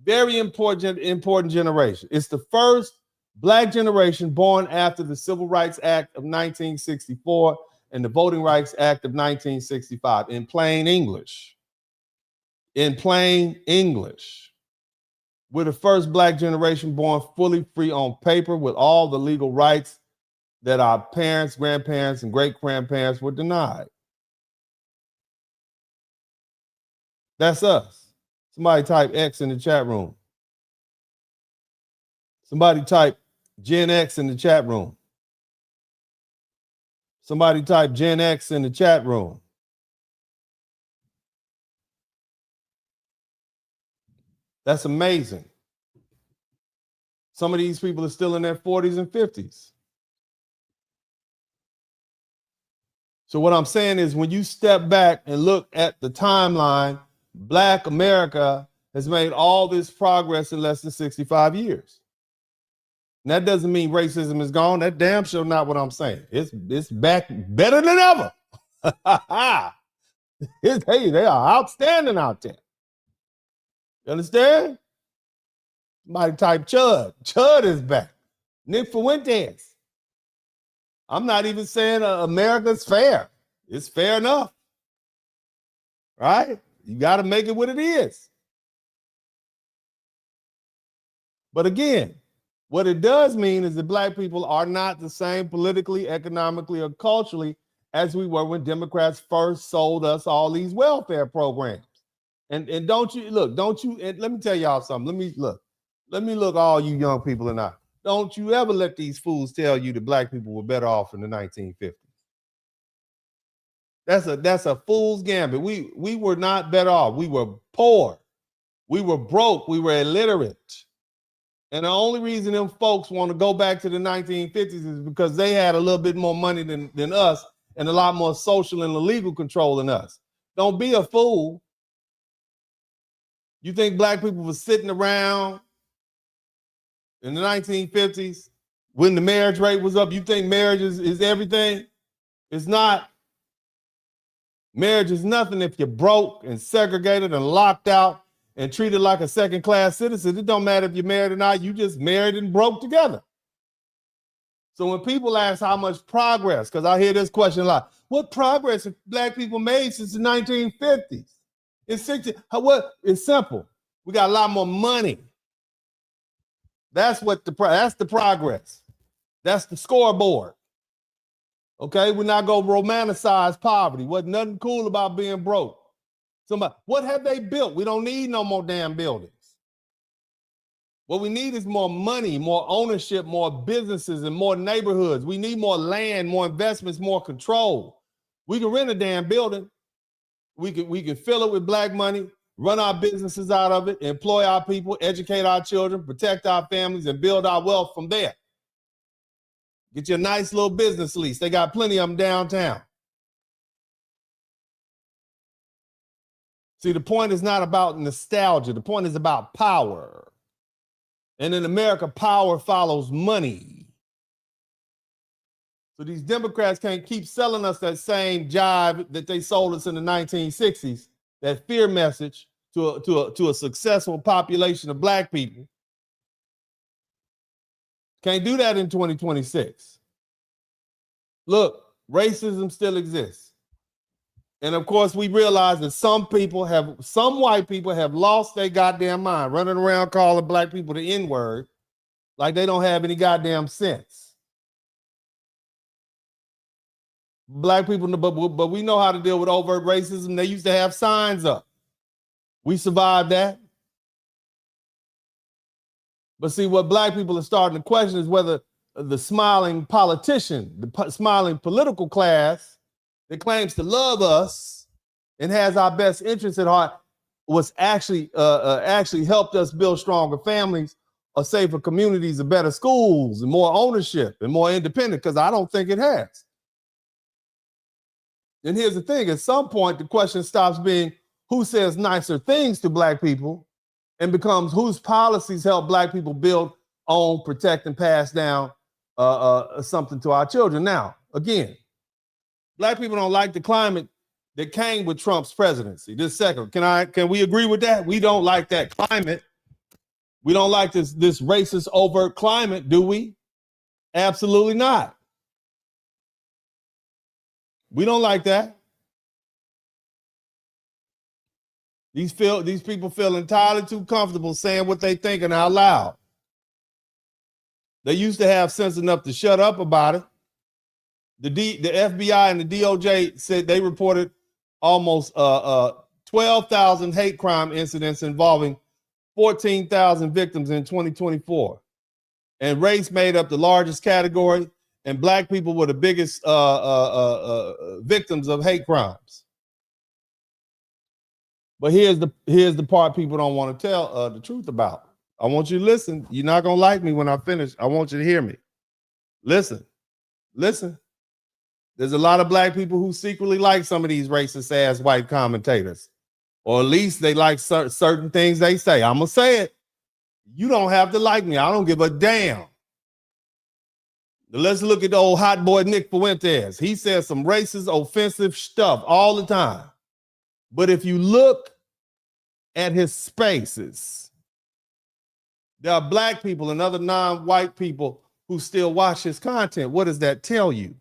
very important generation. It's the first black generation born after the Civil Rights Act of 1964 and the Voting Rights Act of 1965. In plain English, we're the first black generation born fully free on paper with all the legal rights that our parents, grandparents, and great-grandparents were denied. That's us. Somebody type X in the chat room. Somebody type Gen X in the chat room. Somebody type Gen X in the chat room. That's amazing. Some of these people are still in their 40s and 50s. So what I'm saying is when you step back and look at the timeline, black America has made all this progress in less than 65 years. And that doesn't mean racism is gone. That damn sure not what I'm saying. It's back better than ever. Hey, they are outstanding out there. You understand? Somebody type Chud. Chud is back. Nick Fuentes. I'm not even saying America's fair. It's fair enough. Right? You got to make it what it is. But again, what it does mean is that black people are not the same politically, economically, or culturally as we were when Democrats first sold us all these welfare programs. And don't you, and let me tell y'all something. Let me look all you young people in the eye. Don't you ever let these fools tell you that black people were better off in the 1950s. That's a fool's gambit. We were not better off. We were poor. We were broke. We were illiterate. And the only reason them folks want to go back to the 1950s is because they had a little bit more money than us and a lot more social and legal control than us. Don't be a fool. You think black people were sitting around in the 1950s when the marriage rate was up? You think marriage is everything? It's not. Marriage is nothing if you're broke and segregated and locked out and treated like a second-class citizen. It don't matter if you're married or not. You just married and broke together. So when people ask how much progress, because I hear this question a lot, what progress have black people made since the 1950s? It's simple. We got a lot more money. That's the progress. That's the scoreboard. Okay, we're not gonna romanticize poverty. Wasn't nothing cool about being broke. What have they built? We don't need no more damn buildings. What we need is more money, more ownership, more businesses, and more neighborhoods. We need more land, more investments, more control. We can rent a damn building. We can fill it with black money, run our businesses out of it, employ our people, educate our children, protect our families, and build our wealth from there. Get you a nice little business lease. They got plenty of them downtown. See, the point is not about nostalgia. The point is about power. And in America, power follows money. So these Democrats can't keep selling us that same jive that they sold us in the 1960s, that fear message to a successful population of black people. Can't do that in 2026. Look, racism still exists. And of course, we realize that some white people have lost their goddamn mind, running around calling black people the N-word like they don't have any goddamn sense. Black people, but we know how to deal with overt racism. They used to have signs up. We survived that. But see, what black people are starting to question is whether the smiling politician, the smiling political class that claims to love us and has our best interests at heart was actually helped us build stronger families, or safer communities, or better schools, and more ownership and more independent, because I don't think it has. And here's the thing, at some point, the question stops being who says nicer things to black people and becomes whose policies help black people build, own, protect, and pass down something to our children. Now, again, black people don't like the climate that came with Trump's presidency. This second, can we agree with that? We don't like that climate. We don't like this racist overt climate, do we? Absolutely not. We don't like that. These people feel entirely too comfortable saying what they thinking out loud. They used to have sense enough to shut up about it. The FBI and the DOJ said they reported almost 12,000 hate crime incidents involving 14,000 victims in 2024. And race made up the largest category, and black people were the biggest victims of hate crimes. But here's the part people don't want to tell the truth about. I want you to listen. You're not going to like me when I finish. I want you to hear me. Listen. There's a lot of black people who secretly like some of these racist ass white commentators, or at least they like certain things they say. I'm going to say it. You don't have to like me. I don't give a damn. Let's look at the old hot boy Nick Fuentes. He says some racist, offensive stuff all the time. But if you look at his spaces, there are black people and other non-white people who still watch his content. What does that tell you?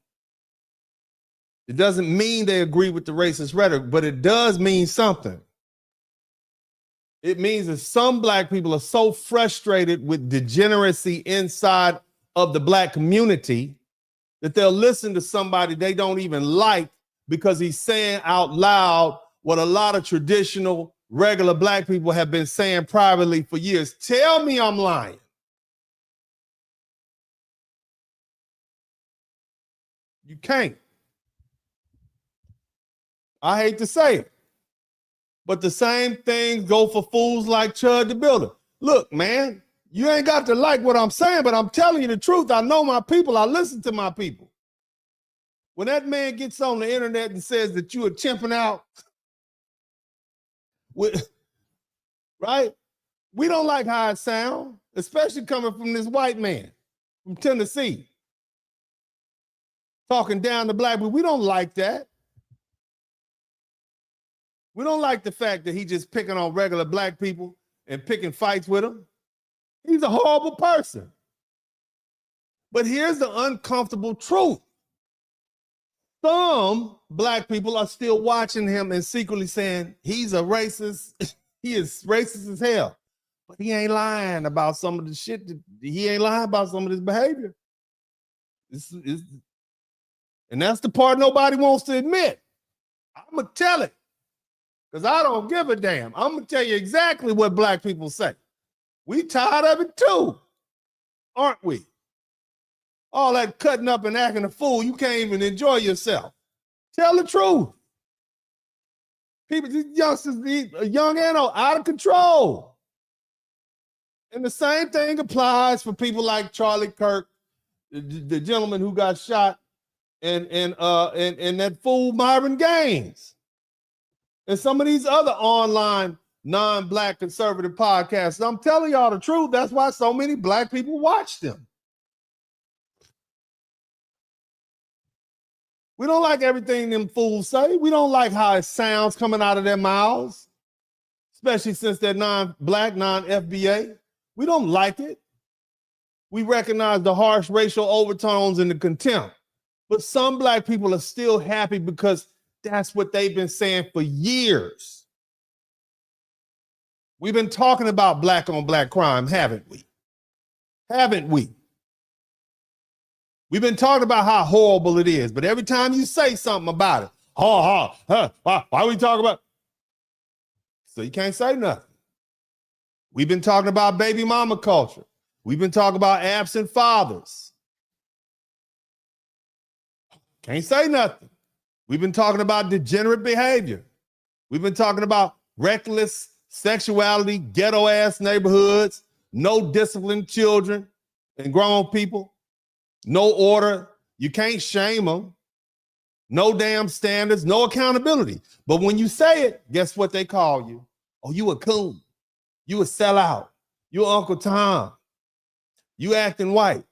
It doesn't mean they agree with the racist rhetoric, but it does mean something. It means that some black people are so frustrated with degeneracy inside of the black community that they'll listen to somebody they don't even like because he's saying out loud what a lot of traditional, regular black people have been saying privately for years. Tell me I'm lying. You can't. I hate to say it, but the same things go for fools like Chud the Builder. Look, man, you ain't got to like what I'm saying, but I'm telling you the truth. I know my people. I listen to my people. When that man gets on the internet and says that you are chimping out, right? We don't like how it sounds, especially coming from this white man from Tennessee. Talking down to black people. We don't like that. We don't like the fact that he just picking on regular black people and picking fights with them. He's a horrible person. But here's the uncomfortable truth. Some black people are still watching him and secretly saying he's a racist. He is racist as hell. But he ain't lying about some of the shit. He ain't lying about some of this behavior. And that's the part nobody wants to admit. I'm going to tell it because I don't give a damn. I'm going to tell you exactly what black people say. We tired of it too, aren't we? All that cutting up and acting a fool, you can't even enjoy yourself. Tell the truth. People, these youngsters, young and old, out of control. And the same thing applies for people like Charlie Kirk, the gentleman who got shot, and that fool Marvin Gaines. And some of these other online non-black conservative podcasts. I'm telling y'all the truth. That's why so many black people watch them. We don't like everything them fools say. We don't like how it sounds coming out of their mouths, especially since they're non-black, non-FBA. We don't like it. We recognize the harsh racial overtones and the contempt. But some black people are still happy because that's what they've been saying for years. We've been talking about black on black crime, haven't we? Haven't we? We've been talking about how horrible it is, but every time you say something about it, why we talking about? So you can't say nothing. We've been talking about baby mama culture. We've been talking about absent fathers. Can't say nothing. We've been talking about degenerate behavior. We've been talking about reckless sexuality, ghetto ass neighborhoods, no disciplined children and grown people. No order. You can't shame them. No damn standards, no accountability. But when you say it, guess what they call you? Oh, you a coon. You a sellout. You Uncle Tom. You acting white.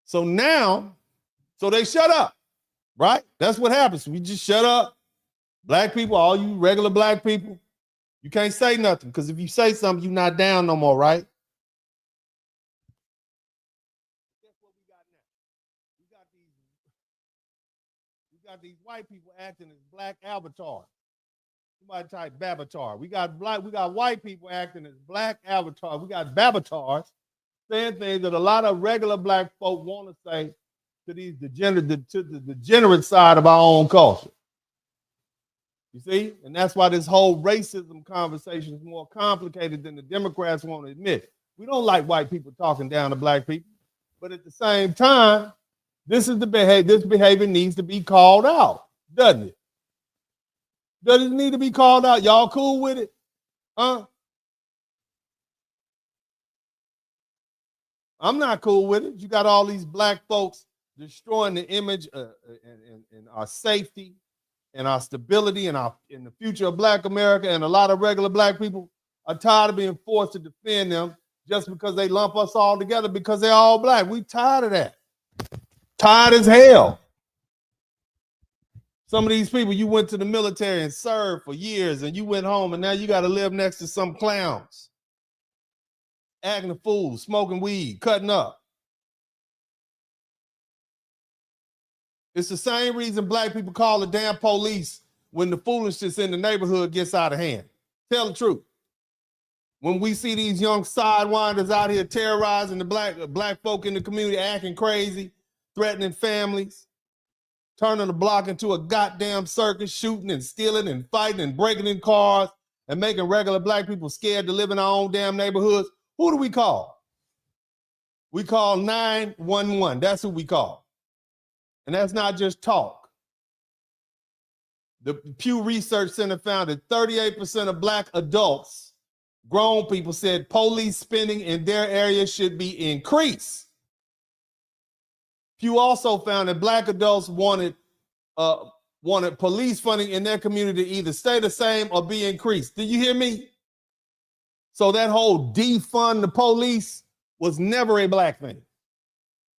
So now, so they shut up, right? That's what happens. We just shut up. Black people, all you regular black people, you can't say nothing because if you say something, you're not down no more, right? Got these white people acting as black avatars. Somebody type Babatar. We got white people acting as black avatars. We got Babatars saying things that a lot of regular black folk want to say to these degenerate side of our own culture. You see? And that's why this whole racism conversation is more complicated than the Democrats want to admit. We don't like white people talking down to black people, but at the same time, this behavior needs to be called out, doesn't it? Does it need to be called out? Y'all cool with it? Huh? I'm not cool with it. You got all these black folks destroying the image and our safety and our stability and in the future of black America, and a lot of regular black people are tired of being forced to defend them just because they lump us all together because they're all black. We tired of that. Tired as hell. Some of these people, you went to the military and served for years and you went home and now you got to live next to some clowns. Acting a fool, smoking weed, cutting up. It's the same reason black people call the damn police when the foolishness in the neighborhood gets out of hand. Tell the truth. When we see these young sidewinders out here terrorizing the black folk in the community, acting crazy, threatening families, turning the block into a goddamn circus, shooting and stealing and fighting and breaking in cars and making regular black people scared to live in our own damn neighborhoods, who do we call? We call 911. That's who we call. And that's not just talk. The Pew Research Center found that 38% of black adults, grown people, said police spending in their area should be increased. Pew also found that black adults wanted police funding in their community to either stay the same or be increased. Did you hear me? So that whole defund the police was never a black thing.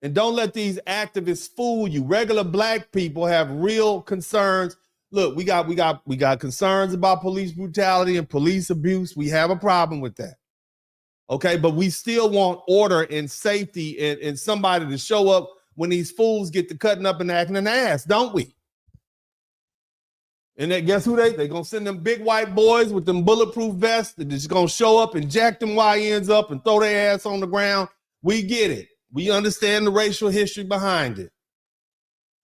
And don't let these activists fool you. Regular black people have real concerns look, we got concerns about police brutality and police abuse. We have a problem with that. Okay, but we still want order and safety and somebody to show up when these fools get to cutting up and acting an ass, don't we? And then guess who they gonna send them big white boys with them bulletproof vests that just gonna show up and jack them YNs up and throw their ass on the ground. We get it. We understand the racial history behind it.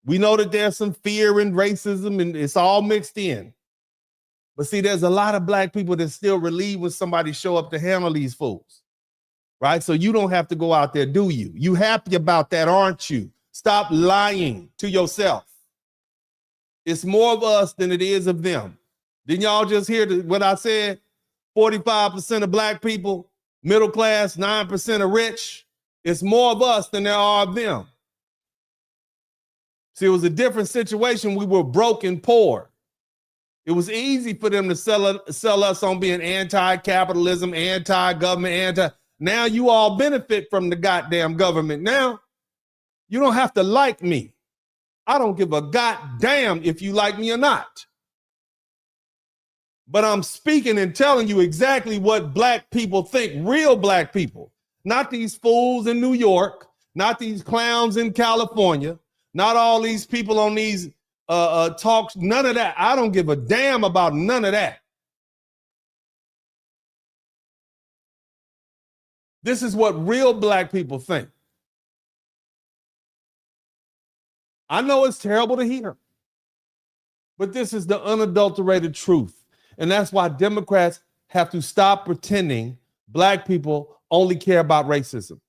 We know that there's some fear and racism and it's all mixed in. But see, there's a lot of black people that still relieve when somebody show up to handle these fools, right? So you don't have to go out there, do you? You happy about that, aren't you? Stop lying to yourself. It's more of us than it is of them. Didn't y'all just hear what I said? 45% of black people, middle class, 9% are rich. It's more of us than there are of them. See, it was a different situation. We were broke and poor. It was easy for them to sell us on being anti-capitalism, anti-government, Now you all benefit from the goddamn government. Now you don't have to like me. I don't give a goddamn if you like me or not. But I'm speaking and telling you exactly what black people think, real black people, not these fools in New York, not these clowns in California, not all these people on these talks, none of that. I don't give a damn about none of that. This is what real black people think. I know it's terrible to hear, but this is the unadulterated truth. And that's why Democrats have to stop pretending black people only care about racism.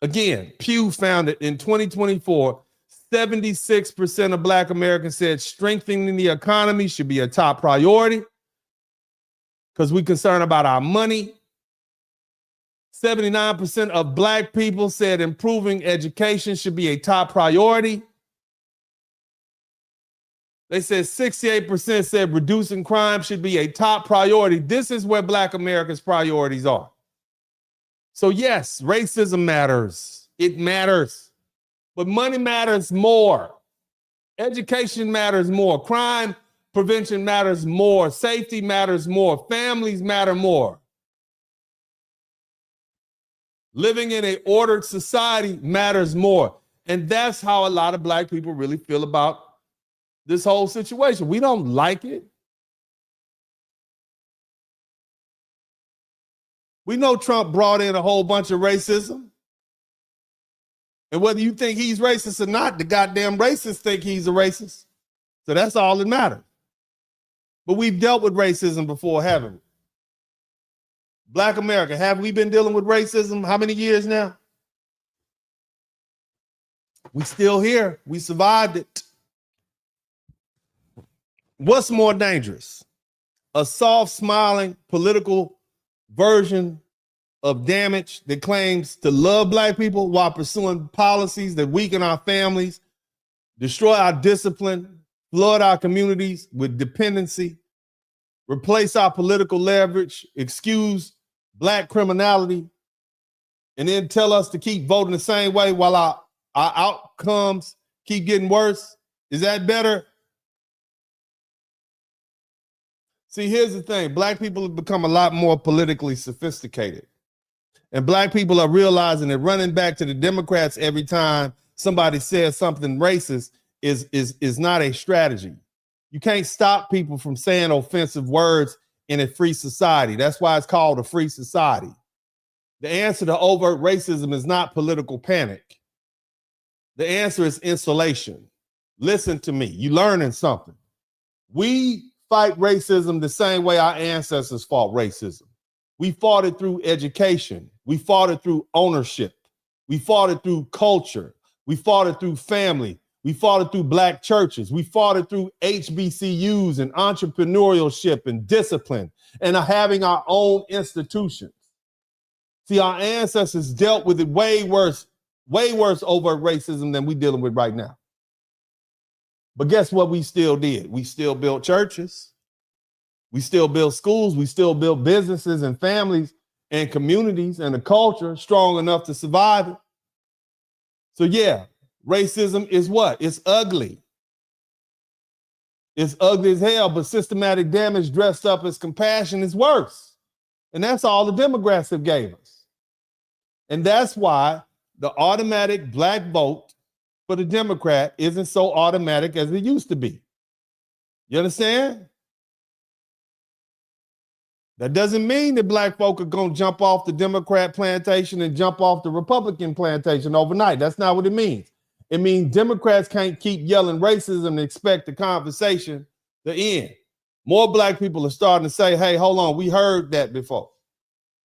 Again, Pew found it in 2024, 76% of black Americans said strengthening the economy should be a top priority because we're concerned about our money. 79% of black people said improving education should be a top priority. They said 68% said reducing crime should be a top priority. This is where black America's priorities are. So yes, racism matters. It matters. But money matters more. Education matters more. Crime prevention matters more. Safety matters more. Families matter more. Living in an ordered society matters more. And that's how a lot of black people really feel about this whole situation. We don't like it. We know Trump brought in a whole bunch of racism. And whether you think he's racist or not, the goddamn racists think he's a racist. So that's all that matters. But we've dealt with racism before, haven't we? Black America, have we been dealing with racism? How many years now? We still here. We survived it. What's more dangerous? A soft, smiling, political version of damage that claims to love black people while pursuing policies that weaken our families, destroy our discipline, flood our communities with dependency, replace our political leverage, excuse black criminality, and then tell us to keep voting the same way while our outcomes keep getting worse? Is that better? See, here's the thing. Black people have become a lot more politically sophisticated. And black people are realizing that running back to the Democrats every time somebody says something racist is not a strategy. You can't stop people from saying offensive words in a free society. That's why it's called a free society. The answer to overt racism is not political panic. The answer is insulation. Listen to me. You're learning something. We fight racism the same way our ancestors fought racism. We fought it through education. We fought it through ownership. We fought it through culture. We fought it through family. We fought it through black churches. We fought it through HBCUs and entrepreneurship and discipline and having our own institutions. See, our ancestors dealt with it way worse overt racism than we're dealing with right now. But guess what we still did? We still built churches. We still built schools. We still built businesses and families and communities and a culture strong enough to survive it. So yeah, racism is what? It's ugly. is ugly as hell, but systematic damage dressed up as compassion is worse. And that's all the Democrats have gave us. And that's why the automatic black vote for the Democrat isn't so automatic as it used to be. You understand? That doesn't mean that black folk are going to jump off the Democrat plantation and jump off the Republican plantation overnight. That's not what it means. It means Democrats can't keep yelling racism and expect the conversation to end. More black people are starting to say, hey, hold on, we heard that before.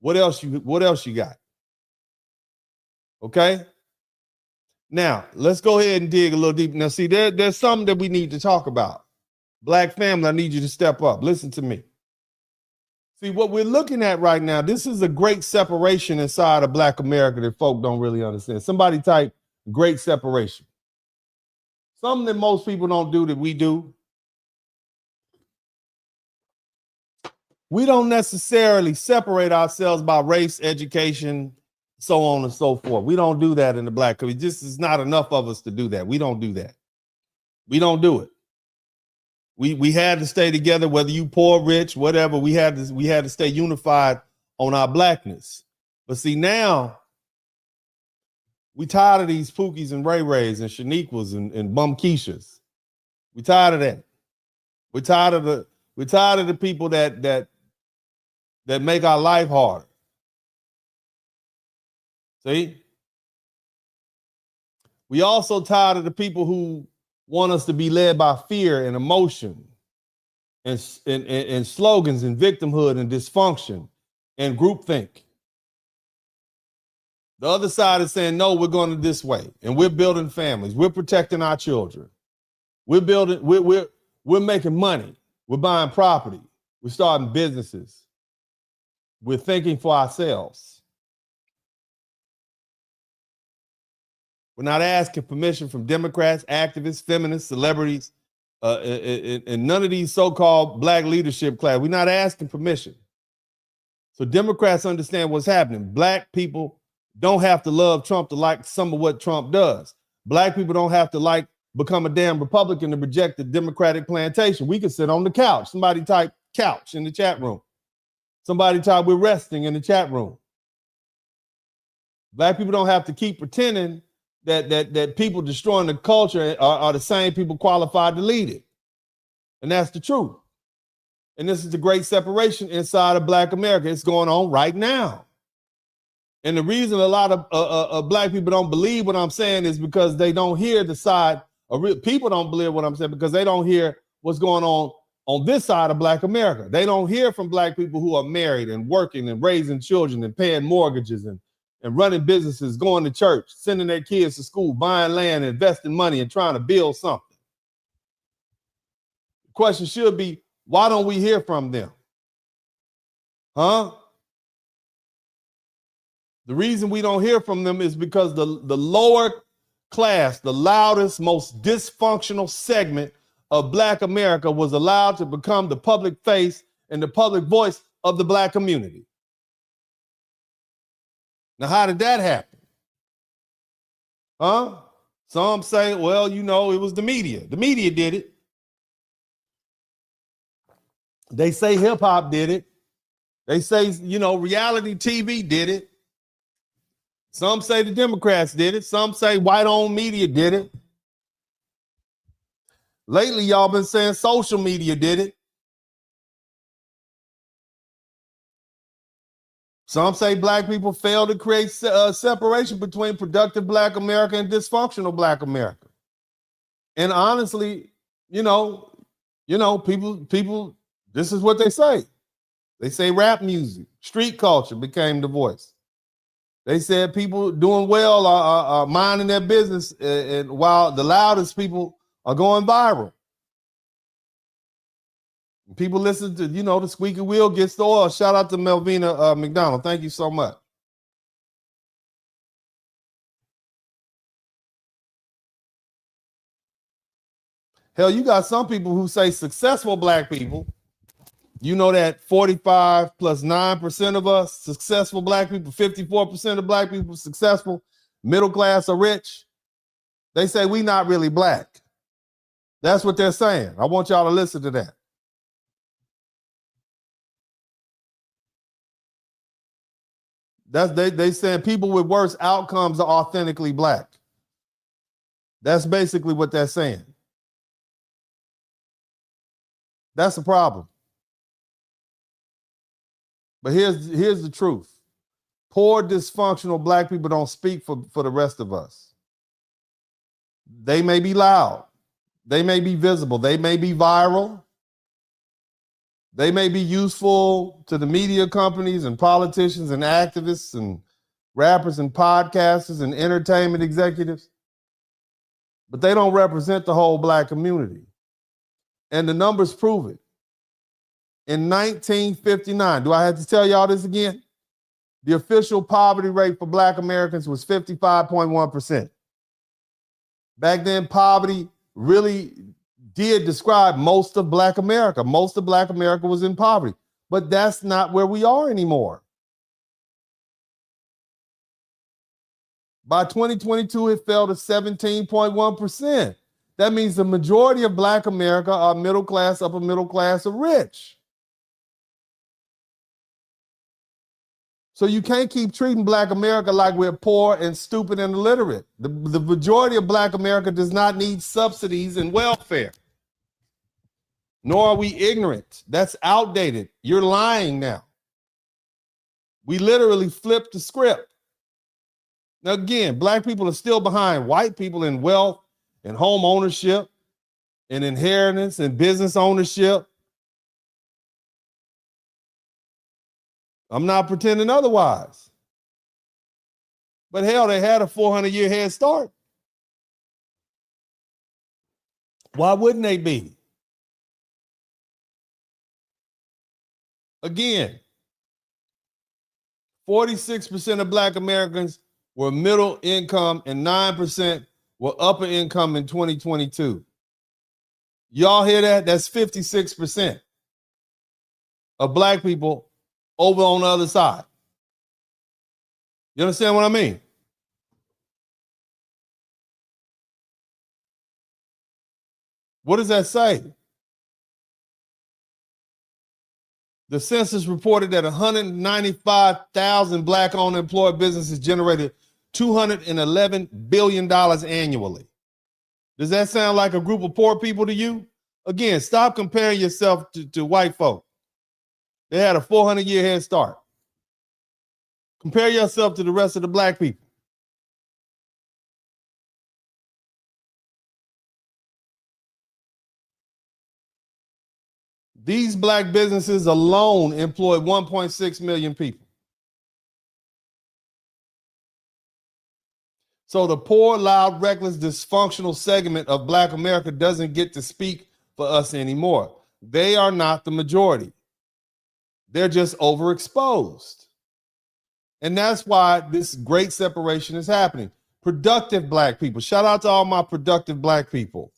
What else you got? Okay? Now, let's go ahead and dig a little deeper. Now, see, there's something that we need to talk about. Black family, I need you to step up. Listen to me. See, what we're looking at right now, this is a great separation inside of Black America that folk don't really understand. Somebody type great separation. Something that most people don't do that we do. We don't necessarily separate ourselves by race, education, so on and so forth. We don't do that in the Black community. Just is not enough of us to do that. We don't do that. We don't do it. We had to stay together, whether you poor, rich, whatever. We had to stay unified on our blackness. But see, now we tired of these Pookies and Ray Rays and Shaniquas and Bum Keishas. We tired of that. We're tired of the people that make our life harder. See? We also tired of the people who want us to be led by fear and emotion and slogans and victimhood and dysfunction and groupthink. The other side is saying, no, we're going this way. And we're building families. We're protecting our children. We're making money. We're buying property. We're starting businesses. We're thinking for ourselves. We're not asking permission from Democrats, activists, feminists, celebrities, and none of these so-called black leadership class. We're not asking permission. So Democrats understand what's happening. Black people don't have to love Trump to like some of what Trump does. Black people don't have to become a damn Republican to reject the Democratic plantation. We can sit on the couch. Somebody type couch in the chat room. Somebody type we're resting in the chat room. Black people don't have to keep pretending that people destroying the culture are the same people qualified to lead it. And that's the truth. And this is the great separation inside of Black America. It's going on right now. And the reason a lot of black people don't believe what I'm saying is because they don't hear the side of real people don't believe what I'm saying because they don't hear what's going on this side of Black America. They don't hear from black people who are married and working and raising children and paying mortgages and running businesses, going to church, sending their kids to school, buying land, investing money, and trying to build something. The question should be, why don't we hear from them? Huh? The reason we don't hear from them is because the lower class, the loudest, most dysfunctional segment of Black America was allowed to become the public face and the public voice of the Black community. Now, how did that happen? Huh? Some say, well, it was the media. The media did it. They say hip hop did it. They say, reality TV did it. Some say the Democrats did it. Some say white-owned media did it. Lately, y'all been saying social media did it. Some say black people failed to create separation between productive Black America and dysfunctional Black America. And honestly, people, this is what they say. They say rap music, street culture became the voice. They said people doing well are minding their business, and while the loudest people are going viral. People listen to, the squeaky wheel gets the oil. Shout out to Melvina McDonald. Thank you so much. Hell, you got some people who say successful black people. You know that 45 plus 9% of us, successful black people, 54% of black people successful, middle class or rich. They say we not really black. That's what they're saying. I want y'all to listen to that. They saying people with worse outcomes are authentically black. That's basically what they're saying. That's the problem. But here's the truth. Poor, dysfunctional black people don't speak for the rest of us. They may be loud. They may be visible. They may be viral. They may be useful to the media companies and politicians and activists and rappers and podcasters and entertainment executives. But they don't represent the whole black community. And the numbers prove it. In 1959, do I have to tell y'all this again? The official poverty rate for black Americans was 55.1%. Back then, poverty really did describe most of black America. Most of black America was in poverty. But that's not where we are anymore. By 2022, it fell to 17.1%. That means the majority of black America are middle class, upper middle class, or rich. So you can't keep treating black America like we're poor and stupid and illiterate. The majority of black America does not need subsidies and welfare. Nor are we ignorant. That's outdated. You're lying now. We literally flipped the script. Now, again, black people are still behind white people in wealth and home ownership and inheritance and business ownership. I'm not pretending otherwise. But hell, they had a 400-year head start. Why wouldn't they be? Again, 46% of black Americans were middle income and 9% were upper income in 2022. Y'all hear that? That's 56% of black people over on the other side. You understand what I mean? What does that say? The census reported that 195,000 black-owned employed businesses generated $211 billion annually. Does that sound like a group of poor people to you? Again, stop comparing yourself to white folk. They had a 400-year head start. Compare yourself to the rest of the black people. These black businesses alone employ 1.6 million people. So the poor, loud, reckless, dysfunctional segment of black America doesn't get to speak for us anymore. They are not the majority. They're just overexposed. And that's why this great separation is happening. Productive black people. Shout out to all my productive black people.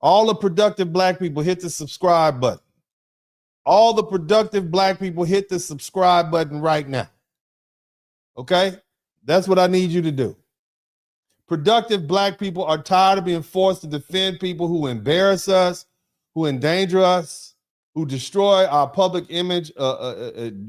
All the productive black people, hit the subscribe button. All the productive black people, hit the subscribe button right now. Okay? That's what I need you to do. Productive black people are tired of being forced to defend people who embarrass us, who endanger us, who destroy our public image,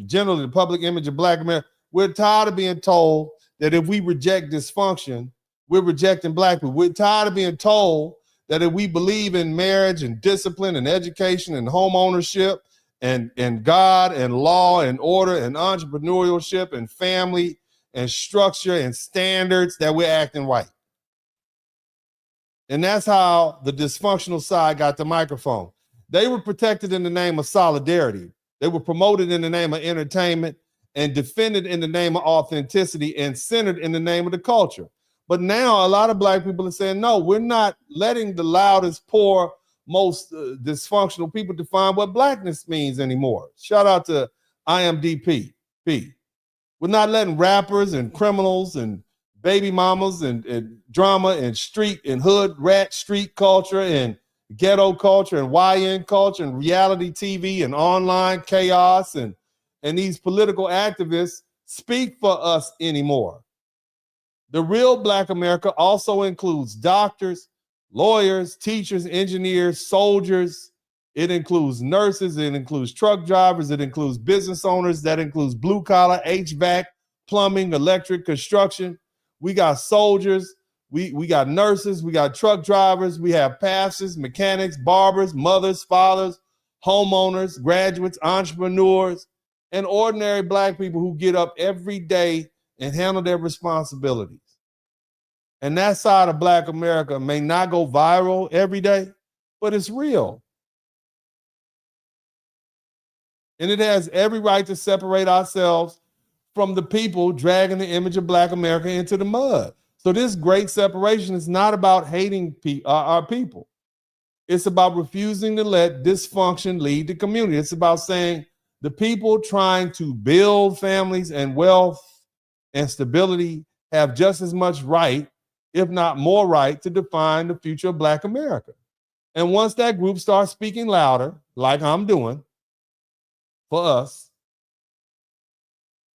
generally the public image of black America. We're tired of being told that if we reject dysfunction, we're rejecting black people. We're tired of being told that if we believe in marriage and discipline and education and home ownership and God and law and order and entrepreneurship and family and structure and standards, that we're acting white. And that's how the dysfunctional side got the microphone. They were protected in the name of solidarity. They were promoted in the name of entertainment and defended in the name of authenticity and centered in the name of the culture. But now a lot of black people are saying, no, we're not letting the loudest, poor, most dysfunctional people define what blackness means anymore. Shout out to IMDP. We're not letting rappers and criminals and baby mamas and drama and street and hood rat street culture and ghetto culture and YN culture and reality TV and online chaos and these political activists speak for us anymore. The real black America also includes doctors, lawyers, teachers, engineers, soldiers. It includes nurses. It includes truck drivers. It includes business owners. That includes blue collar, HVAC, plumbing, electric, construction. We got soldiers. We got nurses. We got truck drivers. We have pastors, mechanics, barbers, mothers, fathers, homeowners, graduates, entrepreneurs, and ordinary black people who get up every day and handle their responsibilities. And that side of black America may not go viral every day, but it's real. And it has every right to separate ourselves from the people dragging the image of black America into the mud. So this great separation is not about hating our people. It's about refusing to let dysfunction lead the community. It's about saying the people trying to build families and wealth and stability have just as much right, if not more right, to define the future of black America. And once that group starts speaking louder, like I'm doing for us,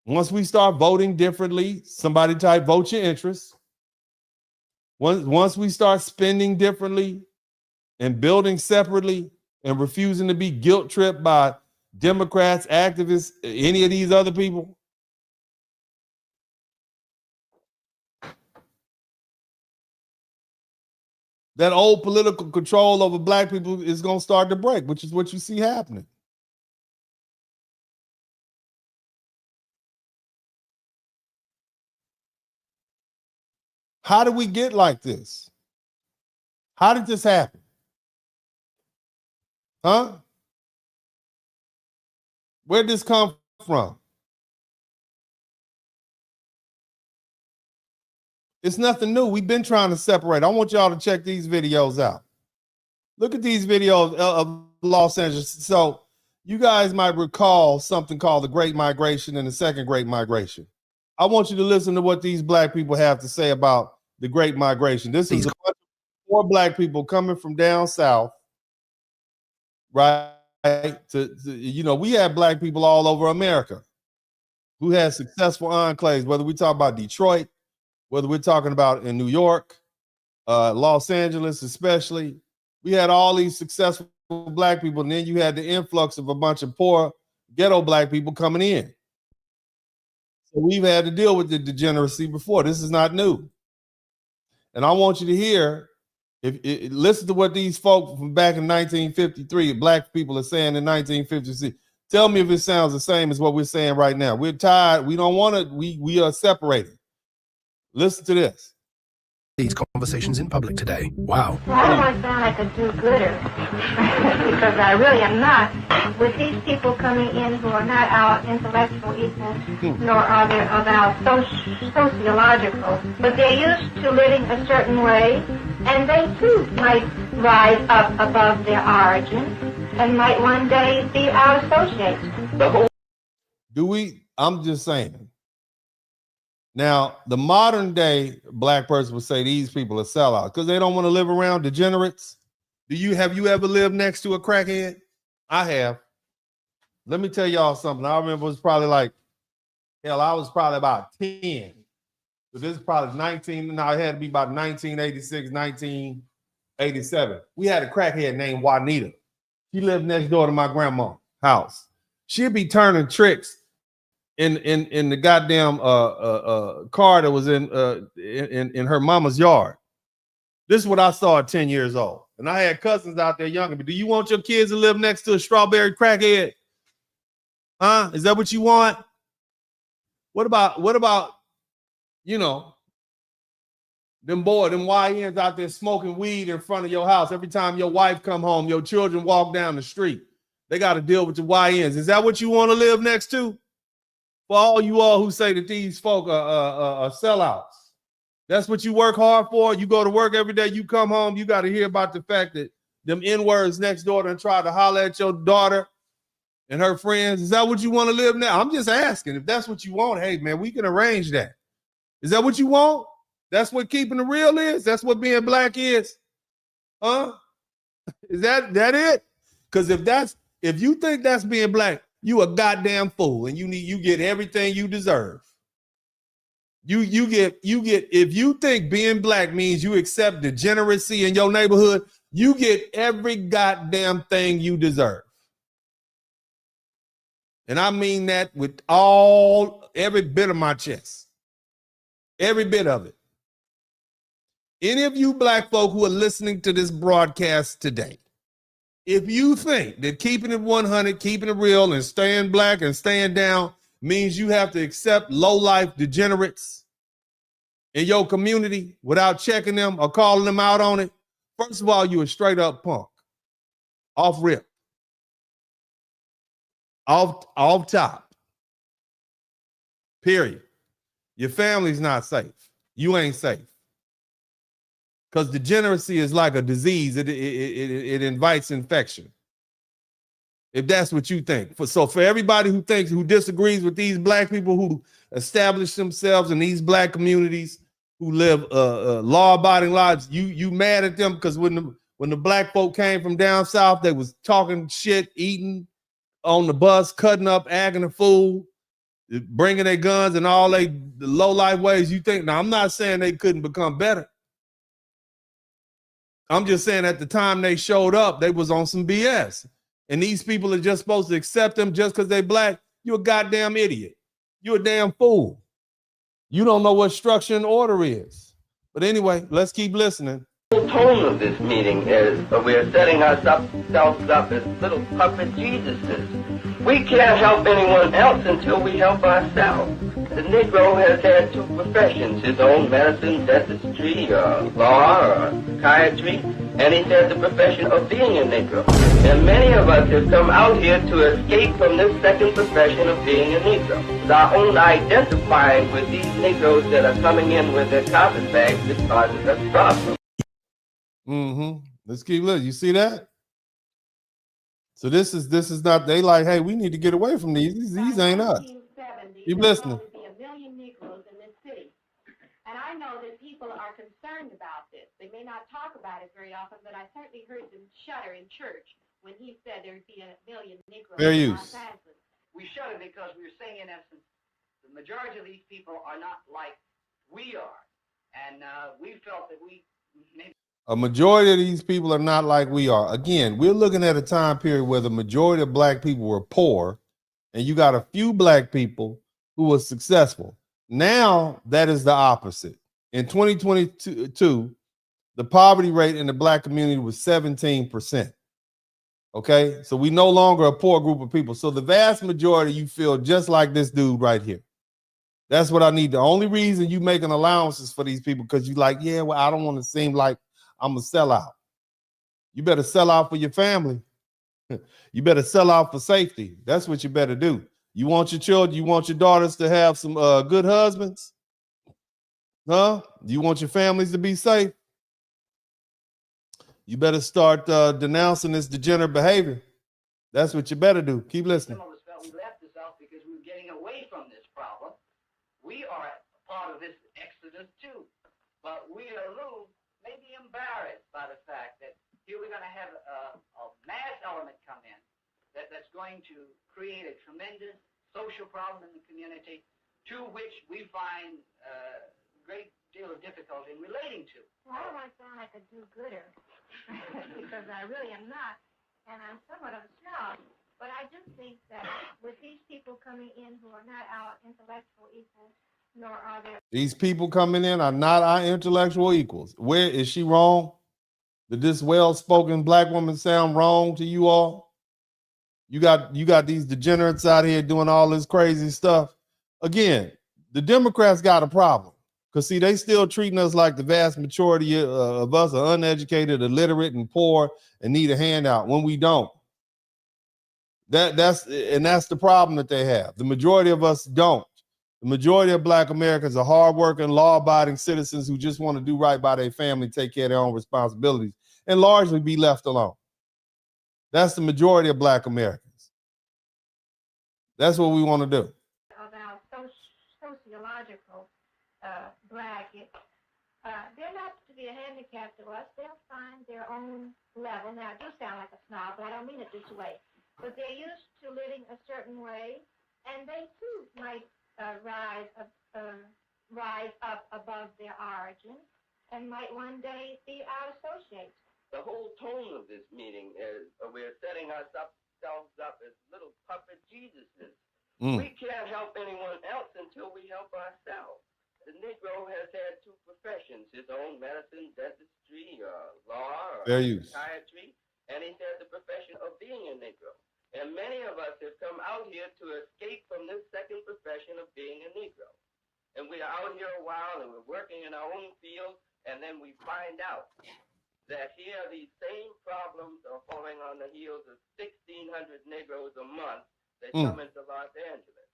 once we start voting differently, somebody type vote your interests. Once we start spending differently and building separately and refusing to be guilt tripped by Democrats, activists, any of these other people, that old political control over black people is going to start to break, which is what you see happening. How did we get like this? How did this happen? Huh? Where did this come from? It's nothing new. We've been trying to separate. I want y'all to check these videos out. Look at these videos of Los Angeles. So you guys might recall something called the Great Migration and the Second Great Migration. I want you to listen to what these black people have to say about the Great Migration. This is four black people coming from down south, right? We have black people all over America who had successful enclaves, whether we talk about Detroit, whether we're talking about in New York, Los Angeles especially. We had all these successful black people, and then you had the influx of a bunch of poor ghetto black people coming in. So we've had to deal with the degeneracy before. This is not new. And I want you to hear, listen to what these folk from back in 1953, black people are saying in 1956. Tell me if it sounds the same as what we're saying right now. We're tired. We don't want to, we are separated. Listen to this. These conversations in public today. Wow. Well, I don't want to sound like a do-gooder, because I really am not. With these people coming in who are not our intellectual equals, nor are they of our sociological, but they're used to living a certain way, and they too might rise up above their origin, and might one day be our associates. I'm just saying. Now, the modern day black person would say these people are sellouts because they don't want to live around degenerates. Have you ever lived next to a crackhead? I have. Let me tell y'all something. I remember it was probably I was probably about 10. So this is probably 19. Now it had to be about 1986, 1987. We had a crackhead named Juanita. She lived next door to my grandma's house. She'd be turning tricks in the goddamn car that was in her mama's yard. This is what I saw at 10 years old. And I had cousins out there younger. But do you want your kids to live next to a strawberry crackhead? Huh? Is that what you want? What about them YNs out there smoking weed in front of your house every time your wife come home, your children walk down the street. They got to deal with the YNs. Is that what you want to live next to? For all you all who say that these folk are sellouts, that's what you work hard for. You go to work every day, you come home, you got to hear about the fact that them N-words next door and try to holler at your daughter and her friends. Is that what you want to live now? I'm just asking. If that's what you want, hey, man, we can arrange that. Is that what you want? That's what keeping it real is? That's what being black is? Huh? Is that it? Because if you think that's being black, you a goddamn fool, and you get everything you deserve. You get if you think being black means you accept degeneracy in your neighborhood, you get every goddamn thing you deserve. And I mean that with every bit of my chest. Every bit of it. Any of you black folk who are listening to this broadcast today, if you think that keeping it 100, keeping it real, and staying black and staying down means you have to accept low-life degenerates in your community without checking them or calling them out on it, first of all, you're a straight-up punk. Off rip. Off top. Period. Your family's not safe. You ain't safe. Because degeneracy is like a disease. It invites infection. If that's what you think. So for everybody who disagrees with these black people who establish themselves in these black communities, who live law-abiding lives, you mad at them because when the black folk came from down south, they was talking shit, eating on the bus, cutting up, acting a fool, bringing their guns and all the low-life ways. You think, now I'm not saying they couldn't become better. I'm just saying at the time they showed up, they was on some BS. And these people are just supposed to accept them just because they black. You're a goddamn idiot. You're a damn fool. You don't know what structure and order is. But anyway, let's keep listening. The tone of this meeting is we're setting ourselves up as little puppet Jesuses. We can't help anyone else until we help ourselves. The Negro has had two professions, his own medicine, dentistry, law, psychiatry, and he's had the profession of being a Negro. And many of us have come out here to escape from this second profession of being a Negro. It's our own identifying with these Negroes that are coming in with their carpet bags that causes us problems. Let's keep listening. You see that? So this is not, they like, hey, we need to get away from these. These ain't us. Keep listening. And I know that people are concerned about this. They may not talk about it very often, but I certainly heard them shudder in church when he said there'd be 1 million Negroes in Los Angeles. We shudder because we're saying, in essence, the majority of these people are not like we are. And we felt that we maybe... A majority of these people are not like we are. Again, we're looking at a time period where the majority of black people were poor, and you got a few black people who were successful. Now that is the opposite. In 2022, the poverty rate in the black community was 17%. Okay, so we no longer a poor group of people. So the vast majority, you feel just like this dude right here. That's what I need. The only reason you making allowances for these people because you like, yeah, well, I don't want to seem like I'm a sellout. You better sell out for your family. You better sell out for safety. That's what you better do. You want your children, you want your daughters to have some good husbands? Huh? You want your families to be safe? You better start denouncing this degenerate behavior. That's what you better do. Keep listening. Some of us felt we left this out because we were getting away from this problem. We are part of this exodus too. But we are a little maybe embarrassed by the fact that here we're going to have a mass element come in that's going to create a tremendous social problem in the community to which we find a great deal of difficulty in relating to. Well, I don't want to sound like a do-gooder because I really am not, and I'm somewhat of a snob. But I do think that with these people coming in who are not our intellectual equals, nor are there... These people coming in are not our intellectual equals. Where is she wrong? Did this well-spoken black woman sound wrong to you all? You got these degenerates out here doing all this crazy stuff. Again, the Democrats got a problem. Because, see, they still treating us like the vast majority of us are uneducated, illiterate, and poor and need a handout when we don't. That's the problem that they have. The majority of us don't. The majority of black Americans are hardworking, law-abiding citizens who just want to do right by their family, take care of their own responsibilities, and largely be left alone. That's the majority of black Americans. That's what we want to do. Of our sociological bracket, they're not to be a handicap to us. They'll find their own level. Now, I do sound like a snob, but I don't mean it this way. But they're used to living a certain way, and they too might rise rise up above their origins and might one day be our associates. The whole tone of this meeting is we're setting ourselves up as little puppet Jesuses. We can't help anyone else until we help ourselves. The Negro has had two professions, his own medicine, dentistry, law, psychiatry, and he's had the profession of being a Negro. And many of us have come out here to escape from this second profession of being a Negro. And we're out here a while and we're working in our own field, and then we find out that here these same problems are falling on the heels of 1,600 Negroes a month that come into Los Angeles.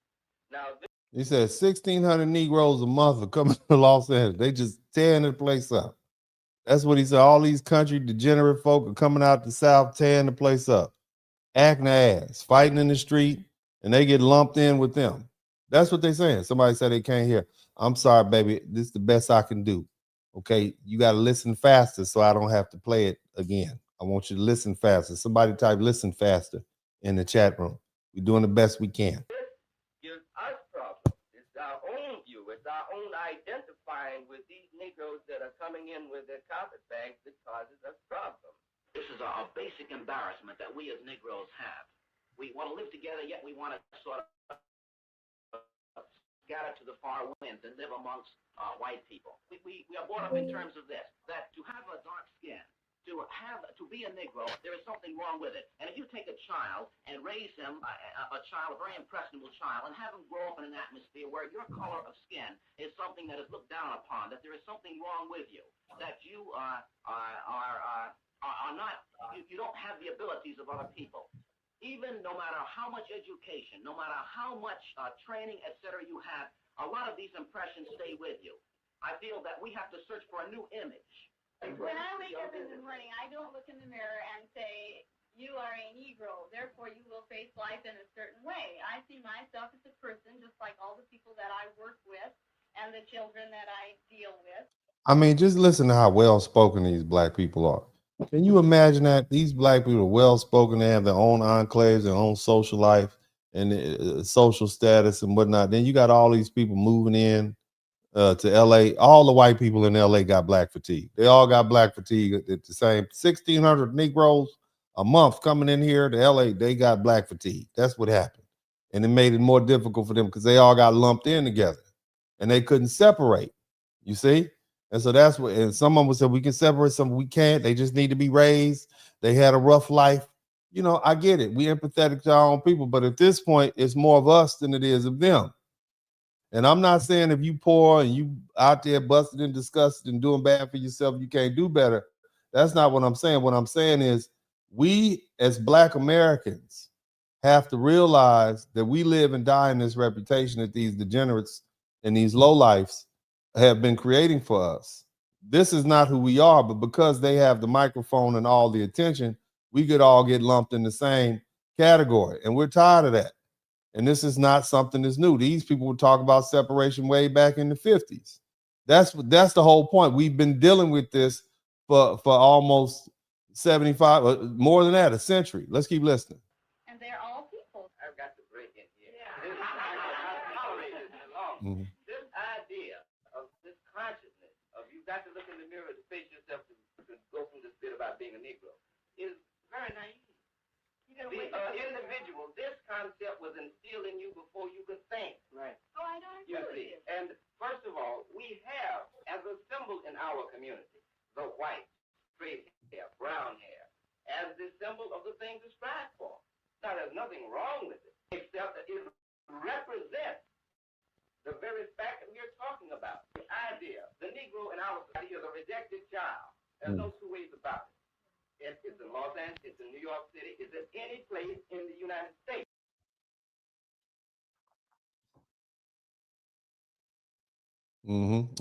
Now, he said 1,600 Negroes a month are coming to Los Angeles. They just tearing the place up. That's what he said. All these country degenerate folk are coming out the South, tearing the place up, acting their ass, fighting in the street, and they get lumped in with them. That's what they're saying. Somebody said they can't hear. I'm sorry, baby. This is the best I can do. Okay, you got to listen faster so I don't have to play it again. I want you to listen faster. Somebody type listen faster in the chat room. We're doing the best we can. Gives us problems. It's our own view. It's our own identifying with these Negroes that are coming in with their carpetbags that causes us problems. This is a basic embarrassment that we as Negroes have. We want to live together, yet we want to sort of scatter to the far winds and live amongst white people. We are brought up in terms of this, that to have a dark skin, to be a Negro, there is something wrong with it. And if you take a child and raise him, a very impressionable child, and have him grow up in an atmosphere where your color of skin is something that is looked down upon, that there is something wrong with you, that you are not, you don't have the abilities of other people. Even no matter how much education, no matter how much training, etc. you have, a lot of these impressions stay with you. I feel that we have to search for a new image. When I wake up in the morning, I don't look in the mirror and say, you are a Negro, therefore you will face life in a certain way. I see myself as a person just like all the people that I work with and the children that I deal with. I mean, just listen to how well-spoken these black people are. Can you imagine that? These black people are well-spoken. They have their own enclaves, their own social life and social status and whatnot. Then you got all these people moving in to LA. All the white people in LA got black fatigue. They all got black fatigue at the same 1,600 Negroes a month coming in here to LA. They got black fatigue. That's what happened. And it made it more difficult for them because they all got lumped in together and they couldn't separate. You see? And so that's what, and some of them said we can separate, some we can't. They just need to be raised. They had a rough life. You know, I get it. We empathetic to our own people, but at this point, it's more of us than it is of them. And I'm not saying if you poor and you out there busted and disgusted and doing bad for yourself, you can't do better. That's not what I'm saying. What I'm saying is we as Black Americans have to realize that we live and die in this reputation that these degenerates and these lowlifes have been creating for us. This is not who we are, but because they have the microphone and all the attention, we could all get lumped in the same category. And we're tired of that. And this is not something that's new. These people would talk about separation way back in the 50s. That's the whole point. We've been dealing with this for almost 75, more than that, a century. Let's keep listening. And they're all people. I've got to break in here. Mm-hmm. This idea of this consciousness of you've got to look in the mirror to face yourself to go from this bit about being a Negro is very naive. The individual, this concept was instilled in you before you could think. Right. Oh, I don't agree with you. And first of all, we have as a symbol in our community the white, straight hair, brown hair, as the symbol of the thing to strive for. Now, there's nothing wrong with it, except that it represents the very fact that we are talking about. The idea, the Negro in our society is a rejected child. There's no two ways about it. It's in Los Angeles, it's in New York City, it's in any place in the United States.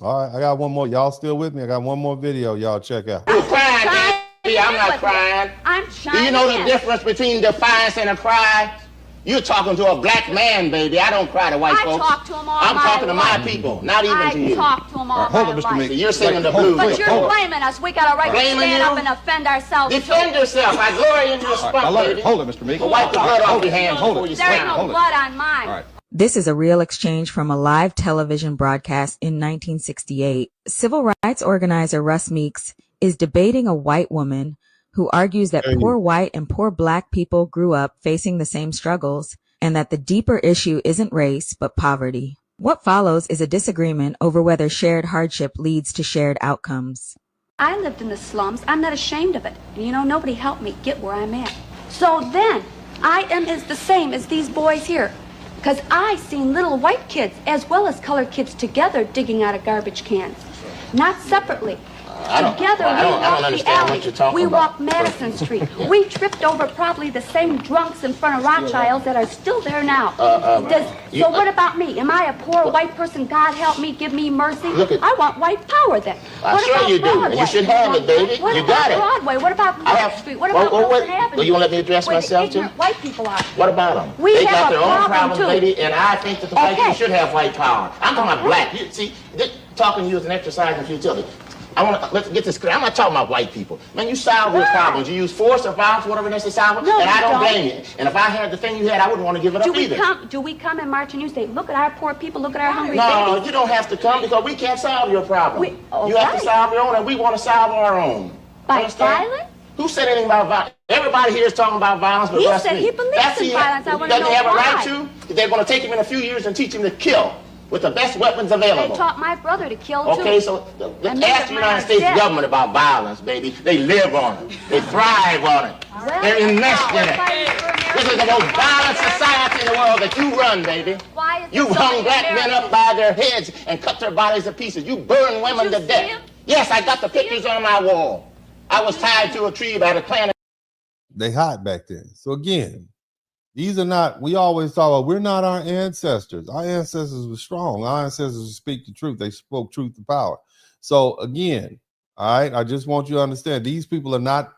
All right, I got one more. Y'all still with me? I got one more video. Y'all check out. You're crying, baby. I'm not crying. I'm Do you know the difference between defiance and a cry? You're talking to a black man, baby. I don't cry to white folks. I talk to them all I'm my talking to my life. people, not even to you. I talk to them all my life. So you're singing the blues. But you're blaming us. We got a right to stand up and defend ourselves. Defend yourself. I glory in your spot, baby. Hold it, Mr. Meek. Wipe the blood off your hands before you There ain't slam. no blood on mine. All right. This is a real exchange from a live television broadcast in 1968. Civil rights organizer Russ Meeks is debating a white woman who argues that poor white and poor black people grew up facing the same struggles and that the deeper issue isn't race but poverty. What follows is a disagreement over whether shared hardship leads to shared outcomes. I lived in the slums. I'm not ashamed of it. And you know, nobody helped me get where I'm at. So then, I am as the same as these boys here. Because I seen little white kids as well as colored kids together digging out of garbage cans. Not separately. Together we walked the alley. We walked Madison Street. We tripped over probably the same drunks in front of Rothschilds that are still there now. So what about me? Am I a poor white person? God help me, give me mercy. I want white power then. I'm sure you do. And you should have it, baby. You got it. Broadway? What about North Street? What about Wilson Avenue? Well, you want to let me address myself too? White people are. What about them? We they got have their a own problem problems, too. lady, and I think that the white people should have white power. I'm talking about black. You see, talking to you is an exercise in futility. Let's get this clear. I'm not talking about white people. Man, you solve your problems. You use force or violence, whatever necessary solve it, and I don't blame you. And if I had the thing you had, I wouldn't want to give it up either. Do we come and march and you say, look at our poor people, look at our hungry No, babies? you don't have to come because we can't solve your problem. You have to solve your own, and we want to solve our own. By violence? Who said anything about violence? Everybody here is talking about violence, but He said he believes in violence. I want to know Doesn't he have a why. right to? They're going to take him in a few years and teach him to kill with the best weapons available. They taught my brother to kill too. Okay, so let's ask the United States government about violence, baby. They live on it. They thrive on it. They're enmeshed in it. This is the most violent society in the world that you run, baby. You hung black men up by their heads and cut their bodies to pieces. You burn women to death. Yes, I got the pictures on my wall. I was tied to a tree by the Klan. They hot back then. So again, these are not, we always talk about, we're not our ancestors. Our ancestors were strong. Our ancestors speak the truth. They spoke truth to power. So again, all right, I just want you to understand, these people are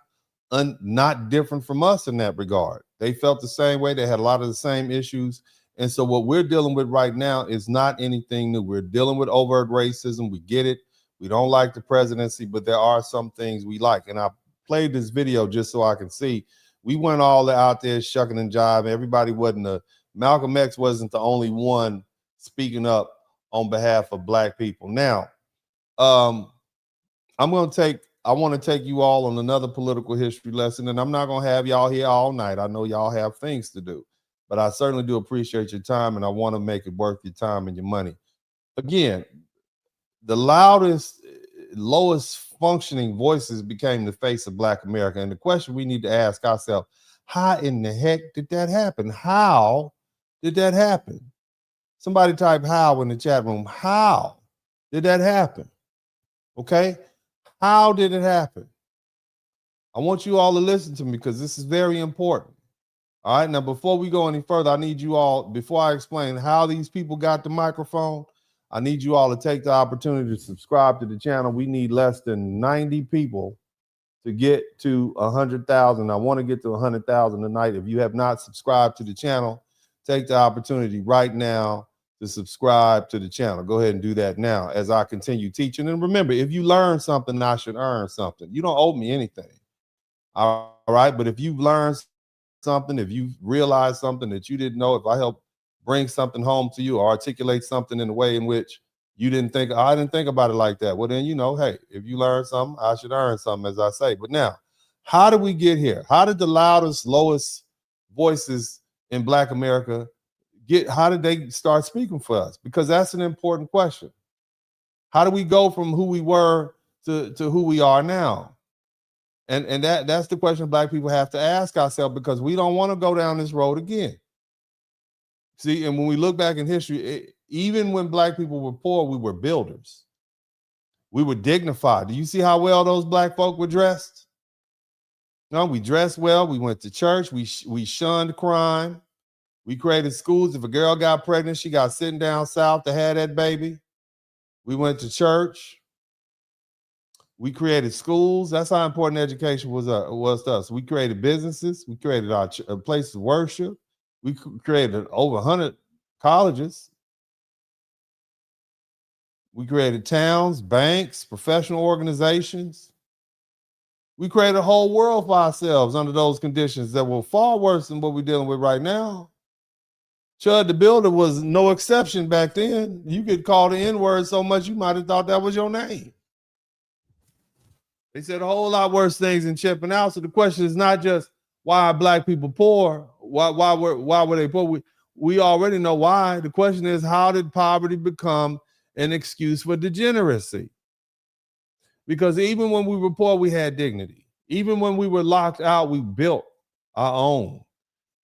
not different from us in that regard. They felt the same way. They had a lot of the same issues. And so what we're dealing with right now is not anything new. We're dealing with overt racism. We get it. We don't like the presidency, but there are some things we like. And I played this video just so I can see. We went all out there shucking and jiving. Everybody wasn't Malcolm X wasn't the only one speaking up on behalf of black people. Now, I want to take you all on another political history lesson, and I'm not going to have y'all here all night. I know y'all have things to do, but I certainly do appreciate your time, and I want to make it worth your time and your money. Again, the lowest functioning voices became the face of Black America. And the question we need to ask ourselves, how in the heck did that happen? How did that happen? Somebody type how in the chat room. How did that happen? Okay. How did it happen? I want you all to listen to me because this is very important. All right. Now, before we go any further, I need you all, before I explain how these people got the microphone, I need you all to take the opportunity to subscribe to the channel. We need less than 90 people to get to 100,000. I want to get to 100,000 tonight. If you have not subscribed to the channel, take the opportunity right now to subscribe to the channel. Go ahead and do that now as I continue teaching. And remember, if you learn something, I should earn something. You don't owe me anything. All right. But if you've learned something, if you realize something that you didn't know, if I help bring something home to you or articulate something in a way in which you didn't think, I didn't think about it like that. Well, then, hey, if you learn something, I should earn something, as I say. But now, how did we get here? How did the loudest, lowest voices in Black America how did they start speaking for us? Because that's an important question. How do we go from who we were to who we are now? And that's the question Black people have to ask ourselves, because we don't want to go down this road again. See, and when we look back in history, even when Black people were poor, we were builders. We were dignified. Do you see how well those Black folk were dressed? No, we dressed well. We went to church. We shunned crime. We created schools. If a girl got pregnant, she got sitting down south to have that baby. We went to church. We created schools. That's how important education was to us. We created businesses. We created our places of worship. We created over 100 colleges. We created towns, banks, professional organizations. We created a whole world for ourselves under those conditions that were far worse than what we're dealing with right now. Chud the Builder was no exception back then. You could call the N-word so much you might have thought that was your name. They said a whole lot worse things than chipping out. So the question is not just why are black people poor? Why were they poor? We already know why. The question is, how did poverty become an excuse for degeneracy? Because even when we were poor, we had dignity. Even when we were locked out, we built our own.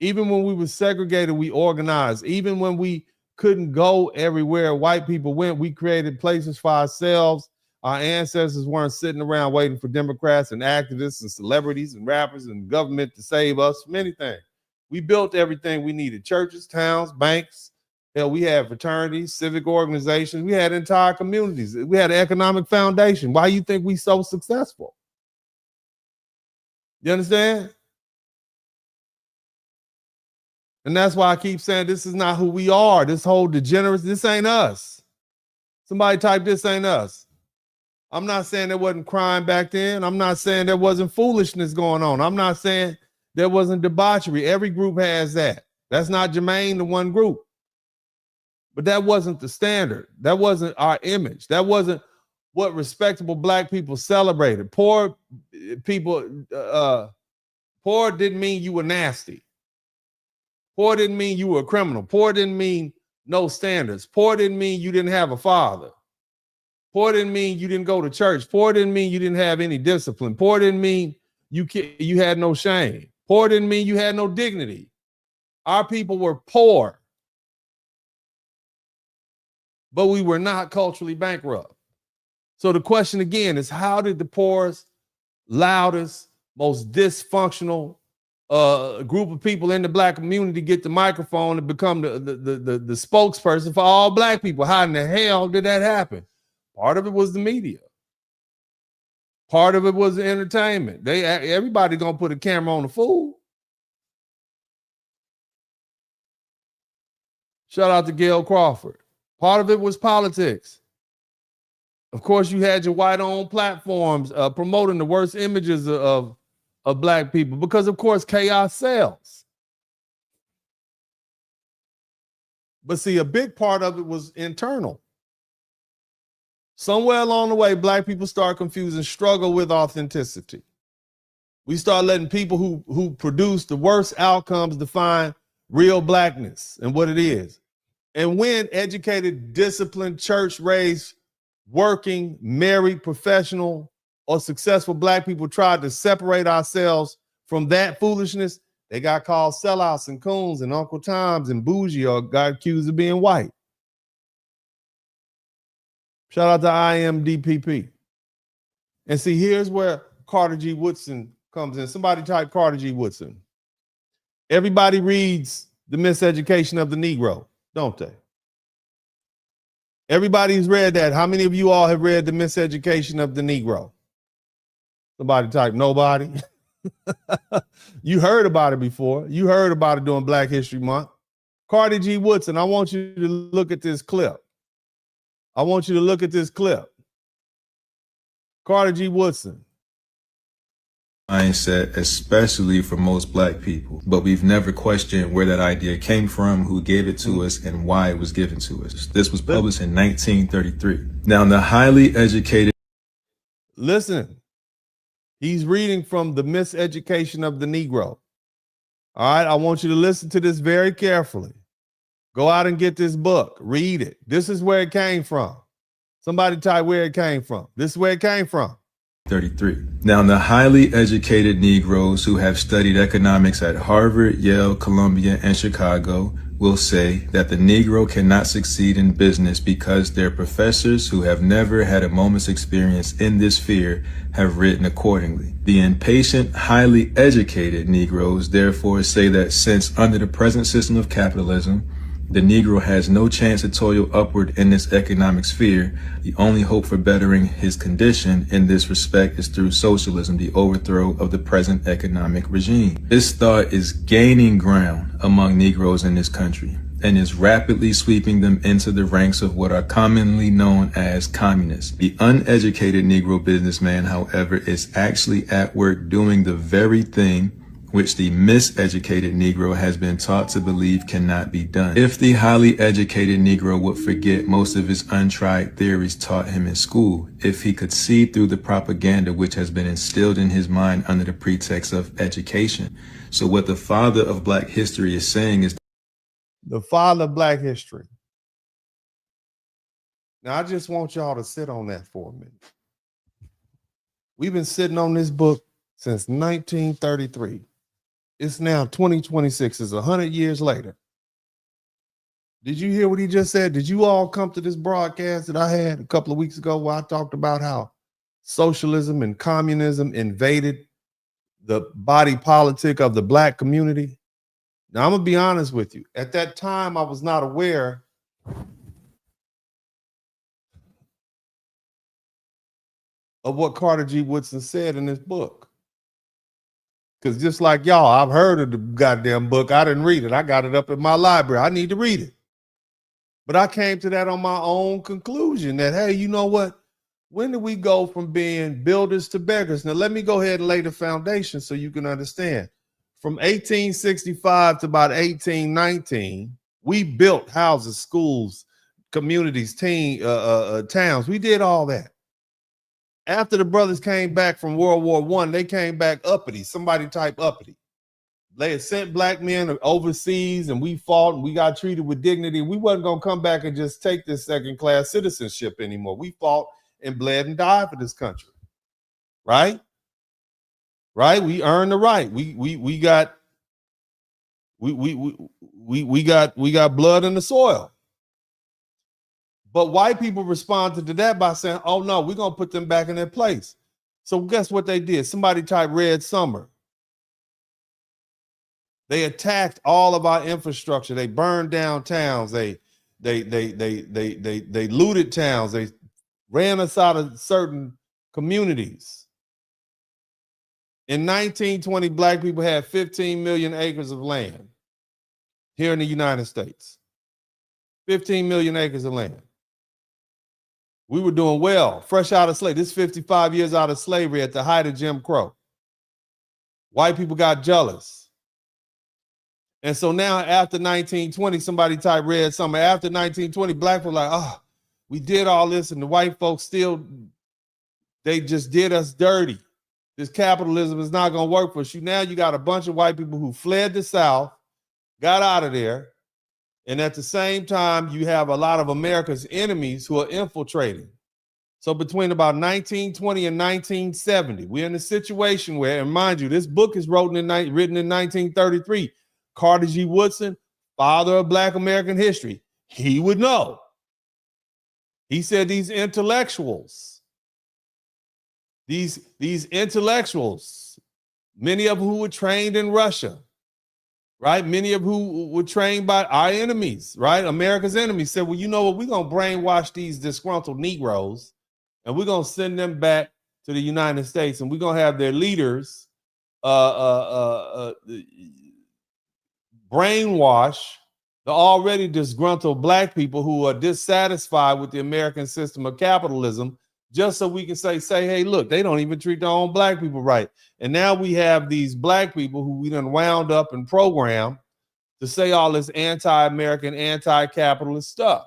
Even when we were segregated, we organized. Even when we couldn't go everywhere white people went, we created places for ourselves. Our ancestors weren't sitting around waiting for Democrats and activists and celebrities and rappers and government to save us from anything. We built everything we needed: churches, towns, banks. Hell, we had fraternities, civic organizations. We had entire communities. We had an economic foundation. Why do you think we so successful? You understand? And that's why I keep saying this is not who we are. This whole degeneracy, this ain't us. Somebody type, this ain't us. I'm not saying there wasn't crime back then. I'm not saying there wasn't foolishness going on. I'm not saying there wasn't debauchery. Every group has that. That's not germane to one group. But that wasn't the standard. That wasn't our image. That wasn't what respectable black people celebrated. Poor people, poor didn't mean you were nasty. Poor didn't mean you were a criminal. Poor didn't mean no standards. Poor didn't mean you didn't have a father. Poor didn't mean you didn't go to church. Poor didn't mean you didn't have any discipline. Poor didn't mean you had no shame. Poor didn't mean you had no dignity. Our people were poor, but we were not culturally bankrupt. So the question again is, how did the poorest, loudest, most dysfunctional group of people in the black community get the microphone and become the spokesperson for all black people? How in the hell did that happen? Part of it was the media. Part of it was the entertainment. Everybody gonna put a camera on the fool. Shout out to Gail Crawford. Part of it was politics. Of course, you had your white-owned platforms promoting the worst images of black people because, of course, chaos sells. But see, a big part of it was internal. Somewhere along the way, black people start confusing struggle with authenticity. We start letting people who produce the worst outcomes define real blackness and what it is. And when educated, disciplined, church-raised, working, married, professional, or successful black people tried to separate ourselves from that foolishness, they got called sellouts and coons and Uncle Toms and bougie, or got accused of being white. Shout out to IMDPP. And see, here's where Carter G. Woodson comes in. Somebody type Carter G. Woodson. Everybody reads The Miseducation of the Negro, don't they? Everybody's read that. How many of you all have read The Miseducation of the Negro? Somebody type nobody. You heard about it before. You heard about it during Black History Month. Carter G. Woodson, I want you to look at this clip. I want you to look at this clip. Carter G. Woodson. Mindset, especially for most black people, but we've never questioned where that idea came from, who gave it to us, and why it was given to us. This was published in 1933. Now, the highly educated... Listen, he's reading from The Miseducation of the Negro. All right, I want you to listen to this very carefully. Go out and get this book. Read it. This is where it came from. Somebody type where it came from. This is where it came from. 33. Now, the highly educated Negroes who have studied economics at Harvard, Yale, Columbia, and Chicago will say that the Negro cannot succeed in business because their professors who have never had a moment's experience in this sphere have written accordingly. The impatient, highly educated Negroes therefore say that since under the present system of capitalism, the Negro has no chance to toil upward in this economic sphere, the only hope for bettering his condition in this respect is through socialism, the overthrow of the present economic regime. This thought is gaining ground among Negroes in this country and is rapidly sweeping them into the ranks of what are commonly known as communists. The uneducated Negro businessman, however, is actually at work doing the very thing which the miseducated Negro has been taught to believe cannot be done. If the highly educated Negro would forget most of his untried theories taught him in school, if he could see through the propaganda which has been instilled in his mind under the pretext of education. So what the father of Black history is saying is the father of Black history. Now, I just want y'all to sit on that for a minute. We've been sitting on this book since 1933. It's now 2026. It's 100 years later. Did you hear what he just said? Did you all come to this broadcast that I had a couple of weeks ago where I talked about how socialism and communism invaded the body politic of the Black community? Now, I'm going to be honest with you. At that time, I was not aware of what Carter G. Woodson said in his book. Because just like y'all, I've heard of the goddamn book. I didn't read it. I got it up in my library. I need to read it. But I came to that on my own conclusion that, hey, you know what? When did we go from being builders to beggars? Now, let me go ahead and lay the foundation so you can understand. From 1865 to about 1819, we built houses, schools, communities, towns. We did all that. After the brothers came back from World War I, they came back uppity, somebody type uppity. They had sent Black men overseas and we fought and we got treated with dignity. We wasn't going to come back and just take this second-class citizenship anymore. We fought and bled and died for this country. Right? Right? We earned the right. We got blood in the soil. But white people responded to that by saying, oh, no, we're going to put them back in their place. So guess what they did? Somebody typed Red Summer. They attacked all of our infrastructure. They burned down towns. They looted towns. They ran us out of certain communities. In 1920, Black people had 15 million acres of land here in the United States. 15 million acres of land. We were doing well, fresh out of slavery. This is 55 years out of slavery at the height of Jim Crow. White people got jealous. And so now after 1920, somebody typed Red Summer. After 1920, Black people like, oh, we did all this and the white folks still, they just did us dirty. This capitalism is not going to work for us. Now you got a bunch of white people who fled the South, got out of there. And at the same time, you have a lot of America's enemies who are infiltrating. So between about 1920 and 1970, we're in a situation where, and mind you, this book is written in 1933. Carter G. Woodson, father of Black American history, he would know. He said these intellectuals, these intellectuals, many of who were trained in Russia, right? Many of who were trained by our enemies, right? America's enemies said, well, you know what? We're going to brainwash these disgruntled Negroes and we're going to send them back to the United States and we're going to have their leaders brainwash the already disgruntled Black people who are dissatisfied with the American system of capitalism, just so we can say, hey, look, they don't even treat their own Black people right. And now we have these Black people who we done wound up and programmed to say all this anti-American, anti-capitalist stuff.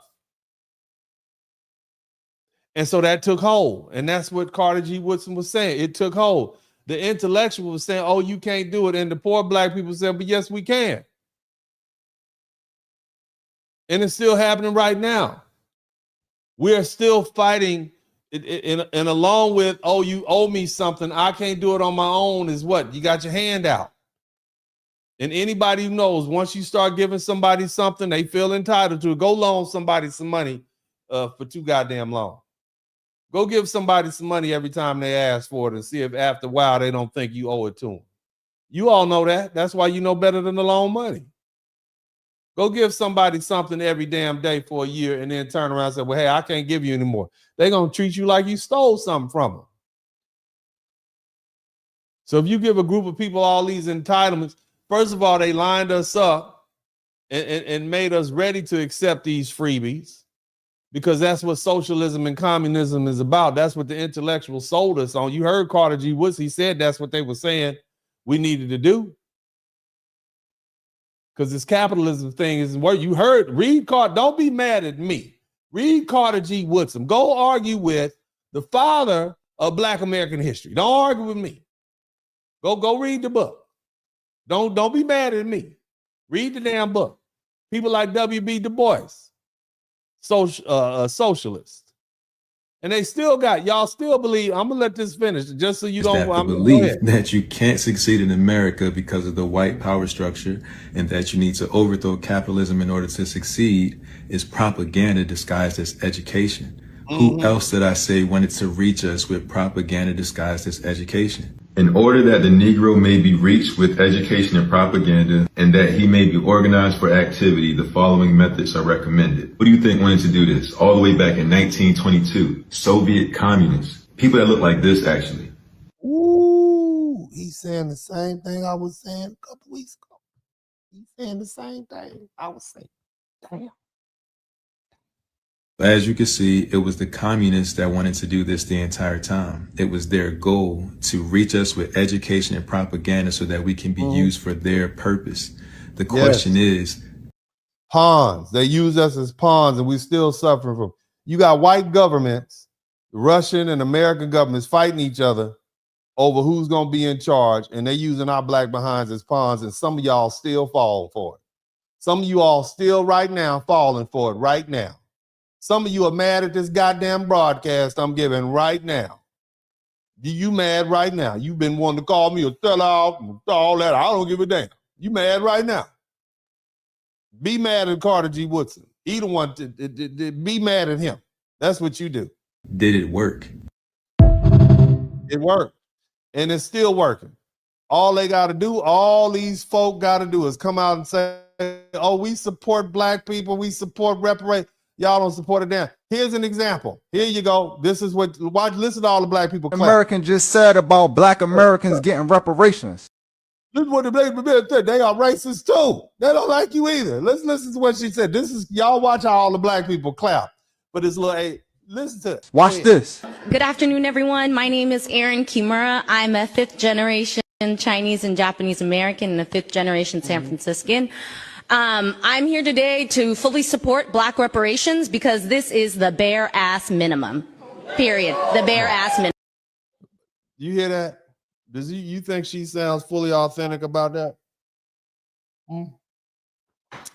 And so that took hold. And that's what Carter G. Woodson was saying. It took hold. The intellectual was saying, oh, you can't do it. And the poor Black people said, but yes, we can. And it's still happening right now. We are still fighting. And along with, oh, you owe me something, I can't do it on my own, is what? You got your hand out. And anybody who knows, once you start giving somebody something, they feel entitled to it. Go loan somebody some money for too goddamn long. Go give somebody some money every time they ask for it and see if after a while they don't think you owe it to them. You all know that. That's why you know better than to loan money. Go give somebody something every damn day for a year and then turn around and say, well, hey, I can't give you anymore. They're going to treat you like you stole something from them. So if you give a group of people all these entitlements, first of all, they lined us up and made us ready to accept these freebies because that's what socialism and communism is about. That's what the intellectuals sold us on. You heard Carter G. Woodson, he said that's what they were saying we needed to do. because this capitalism thing is where you heard. Read Carter. Don't be mad at me. Read Carter G. Woodson. Go argue with the father of Black American history. Don't argue with me. Go read the book. Don't be mad at me. Read the damn book. People like W.B. Du Bois, socialist. And they still got, y'all still believe, I'm going to let this finish just so you don't. The belief that you can't succeed in America because of the white power structure and that you need to overthrow capitalism in order to succeed is propaganda disguised as education. Who else did I say wanted to reach us with propaganda disguised as education? In order that the Negro may be reached with education and propaganda, and that he may be organized for activity, the following methods are recommended. Who do you think wanted to do this? All the way back in 1922, Soviet communists. People that look like this, actually. Ooh, he's saying the same thing I was saying a couple weeks ago. He's saying the same thing I was saying. Damn. As you can see, it was the communists that wanted to do this the entire time. It was their goal to reach us with education and propaganda so that we can be used for their purpose. The question is, pawns. They use us as pawns, and we're still suffering from. You got white governments, Russian and American governments fighting each other over who's going to be in charge, and they're using our black behinds as pawns, and some of y'all still fall for it. Some of you all still right now falling for it right now. Some of you are mad at this goddamn broadcast I'm giving right now. You mad right now. You've been wanting to call me a sellout and all that. I don't give a damn. You mad right now. Be mad at Carter G. Woodson. He the one to be mad at him. That's what you do. Did it work? It worked. And it's still working. All they got to do, all these folk got to do is come out and say, oh, we support black people. We support reparations. Y'all don't support it down. Here's an example. Here you go. This is what, watch, listen to all the black people clap. American just said about black Americans getting reparations. Listen to what the black people said. They are racist too. They don't like you either. Let's listen to what she said. This is, y'all watch how all the black people clap. But it's little, hey, listen to it. Watch this. Good afternoon, everyone. My name is Erin Kimura. I'm a 5th generation Chinese and Japanese American and a 5th generation San Franciscan. I'm here today to fully support black reparations because this is the bare ass minimum. Period. The bare ass minimum. You hear that? Does you think she sounds fully authentic about that?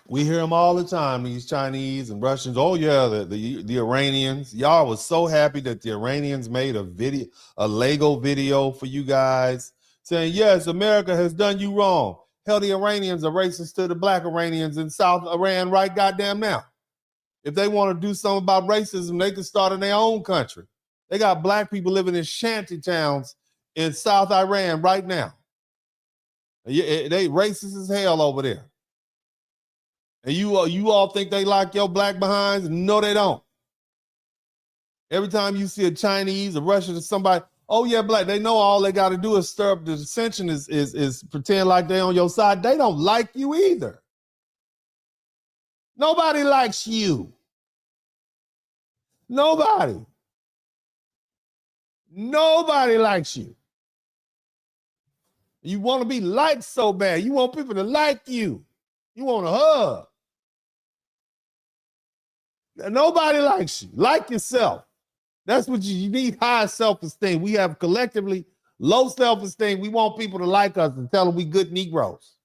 We hear them all the time, these Chinese and Russians. Oh yeah, the Iranians. Y'all was so happy that the Iranians made a Lego video for you guys saying, yes, America has done you wrong. Hell, the Iranians are racist to the black Iranians in South Iran right goddamn now. If they want to do something about racism, they can start in their own country. They got black people living in shanty towns in South Iran right now. They racist as hell over there. And you all think they like your black behinds? No, they don't. Every time you see a Chinese, a Russian, or somebody, oh yeah, black, they know all they got to do is stir up the dissension, is pretend like they on your side. They don't like you either. Nobody likes you. Nobody. Nobody likes you. You want to be liked so bad. You want people to like you. You want a hug. Nobody likes you. Like yourself. That's what you need, high self-esteem. We have collectively low self-esteem. We want people to like us and tell them we good Negroes.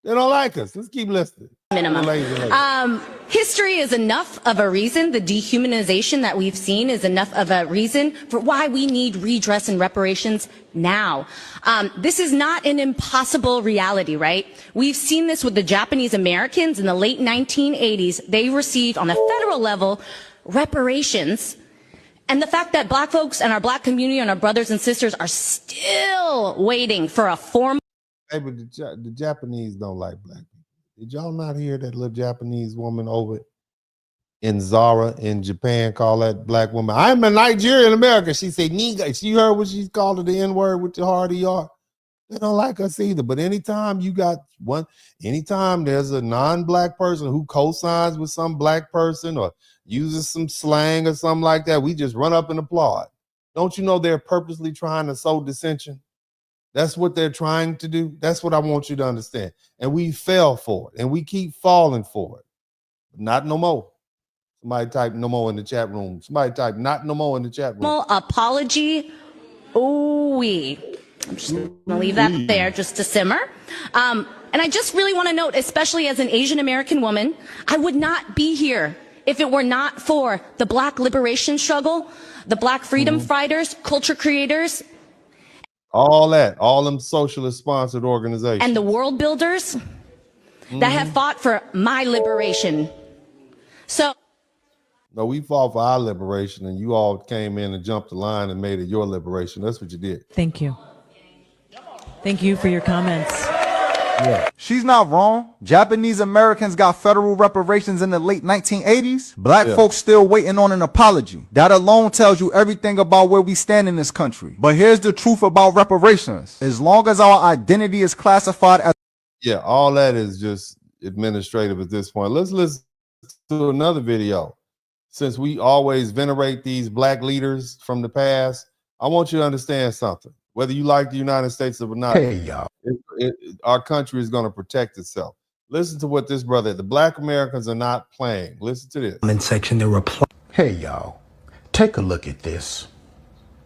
They don't like us. Let's keep listening. Minimum. History is enough of a reason. The dehumanization that we've seen is enough of a reason for why we need redress and reparations now. This is not an impossible reality, right? We've seen this with the Japanese Americans in the late 1980s. They received on a federal level reparations. And the fact that black folks and our black community and our brothers and sisters are still waiting for a formal. Hey, but the Japanese don't like black people. Did y'all not hear that little Japanese woman over in Zara in Japan call that black woman? I'm a Nigerian American. She said, Niga. She heard what she called her, the N-word with the hard ER. They don't like us either. But anytime there's a non-black person who co-signs with some black person or uses some slang or something like that, we just run up and applaud. Don't you know they're purposely trying to sow dissension? That's what they're trying to do. That's what I want you to understand. And we fell for it, and we keep falling for it. Not no more. Somebody type no more in the chat room. Somebody type not no more in the chat room. Apology. Ooh-wee. I'm just going to leave that there just to simmer. And I just really want to note, especially as an Asian American woman, I would not be here if it were not for the Black liberation struggle, the Black freedom fighters, culture creators, all them socialist sponsored organizations, and the world builders that have fought for my liberation. So no, we fought for our liberation, and you all came in and jumped the line and made it your liberation. That's what you did. Thank you. Thank you for your comments. Yeah. She's not wrong. Japanese Americans got federal reparations in the late 1980s. Black folks still waiting on an apology. That alone tells you everything about where we stand in this country. But here's the truth about reparations. As long as our identity is classified as... Yeah, all that is just administrative at this point. Let's listen to another video. Since we always venerate these black leaders from the past, I want you to understand something. Whether you like the United States or not, Hey, y'all. Our country is going to protect itself. Listen to what this brother, the Black Americans are not playing. Listen to this. Comment section, the reply. Hey, y'all. Take a look at this.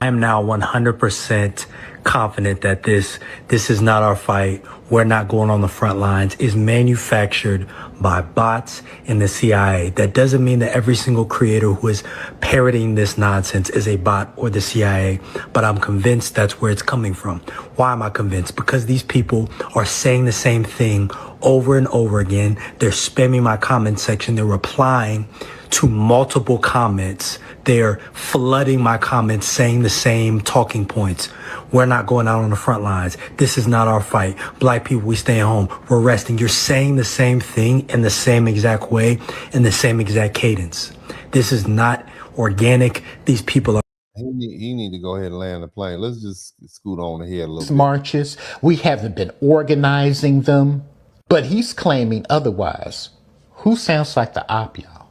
I am now 100% confident that this is not our fight. We're not going on the front lines. Is manufactured by bots in the CIA. That doesn't mean that every single creator who is parroting this nonsense is a bot or the CIA, but I'm convinced that's where it's coming from. Why am I convinced? Because these people are saying the same thing over and over again. They're spamming my comment section. They're replying to multiple comments. They're flooding my comments saying the same talking points. We're not going out on the front lines. This is not our fight. Black people, we stay home. We're resting. You're saying the same thing in the same exact way, in the same exact cadence. This is not organic. These people are... He need to go ahead and land the plane. Let's just scoot on ahead a little bit. Marches. We haven't been organizing them, but he's claiming otherwise. Who sounds like the op, y'all?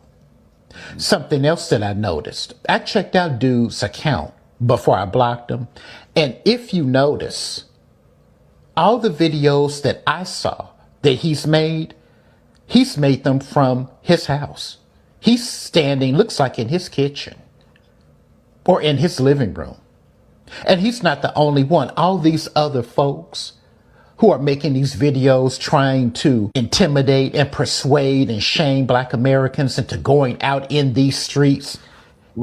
Something else that I noticed. I checked out dude's account before I blocked him. And if you notice, all the videos that I saw that he's made them from his house. He's standing, looks like in his kitchen or in his living room. And he's not the only one. All these other folks who are making these videos trying to intimidate and persuade and shame Black Americans into going out in these streets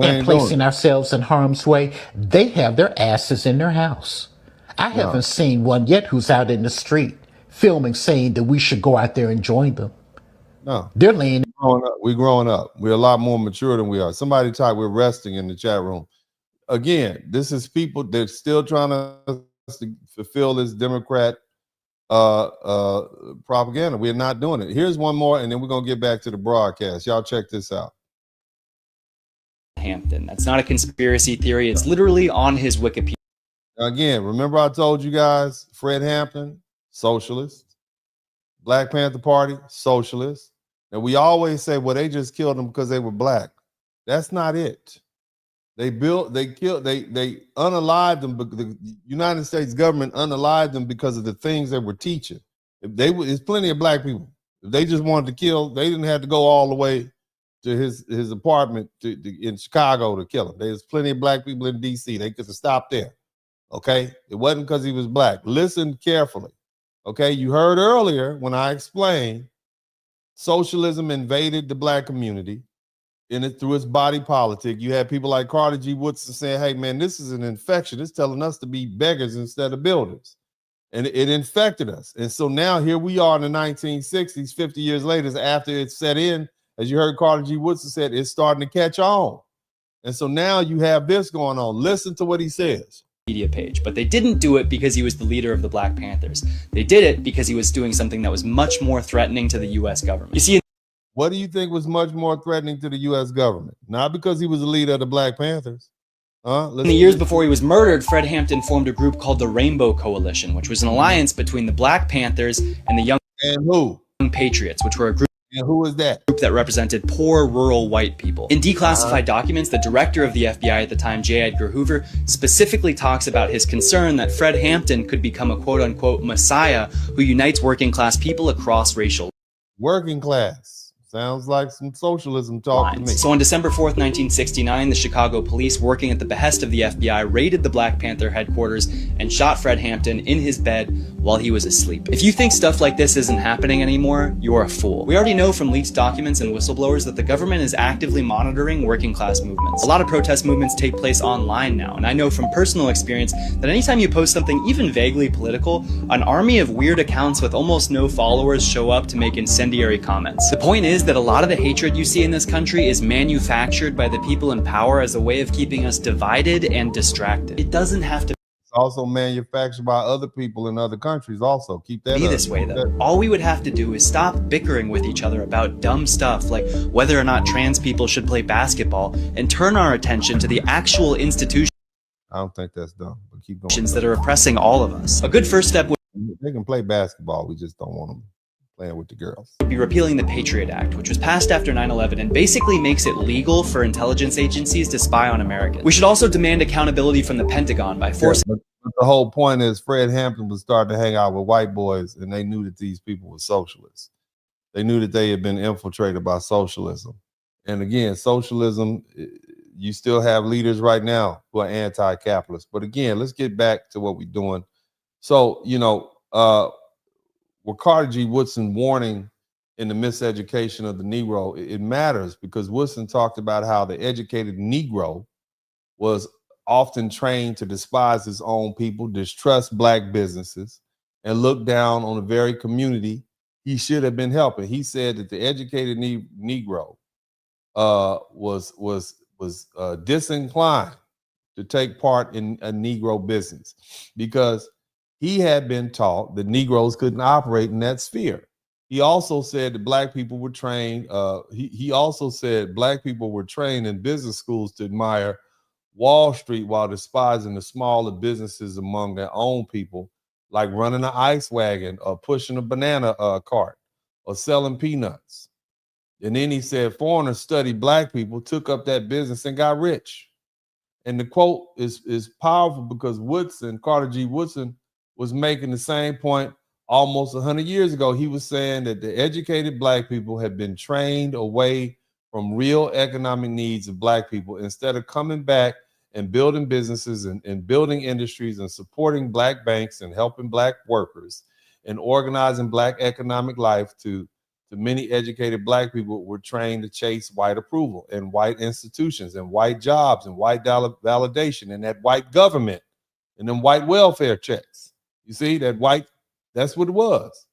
and placing ourselves in harm's way, they have their asses in their house. I haven't seen one yet who's out in the street filming saying that we should go out there and join them. No. They're leaning. We're growing up. We're a lot more mature than we are. Somebody type, we're resting in the chat room. Again, this is people that still trying to fulfill this Democrat propaganda. We're not doing it. Here's one more, and then we're gonna get back to the broadcast. Y'all check this out. Hampton. That's not a conspiracy theory. It's literally on his Wikipedia. Again, remember I told you guys, Fred Hampton, socialist. Black Panther Party, socialist. And we always say, well, they just killed them because they were black. That's not it. They unalived them. The United States government unalived them because of the things they were teaching. There's plenty of black people. If they just wanted to kill, they didn't have to go all the way to his apartment in Chicago to kill him. There's plenty of black people in DC. They could have stopped there. Okay? It wasn't because he was black. Listen carefully. Okay? You heard earlier when I explained socialism invaded the black community. In it through its body politic. You had people like Carter G. Woodson saying, hey, man, this is an infection. It's telling us to be beggars instead of builders. And it infected us. And so now here we are in the 1960s, 50 years later, after it set in, as you heard Carter G. Woodson said, it's starting to catch on. And so now you have this going on. Listen to what he says. Media page, but they didn't do it because he was the leader of the Black Panthers. They did it because he was doing something that was much more threatening to the U.S. government. You see, what do you think was much more threatening to the U.S. government? Not because he was the leader of the Black Panthers. In the years before he was murdered, Fred Hampton formed a group called the Rainbow Coalition, which was an alliance between the Black Panthers and the Young Patriots, which were a group And who is that? Group that represented poor rural white people. In declassified documents, the director of the FBI at the time, J. Edgar Hoover, specifically talks about his concern that Fred Hampton could become a quote-unquote messiah who unites working class people across racial working class. Sounds like some socialism talk to me. So on December 4th, 1969, the Chicago police, working at the behest of the FBI, raided the Black Panther headquarters and shot Fred Hampton in his bed while he was asleep. If you think stuff like this isn't happening anymore, you're a fool. We already know from leaked documents and whistleblowers that the government is actively monitoring working class movements. A lot of protest movements take place online now, and I know from personal experience that anytime you post something even vaguely political, an army of weird accounts with almost no followers show up to make incendiary comments. The point is that a lot of the hatred you see in this country is manufactured by the people in power as a way of keeping us divided and distracted. It doesn't have to It's also manufactured by other people in other countries also. Keep that be this way though. All we would have to do is stop bickering with each other about dumb stuff like whether or not trans people should play basketball and turn our attention to the actual institutions I don't think that's dumb, but keep going. that are oppressing all of us. A good first step would They can play basketball. We just don't want them playing with the girls. be repealing the Patriot Act, which was passed after 9/11 and basically makes it legal for intelligence agencies to spy on Americans. We should also demand accountability from the Pentagon by forcing But the whole point is Fred Hampton was starting to hang out with white boys, and they knew that these people were socialists. They knew that they had been infiltrated by socialism. And again, socialism, you still have leaders right now who are anti-capitalist. But again, let's get back to what we're doing. So, with Carter G. Woodson warning in the miseducation of the Negro, it matters because Woodson talked about how the educated Negro was often trained to despise his own people, distrust black businesses, and look down on the very community he should have been helping. He said that the educated Negro was disinclined to take part in a Negro business because he had been taught that Negroes couldn't operate in that sphere. He also said that black people were trained. He also said black people were trained in business schools to admire Wall Street while despising the smaller businesses among their own people, like running an ice wagon or pushing a banana cart or selling peanuts. And then he said foreigners studied black people, took up that business, and got rich. And the quote is powerful because Carter G. Woodson, was making the same point almost 100 years ago. He was saying that the educated black people had been trained away from real economic needs of black people instead of coming back and building businesses and building industries and supporting black banks and helping black workers and organizing black economic life to many educated black people were trained to chase white approval and white institutions and white jobs and white validation and that white government and them white welfare checks. You see, that's what it was.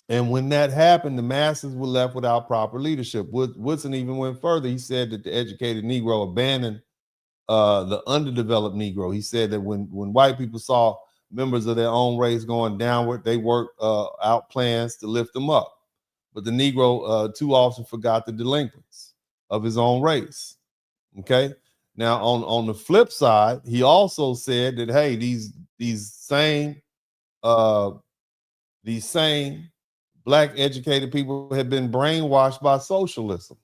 And when that happened, the masses were left without proper leadership. Woodson even went further. He said that the educated Negro abandoned the underdeveloped Negro. He said that when white people saw members of their own race going downward, they worked out plans to lift them up. But the Negro too often forgot the delinquents of his own race. Okay. Now, on the flip side, he also said that, hey, these same black educated people have been brainwashed by socialism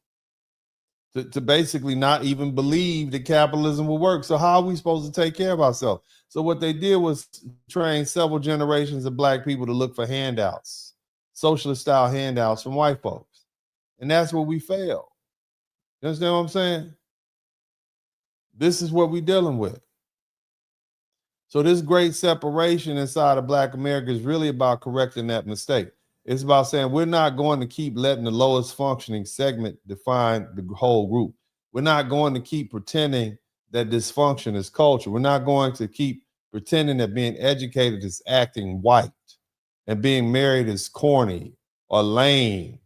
to basically not even believe that capitalism will work. So how are we supposed to take care of ourselves? So what they did was train several generations of black people to look for handouts, socialist style handouts from white folks. And that's where we failed. You understand what I'm saying? This is what we're dealing with. So this great separation inside of Black America is really about correcting that mistake. It's about saying we're not going to keep letting the lowest functioning segment define the whole group. We're not going to keep pretending that dysfunction is culture. We're not going to keep pretending that being educated is acting white and being married is corny or lame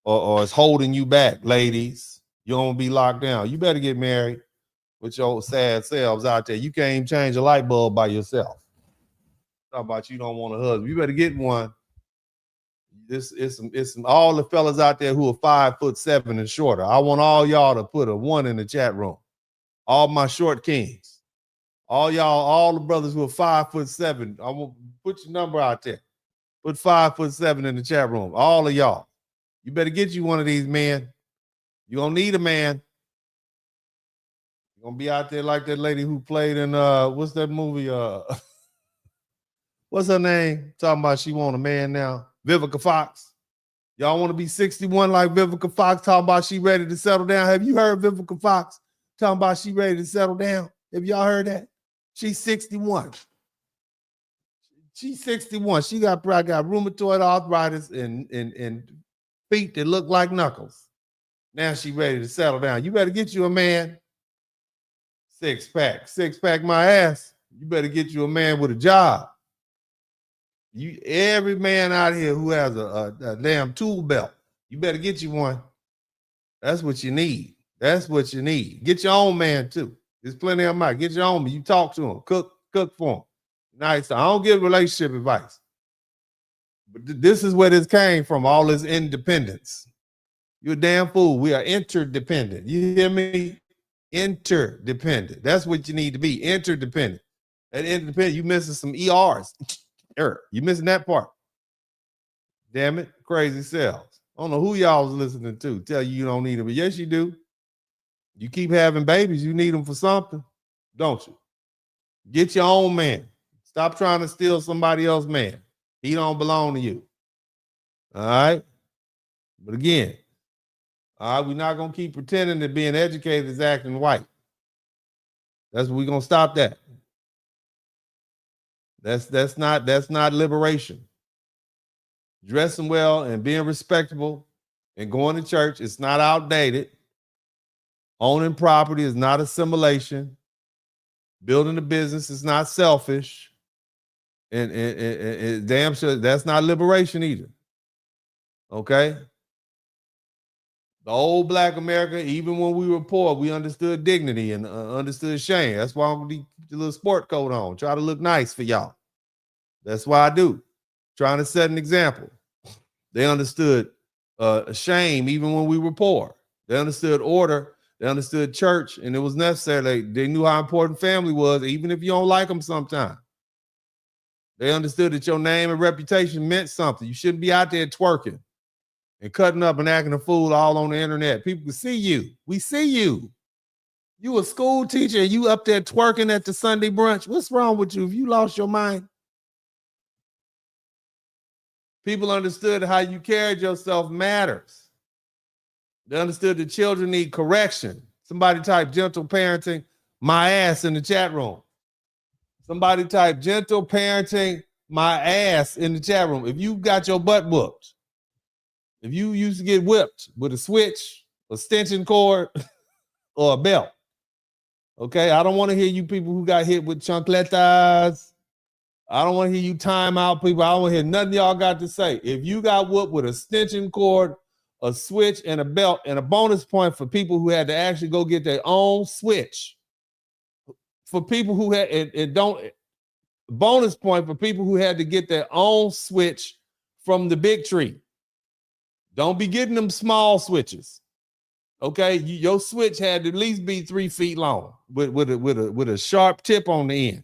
or is holding you back, ladies. You don't want to be locked down. You better get married with your sad selves out there. You can't even change a light bulb by yourself. Talk about you don't want a husband. You better get one. It's all the fellas out there who are 5'7" and shorter. I want all y'all to put a 1 in the chat room. All my short kings. All y'all, all the brothers who are 5'7". I want put your number out there. Put 5'7" in the chat room. All of y'all. You better get you one of these men. You're gonna need a man. You're gonna be out there like that lady who played in what's that movie? What's her name? Talking about she want a man now. Vivica Fox. Y'all want to be 61 like Vivica Fox, talking about she ready to settle down. Have you heard Vivica Fox talking about she ready to settle down? Have y'all heard that? She's 61. She's 61. She probably got rheumatoid arthritis and feet that look like knuckles. Now she ready to settle down. You better get you a man. Six pack my ass. You better get you a man with a job. Every man out here who has a damn tool belt, you better get you one. That's what you need. That's what you need. Get your own man too. There's plenty of them out. Get your own man. You talk to him. Cook for him. Nice. I don't give relationship advice. But this is where this came from, all this independence. You're a damn fool. We are interdependent. You hear me? Interdependent. That's what you need to be. Interdependent. And independent, you missing some ERs. You missing that part. Damn it. Crazy selves. I don't know who y'all was listening to. Tell you don't need them. But yes, you do. You keep having babies. You need them for something, don't you? Get your own man. Stop trying to steal somebody else's man. He don't belong to you. All right? But again, all right, we're not going to keep pretending that being educated is acting white. We're going to stop that. That's not liberation. Dressing well and being respectable and going to church, it's not outdated. Owning property is not assimilation. Building a business is not selfish. And damn sure that's not liberation either. Okay? The old black America, even when we were poor, we understood dignity and understood shame. That's why I'm going to keep the little sport coat on. Try to look nice for y'all. That's why I do. Trying to set an example. They understood shame even when we were poor. They understood order. They understood church, and it was necessary. They knew how important family was, even if you don't like them sometimes. They understood that your name and reputation meant something. You shouldn't be out there twerking and cutting up and acting a fool all on the internet. People can see you. We see you. You a school teacher and you up there twerking at the Sunday brunch. What's wrong with you? Have you lost your mind? People understood how you carried yourself matters. They understood that children need correction. Somebody type gentle parenting, my ass in the chat room. Somebody type gentle parenting, my ass in the chat room. If you got your butt whooped, if you used to get whipped with a switch, a extension cord, or a belt, okay? I don't want to hear you people who got hit with chancletas. I don't want to hear you time out people. I don't want to hear nothing y'all got to say. If you got whooped with a extension cord, a switch, and a belt, and a bonus point for people who had to actually go get their own switch. For people who had bonus point for people who had to get their own switch from the big tree. Don't be getting them small switches. Okay, your switch had to at least be 3 feet long with a sharp tip on the end.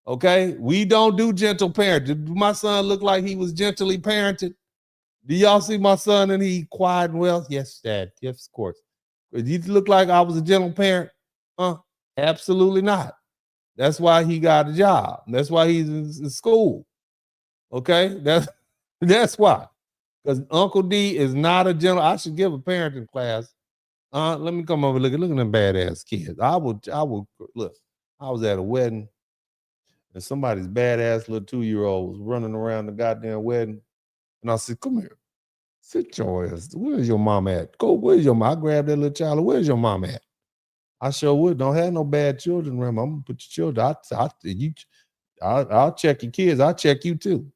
Okay, we don't do gentle parenting. Did my son look like he was gently parented? Do y'all see my son and he quiet and well? Yes, Dad. Yes, of course. Did he look like I was a gentle parent? Absolutely not. That's why he got a job. That's why he's in school. Okay, that's why. Because Uncle D is not a gentle. I should give a parenting class. Let me come over and look at them badass kids. I would look. I was at a wedding and somebody's badass little 2-year-old was running around the goddamn wedding. And I said, come here. Sit your ass. Where's your mom at? Go, where's your mom? I grabbed that little child. Where's your mom at? I sure would. Don't have no bad children around. I'm gonna put your children. I'll check your kids. I'll check you too.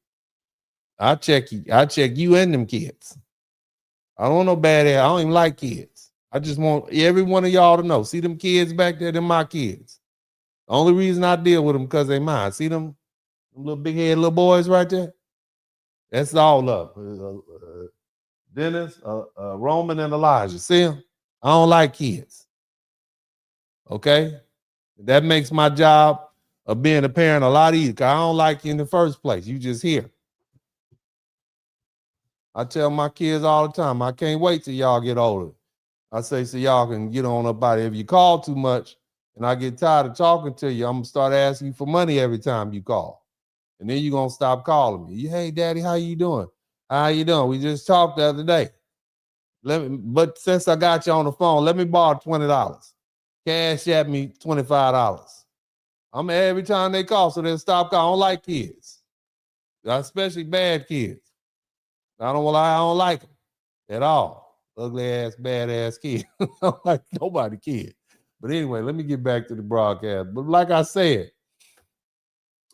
I'll check you and them kids. I don't want no bad ass. I don't even like kids. I just want every one of y'all to know. See them kids back there? They're my kids. The only reason I deal with them because they mine. See them little big head little boys right there? That's all of them. Dennis, Roman, and Elijah. See them? I don't like kids. Okay? That makes my job of being a parent a lot easier because I don't like you in the first place. You just here. I tell my kids all the time, I can't wait till y'all get older. I say, so y'all can get on up out. If you call too much and I get tired of talking to you, I'm going to start asking you for money every time you call. And then you're going to stop calling me. Hey, Daddy, how you doing? How you doing? We just talked the other day. But since I got you on the phone, let me borrow $20. Cash at me $25. I'm every time they call, so they'll stop calling. I don't like kids, especially bad kids. I don't like them at all. Ugly ass, bad ass kid. I don't like nobody kid. But anyway, let me get back to the broadcast. But like I said,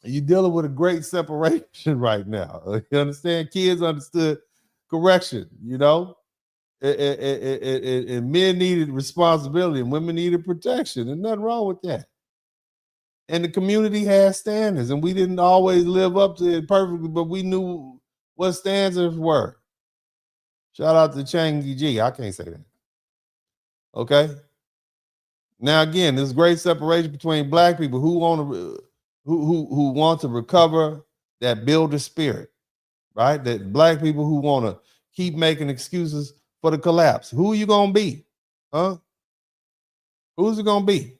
you're dealing with a great separation right now. You understand? Kids understood correction, you know? And men needed responsibility and women needed protection. There's nothing wrong with that. And the community has standards, and we didn't always live up to it perfectly, but we knew what standards were. Shout out to Changi G. I can't say that. Okay. Now again, there's great separation between black people who want to recover that builder spirit, right? That black people who want to keep making excuses for the collapse. Who are you gonna be? Huh? Who's it gonna be?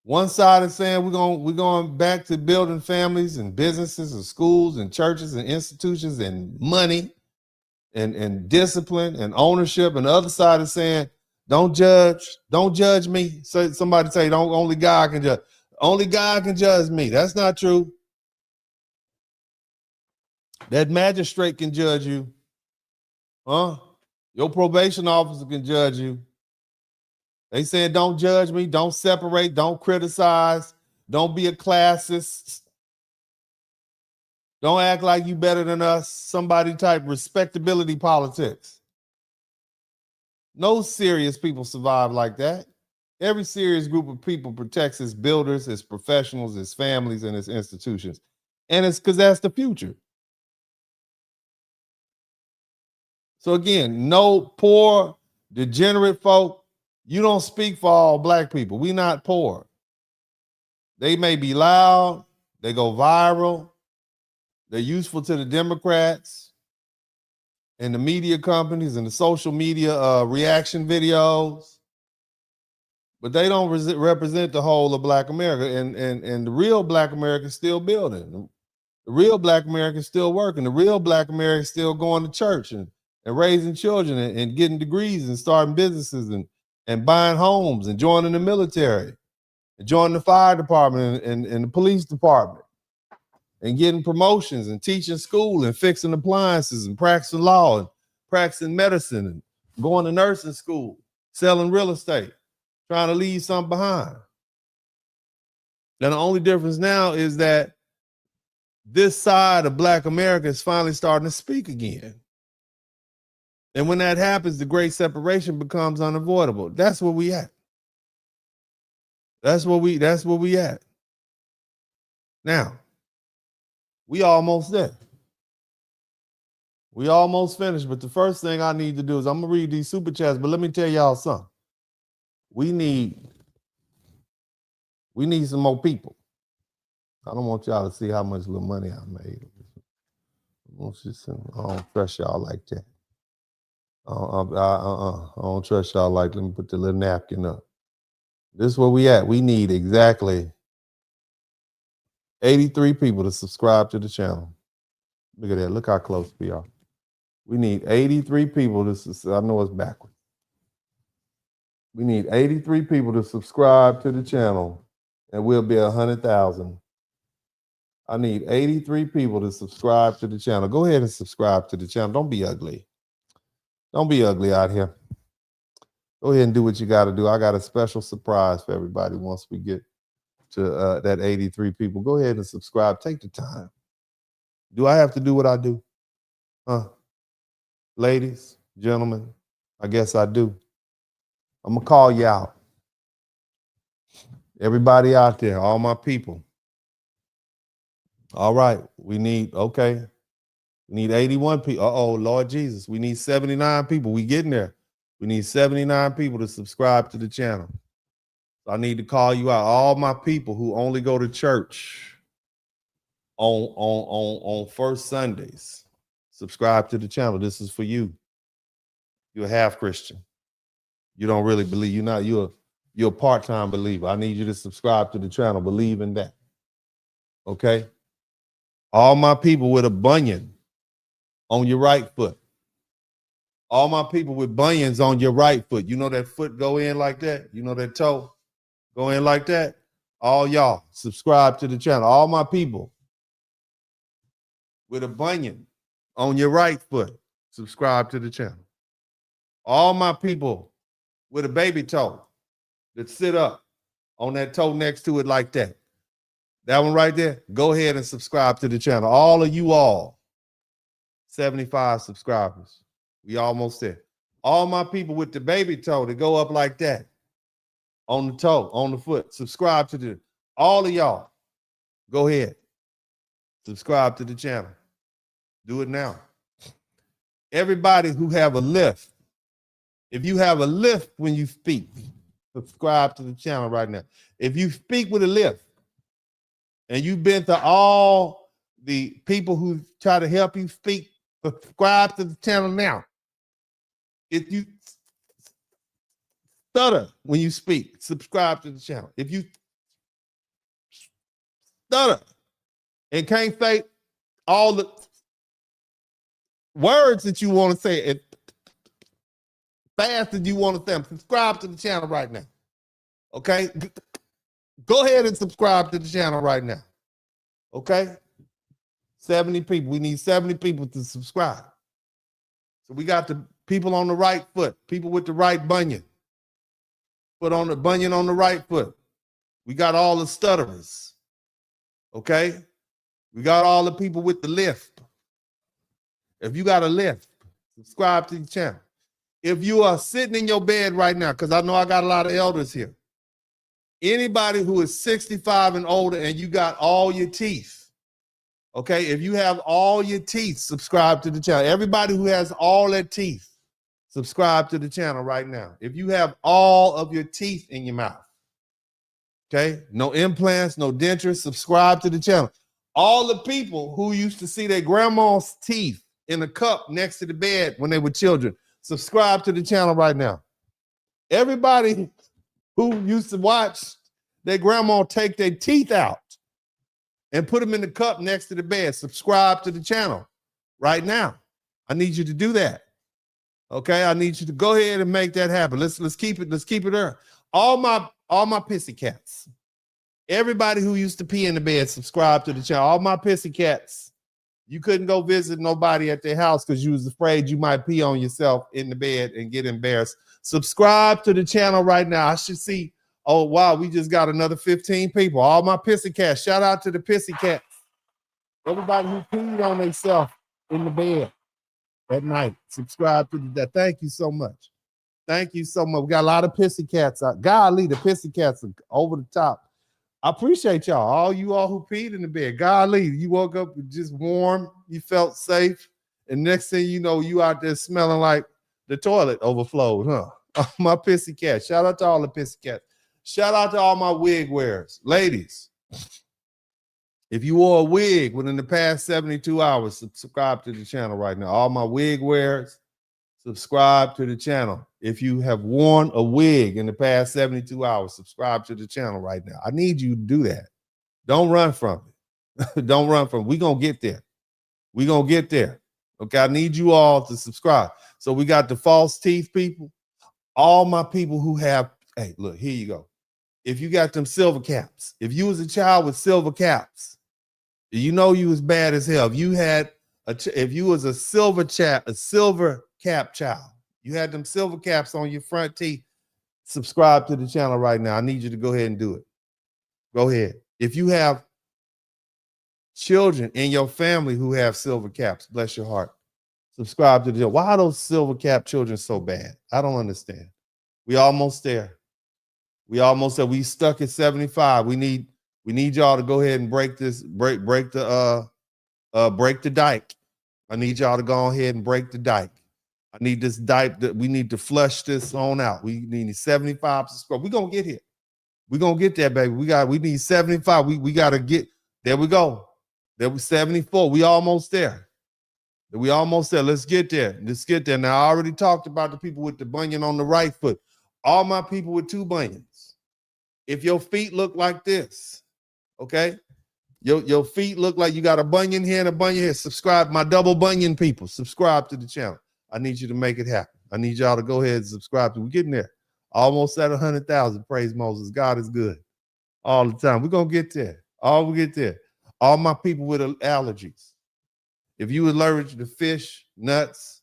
One side is saying we're going back to building families and businesses and schools and churches and institutions and money and discipline and ownership, and the other side is saying don't judge me. So somebody say only God can judge. Only God can judge me. That's not true. That magistrate can judge you. Huh? Your probation officer can judge you. They said, don't judge me, don't separate, don't criticize, don't be a classist. Don't act like you better than us. Somebody type respectability politics. No serious people survive like that. Every serious group of people protects its builders, its professionals, its families, and its institutions. And it's because that's the future. So again, no poor, degenerate folk. You don't speak for all black people. We not poor. They may be loud. They go viral. They're useful to the Democrats and the media companies and the social media reaction videos. But they don't represent the whole of Black America. And the real Black America is still building. The real Black America is still working. The real Black America is still going to church and raising children and getting degrees and starting businesses and buying homes and joining the military and joining the fire department and the police department and getting promotions and teaching school and fixing appliances and practicing law and practicing medicine and going to nursing school, selling real estate, trying to leave something behind. And the only difference now is that this side of Black America is finally starting to speak again. And when that happens, the great separation becomes unavoidable. That's where we at. That's where we at. Now, we almost there. We almost finished, but the first thing I need to do is I'm gonna read these super chats, but let me tell y'all something. We need some more people. I don't want y'all to see how much little money I made. I don't trust y'all like that. I don't trust y'all like, let me put the little napkin up. This is where we at. We need exactly 83 people to subscribe to the channel. Look at that. Look how close we are. We need 83 people to, I know it's backwards. We need 83 people to subscribe to the channel and we'll be 100,000. I need 83 people to subscribe to the channel. Go ahead and subscribe to the channel. Don't be ugly. Don't be ugly out here. Go ahead and do what you got to do. I got a special surprise for everybody once we get to that 83 people. Go ahead and subscribe. Take the time. Do I have to do what I do? Ladies, gentlemen, I guess I do. I'm going to call you out. Everybody out there, all my people. All right, we need 81 people. Uh-oh, Lord Jesus, we need 79 people. We getting there. We need 79 people to subscribe to the channel. So I need to call you out. All my people who only go to church on first Sundays. Subscribe to the channel. This is for you. You're a half Christian. You don't really believe. You're a part-time believer. I need you to subscribe to the channel. Believe in that. Okay? All my people with a bunion on your right foot. All my people with bunions on your right foot. You know that foot go in like that? You know that toe go in like that? All y'all, subscribe to the channel. All my people with a bunion on your right foot, subscribe to the channel. All my people with a baby toe that sit up on that toe next to it like that. That one right there, go ahead and subscribe to the channel. All of you all, 75 subscribers. We almost there. All my people with the baby toe that go up like that, on the toe, on the foot, subscribe to the, all of y'all, go ahead. Subscribe to the channel. Do it now. Everybody who have a lift, if you have a lift when you speak, subscribe to the channel right now. If you speak with a lift, and you've been to all the people who try to help you speak, subscribe to the channel now. If you stutter when you speak, subscribe to the channel. If you stutter and can't say all the words that you want to say as fast as you want to say them, subscribe to the channel right now. Okay? Go ahead and subscribe to the channel right now. Okay? 70 people. We need 70 people to subscribe. So we got the people on the right foot, people with the right bunion. Put on the bunion on the right foot. We got all the stutterers. Okay? We got all the people with the lift. If you got a lift, subscribe to the channel. If you are sitting in your bed right now, because I know I got a lot of elders here. Anybody who is 65 and older and you got all your teeth, okay? If you have all your teeth, subscribe to the channel. Everybody who has all their teeth, subscribe to the channel right now. If you have all of your teeth in your mouth, okay? No implants, no dentures, subscribe to the channel. All the people who used to see their grandma's teeth in a cup next to the bed when they were children, subscribe to the channel right now. Everybody who used to watch their grandma take their teeth out and put them in the cup next to the bed, subscribe to the channel right now. I need you to do that. Okay, I need you to go ahead and make that happen. Let's keep it there. All my pissy cats. Everybody who used to pee in the bed, subscribe to the channel. All my pissy cats. You couldn't go visit nobody at their house because you was afraid you might pee on yourself in the bed and get embarrassed. Subscribe to the channel right now. I should see, oh, wow, we just got another 15 people. All my pissy cats. Shout out to the pissy cats. Everybody who peed on themselves in the bed at night. Subscribe to that. Thank you so much. Thank you so much. We got a lot of pissy cats out. Golly, the pissy cats are over the top. I appreciate y'all. All you all who peed in the bed. Golly, you woke up just warm. You felt safe. And next thing you know, you out there smelling like the toilet overflowed, huh? My pissy cat. Shout out to all the pissy cats. Shout out to all my wig wearers. Ladies, if you wore a wig within the past 72 hours, subscribe to the channel right now. All my wig wearers, subscribe to the channel. If you have worn a wig in the past 72 hours, subscribe to the channel right now. I need you to do that. Don't run from it. Don't run from it. We're going to get there. We're going to get there. Okay, I need you all to subscribe. So we got the false teeth people. All my people who have, hey, look, here you go. If you got them silver caps, if you was a child with silver caps, you know you was bad as hell. If you had if you was a silver cap child, you had them silver caps on your front teeth, subscribe to the channel right now. I need you to go ahead and do it. Go ahead. If you have children in your family who have silver caps, bless your heart, subscribe to the channel. Why are those silver cap children so bad? I don't understand. We almost there. We almost there. We stuck at 75. We need y'all to go ahead and break the dike. I need y'all to go ahead and break the dike. I need this dike. We need to flush this on out. We need 75 subscribers. We're gonna get here. We're gonna get there, baby. We need 75. We gotta get there. We go. There was 74. We almost there. We almost there. Let's get there. Let's get there. Now, I already talked about the people with the bunion on the right foot. All my people with 2 bunions. If your feet look like this, okay? Your feet look like you got a bunion here and a bunion here. Subscribe, my double bunion people. Subscribe to the channel. I need you to make it happen. I need y'all to go ahead and subscribe. We're getting there. Almost at 100,000. Praise Moses. God is good all the time. We're going to get there. We get there. All my people with allergies. If you allergic to fish, nuts,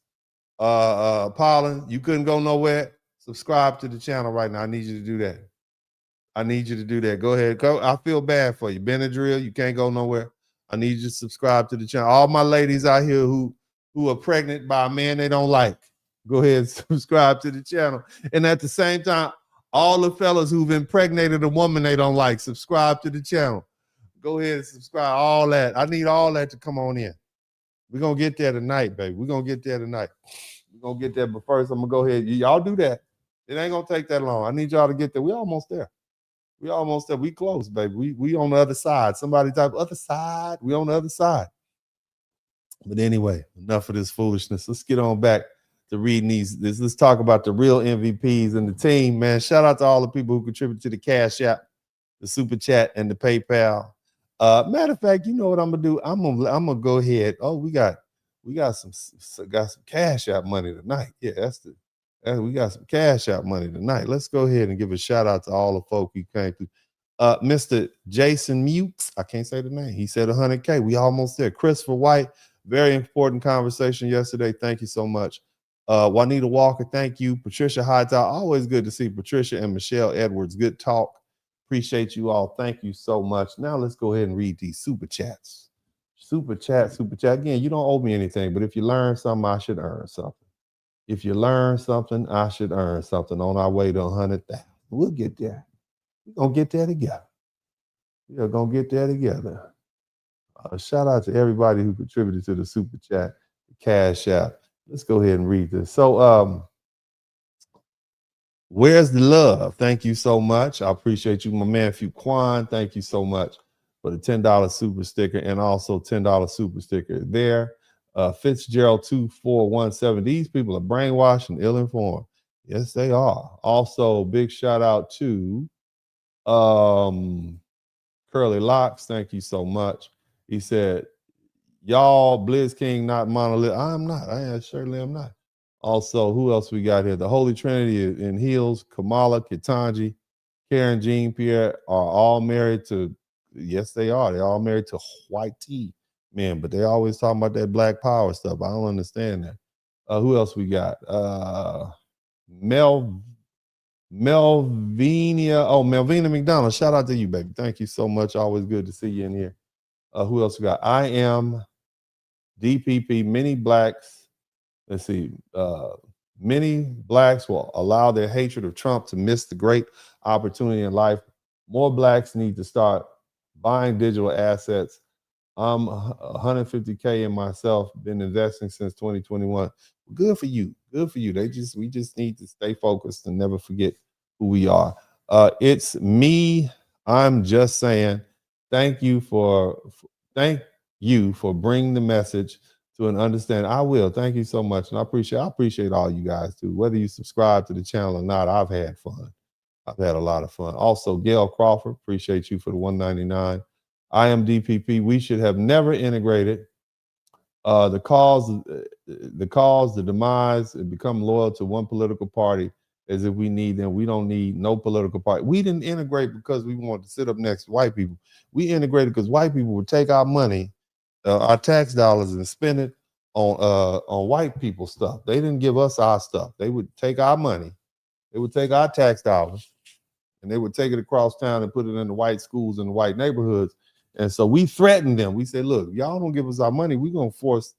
pollen, you couldn't go nowhere, subscribe to the channel right now. I need you to do that. I need you to do that. Go ahead. Go. I feel bad for you. Benadryl, you can't go nowhere. I need you to subscribe to the channel. All my ladies out here who are pregnant by a man they don't like, go ahead and subscribe to the channel. And at the same time, all the fellas who've impregnated a woman they don't like, subscribe to the channel. Go ahead and subscribe. All that. I need all that to come on in. We're going to get there tonight, baby. We're going to get there tonight. We're going to get there. But first, I'm going to go ahead. Y'all do that. It ain't going to take that long. I need y'all to get there. We almost there. We almost there. We close, baby. We on the other side. Somebody type other side. We on the other side. But anyway, enough of this foolishness. Let's get on back to reading these. Let's talk about the real MVPs and the team, man. Shout out to all the people who contribute to the Cash App, the Super Chat, and the PayPal. Matter of fact, you know what I'm gonna do? I'm gonna go ahead. Oh, we got some Cash App money tonight. Yeah, we got some Cash App money tonight. Let's go ahead and give a shout out to all the folk who came through. Mr. Jason Mutes, I can't say the name. He said 100K. We almost there. Christopher White, very important conversation yesterday. Thank you so much. Juanita Walker, thank you. Patricia Hightower, always good to see Patricia and Michelle Edwards. Good talk. Appreciate you all. Thank you so much. Now let's go ahead and read these super chats. Super chat. Again, you don't owe me anything, but if you learn something, I should earn something. If you learn something, I should earn something on our way to 100,000. We'll get there. We're going to get there together. We are going to get there together. Shout out to everybody who contributed to the super chat, the Cash App. Let's go ahead and read this. So, where's the love? Thank you so much. I appreciate you, my man Fuquan. Thank you so much for the $10 super sticker and also $10 super sticker there. Fitzgerald 2417. These people are brainwashed and ill-informed. Yes, they are. Also, big shout out to Curly Locks. Thank you so much. He said, y'all, Blizz King, not monolith. I'm not. I certainly am not. Also, who else we got here? The Holy Trinity in Heels, Kamala, Ketanji, Karen, Jean Pierre are all married to, yes, they are. They're all married to white tea men, but they always talking about that black power stuff. I don't understand that. Who else we got? Melvina. Oh, Melvina McDonald. Shout out to you, baby. Thank you so much. Always good to see you in here. Who else we got? I am DPP. Many blacks. Let's see. Many blacks will allow their hatred of Trump to miss the great opportunity in life. More blacks need to start buying digital assets. I'm 150K in myself, been investing since 2021. Good for you. Good for you. We just need to stay focused and never forget who we are. It's me. I'm just saying thank you for bringing the message to an understanding. I will. Thank you so much. And I appreciate all you guys too. Whether you subscribe to the channel or not, I've had fun. I've had a lot of fun. Also, Gail Crawford, appreciate you for the $199. I am DPP. We should have never integrated the demise, and become loyal to one political party as if we need them. We don't need no political party. We didn't integrate because we wanted to sit up next to white people. We integrated because white people would take our money, our tax dollars, and spend it on white people stuff. They didn't give us our stuff. They would take our money. They would take our tax dollars, and they would take it across town and put it in the white schools and the white neighborhoods. And so we threatened them. We said, look, y'all don't give us our money, we're going to force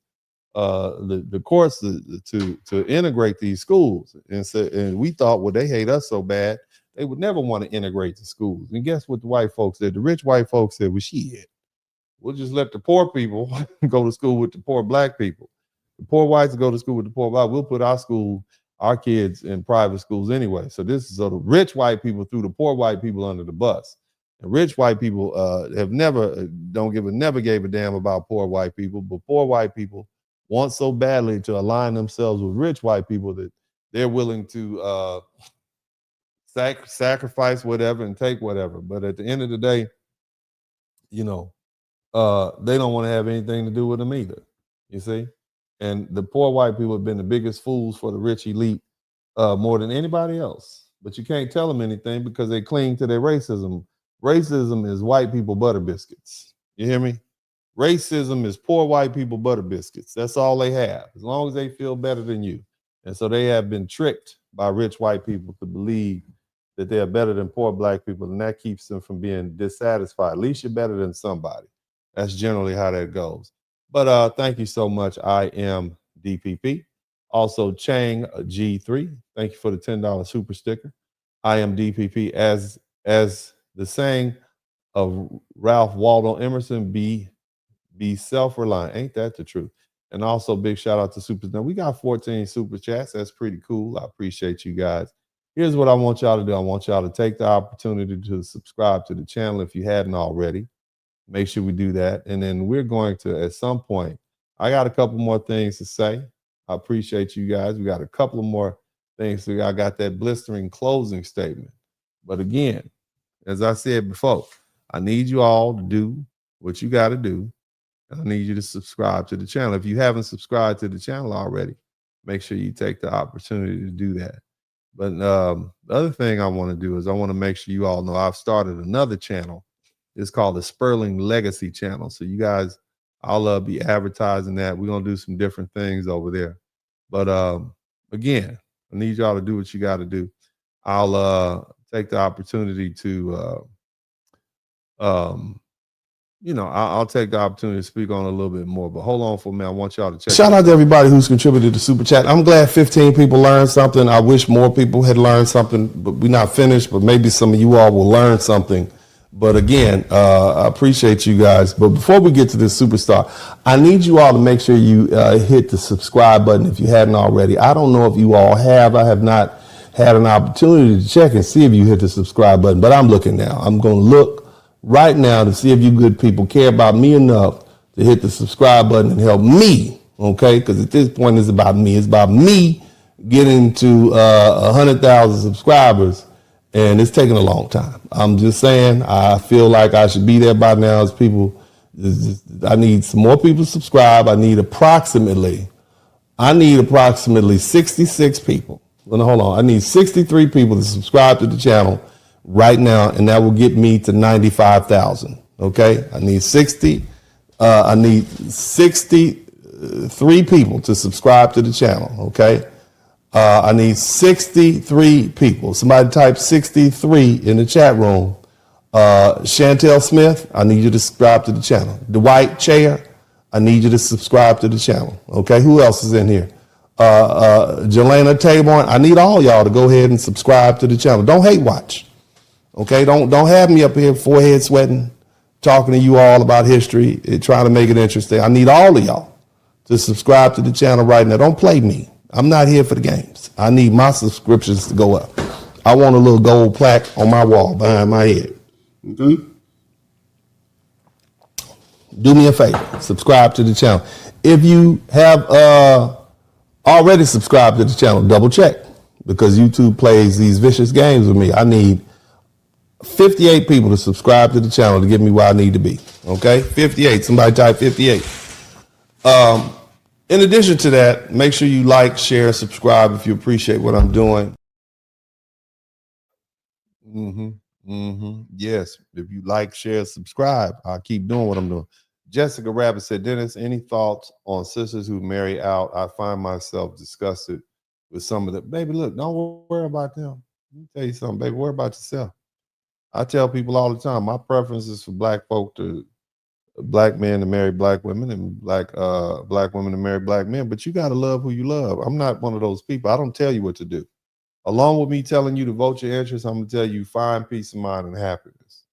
the courts to integrate these schools. And we thought, well, they hate us so bad, they would never want to integrate the schools. And guess what the white folks said? The rich white folks said, well, shit, we'll just let the poor people go to school with the poor black people. The poor whites go to school with the poor black. We'll put our kids in private schools anyway. So the rich white people threw the poor white people under the bus. And rich white people never gave a damn about poor white people, but poor white people want so badly to align themselves with rich white people that they're willing to sacrifice whatever and take whatever. But at the end of the day, you know, they don't want to have anything to do with them either. You see? And the poor white people have been the biggest fools for the rich elite more than anybody else. But you can't tell them anything because they cling to their racism. Racism is white people butter biscuits. You hear me? Racism is poor white people butter biscuits. That's all they have, as long as they feel better than you. And so they have been tricked by rich white people to believe that they are better than poor black people, and that keeps them from being dissatisfied. At least you're better than somebody. That's generally how that goes. But thank you so much. I am DPP. Also, Chang G3. Thank you for the $10 super sticker. I am DPP. As the saying of Ralph Waldo Emerson, be self-reliant. Ain't that the truth? And also, big shout out to Super. Now, we got 14 super chats. That's pretty cool. I appreciate you guys. Here's what I want y'all to do. I want y'all to take the opportunity to subscribe to the channel if you hadn't already. Make sure we do that. And then we're going to, at some point, I got a couple more things to say. I appreciate you guys. We got a couple of more things. I got that blistering closing statement. But again, as I said before, I need you all to do what you got to do. And I need you to subscribe to the channel. If you haven't subscribed to the channel already, make sure you take the opportunity to do that. But the other thing I want to do is I want to make sure you all know I've started another channel. It's called the Spurling Legacy channel. So you guys, I'll be advertising that. We're going to do some different things over there. But again, I need y'all to do what you got to do. I'll take the opportunity to, I'll take the opportunity to speak on a little bit more. But hold on for a minute. I want y'all to check. Shout out to everybody who's contributed to Super Chat. I'm glad 15 people learned something. I wish more people had learned something, but we're not finished. But maybe some of you all will learn something. But again, I appreciate you guys. But before we get to this superstar, I need you all to make sure you hit the subscribe button if you hadn't already. I don't know if you all have. I have not had an opportunity to check and see if you hit the subscribe button, but I'm looking now. I'm going to look right now to see if you good people care about me enough to hit the subscribe button and help me, okay? Because at this point, it's about me. It's about me getting to 100,000 subscribers. And it's taking a long time. I'm just saying, I feel like I should be there by now as people. I need some more people to subscribe. I need approximately 66 people. Well, hold on. I need 63 people to subscribe to the channel right now, and that will get me to 95,000. Okay? I need 63 people to subscribe to the channel. Okay? I need 63 people. Somebody type 63 in the chat room. Chantel Smith, I need you to subscribe to the channel. Dwight Chair, I need you to subscribe to the channel. Okay, who else is in here? Jelena Taborn, I need all y'all to go ahead and subscribe to the channel. Don't hate watch. Okay, don't have me up here forehead sweating, talking to you all about history, trying to make it interesting. I need all of y'all to subscribe to the channel right now. Don't play me. I'm not here for the games. I need my subscriptions to go up. I want a little gold plaque on my wall behind my head. Okay? Do me a favor. Subscribe to the channel. If you have already subscribed to the channel, double check, because YouTube plays these vicious games with me. I need 58 people to subscribe to the channel to get me where I need to be. Okay? 58. Somebody type 58. In addition to that, make sure you like, share, subscribe if you appreciate what I'm doing. Yes, if you like, share, subscribe, I'll keep doing what I'm doing. Jessica Rabbit said, Dennis, any thoughts on sisters who marry out? I find myself disgusted with some of them. Baby, look, don't worry about them. Let me tell you something, baby, worry about yourself. I tell people all the time, my preference is for black men to marry black women and black women to marry black men, but you got to love who you love. I'm not one of those people. I don't tell you what to do. Along with me telling you to vote your interest, I'm going to tell you find peace of mind and happiness.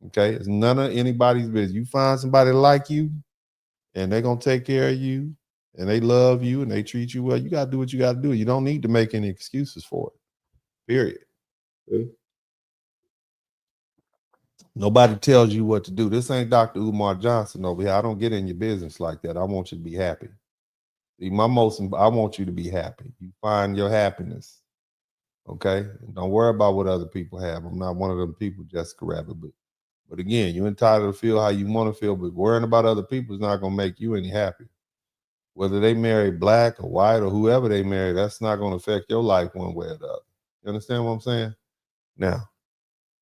Okay? It's none of anybody's business. You find somebody like you and they're going to take care of you and they love you and they treat you well. You got to do what you got to do. You don't need to make any excuses for it. Period. Okay? Nobody tells you what to do. This ain't Dr. Umar Johnson over here. I don't get in your business like that. I want you to be happy. I want you to be happy. You find your happiness. Okay? And don't worry about what other people have. I'm not one of them people, Jessica Rabbit. But again, you're entitled to feel how you want to feel, but worrying about other people is not going to make you any happier. Whether they marry black or white or whoever they marry, that's not going to affect your life one way or the other. You understand what I'm saying? Now,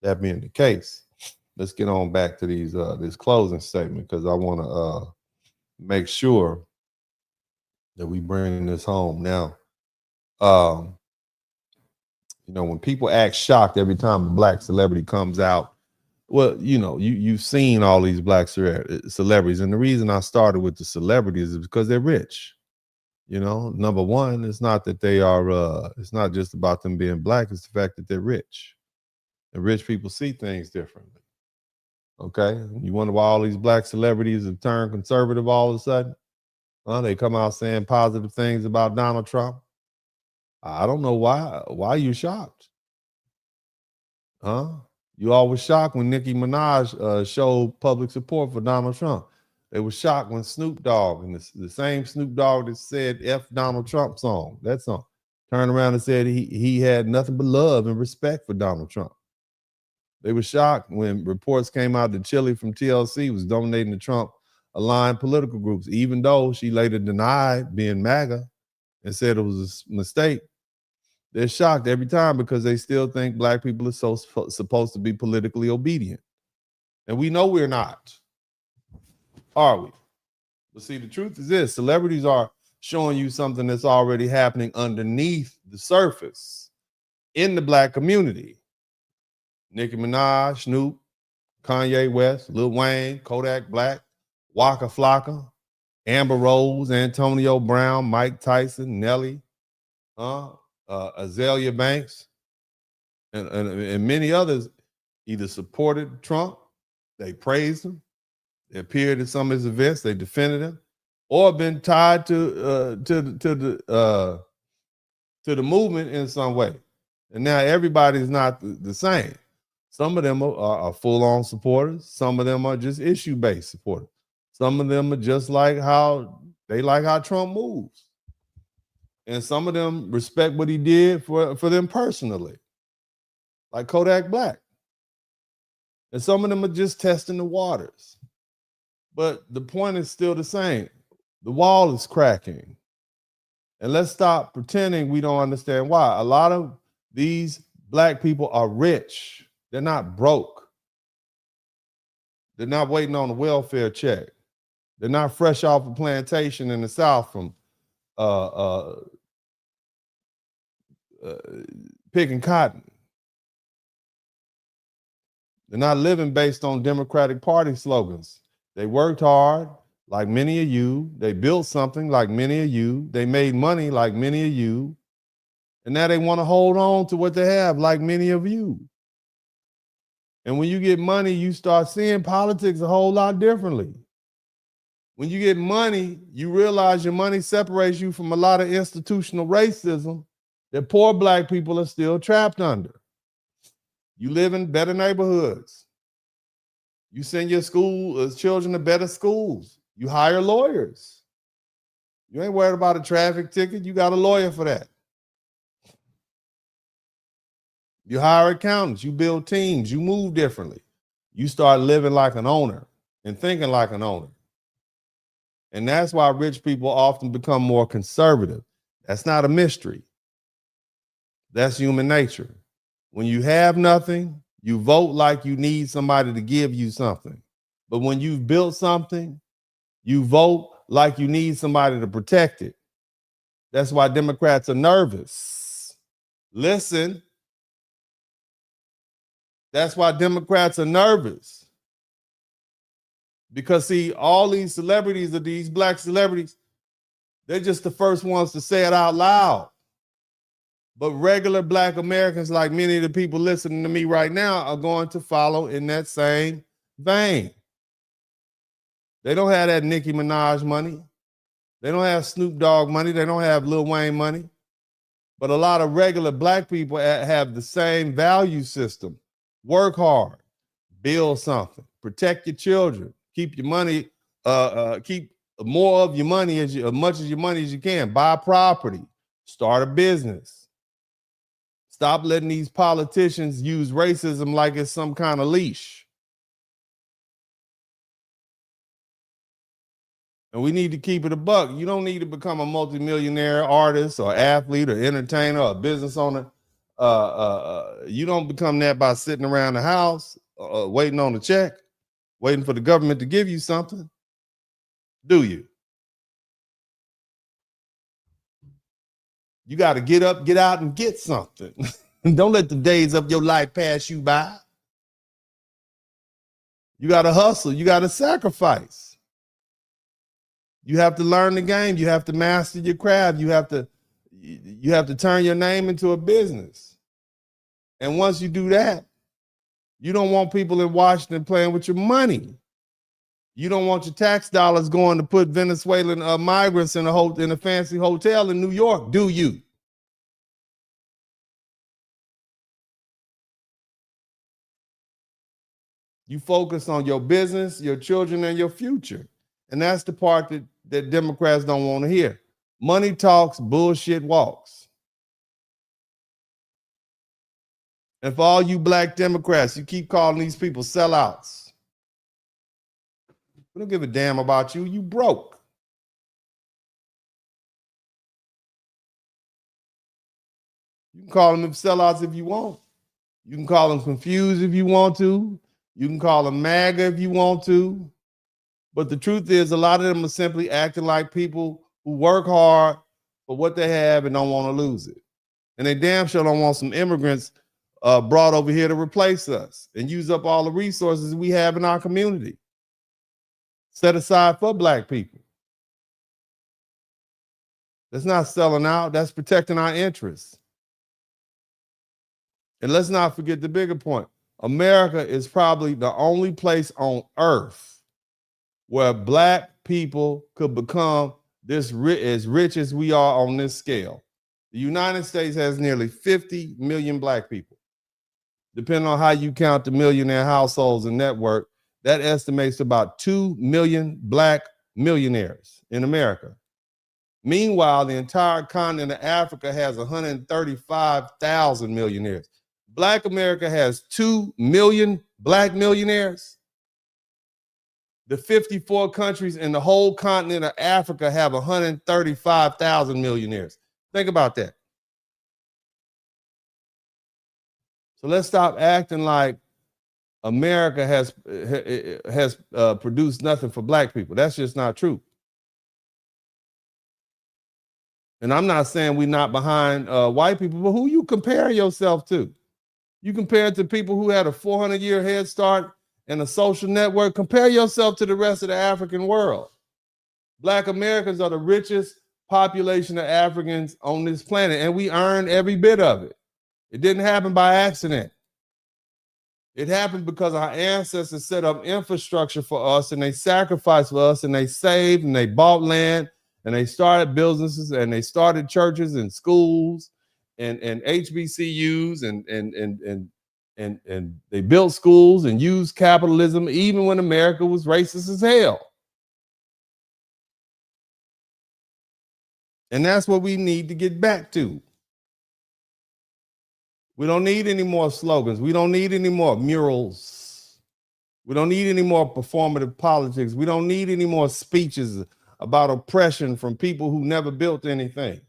that being the case, let's get on back to this closing statement, because I want to make sure that we bring this home. Now, when people act shocked every time a black celebrity comes out, well, you've seen all these black celebrities, and the reason I started with the celebrities is because they're rich. Number one, it's not that they are. It's not just about them being black. It's the fact that they're rich, and rich people see things differently. Okay, you wonder why all these black celebrities have turned conservative all of a sudden? They come out saying positive things about Donald Trump. I don't know why. Why are you shocked? You all was shocked when Nicki Minaj showed public support for Donald Trump. They were shocked when Snoop Dogg, and the same Snoop Dogg that said F Donald Trump song, that song, turned around and said he had nothing but love and respect for Donald Trump. They were shocked when reports came out that Chili from TLC was donating to Trump-aligned political groups, even though she later denied being MAGA and said it was a mistake. They're shocked every time because they still think black people are supposed to be politically obedient. And we know we're not. Are we? But see, the truth is this: celebrities are showing you something that's already happening underneath the surface in the black community. Nicki Minaj, Snoop, Kanye West, Lil Wayne, Kodak Black, Waka Flocka, Amber Rose, Antonio Brown, Mike Tyson, Nelly, Azalea Banks, and many others either supported Trump, they praised him, they appeared at some of his events, they defended him, or been tied to the movement in some way. And now everybody's not the same. Some of them are full-on supporters. Some of them are just issue-based supporters. Some of them are just like how Trump moves. And some of them respect what he did for them personally, like Kodak Black. And some of them are just testing the waters. But the point is still the same. The wall is cracking. And let's stop pretending we don't understand why. A lot of these black people are rich. They're not broke. They're not waiting on a welfare check. They're not fresh off a plantation in the South from picking cotton. They're not living based on Democratic Party slogans. They worked hard, like many of you. They built something, like many of you. They made money, like many of you. And now they want to hold on to what they have, like many of you. And when you get money, you start seeing politics a whole lot differently. When you get money, you realize your money separates you from a lot of institutional racism that poor black people are still trapped under. You live in better neighborhoods. You send your children to better schools. You hire lawyers. You ain't worried about a traffic ticket. You got a lawyer for that. You hire accountants, you build teams, you move differently. You start living like an owner and thinking like an owner. And that's why rich people often become more conservative. That's not a mystery. That's human nature. When you have nothing, you vote like you need somebody to give you something. But when you've built something, you vote like you need somebody to protect it. That's why Democrats are nervous. Listen. That's why Democrats are nervous. Because see, all these celebrities, these black celebrities, they're just the first ones to say it out loud. But regular black Americans, like many of the people listening to me right now, are going to follow in that same vein. They don't have that Nicki Minaj money. They don't have Snoop Dogg money. They don't have Lil Wayne money. But a lot of regular black people have the same value system. Work hard, build something, protect your children, keep your money, keep more of your money as much as your money as you can. Buy property, start a business. Stop letting these politicians use racism like it's some kind of leash. And we need to keep it a buck. You don't need to become a multimillionaire artist or athlete or entertainer or business owner. You don't become that by sitting around the house waiting on a check, waiting for the government to give you something. Do you? You got to get up, get out, and get something. Don't let the days of your life pass you by. You got to hustle. You got to sacrifice. You have to learn the game. You have to master your craft. You have to turn your name into a business. And once you do that, you don't want people in Washington playing with your money. You don't want your tax dollars going to put Venezuelan migrants in a fancy hotel in New York, do you? You focus on your business, your children, and your future. And that's the part that Democrats don't want to hear. Money talks, bullshit walks. And for all you black Democrats, you keep calling these people sellouts. We don't give a damn about you. You broke. You can call them sellouts if you want. You can call them confused if you want to. You can call them MAGA if you want to. But the truth is, a lot of them are simply acting like people who work hard for what they have and don't want to lose it. And they damn sure don't want some immigrants brought over here to replace us and use up all the resources we have in our community, set aside for black people. That's not selling out. That's protecting our interests. And let's not forget the bigger point. America is probably the only place on earth where black people could become as rich as we are on this scale. The United States has nearly 50 million black people. Depending on how you count the millionaire households and network, that estimates about 2 million black millionaires in America. Meanwhile, the entire continent of Africa has 135,000 millionaires. Black America has 2 million black millionaires. The 54 countries in the whole continent of Africa have 135,000 millionaires. Think about that. So let's stop acting like America has produced nothing for black people. That's just not true. And I'm not saying we're not behind white people, but who you compare yourself to? You compare it to people who had a 400-year head start in a social network. Compare yourself to the rest of the African world. Black Americans are the richest population of Africans on this planet, and we earn every bit of it. It didn't happen by accident. It happened because our ancestors set up infrastructure for us, and they sacrificed for us, and they saved, and they bought land, and they started businesses, and they started churches and schools and HBCUs, and they built schools and used capitalism even when America was racist as hell. And that's what we need to get back to. We don't need any more slogans. We don't need any more murals. We don't need any more performative politics. We don't need any more speeches about oppression from people who never built anything.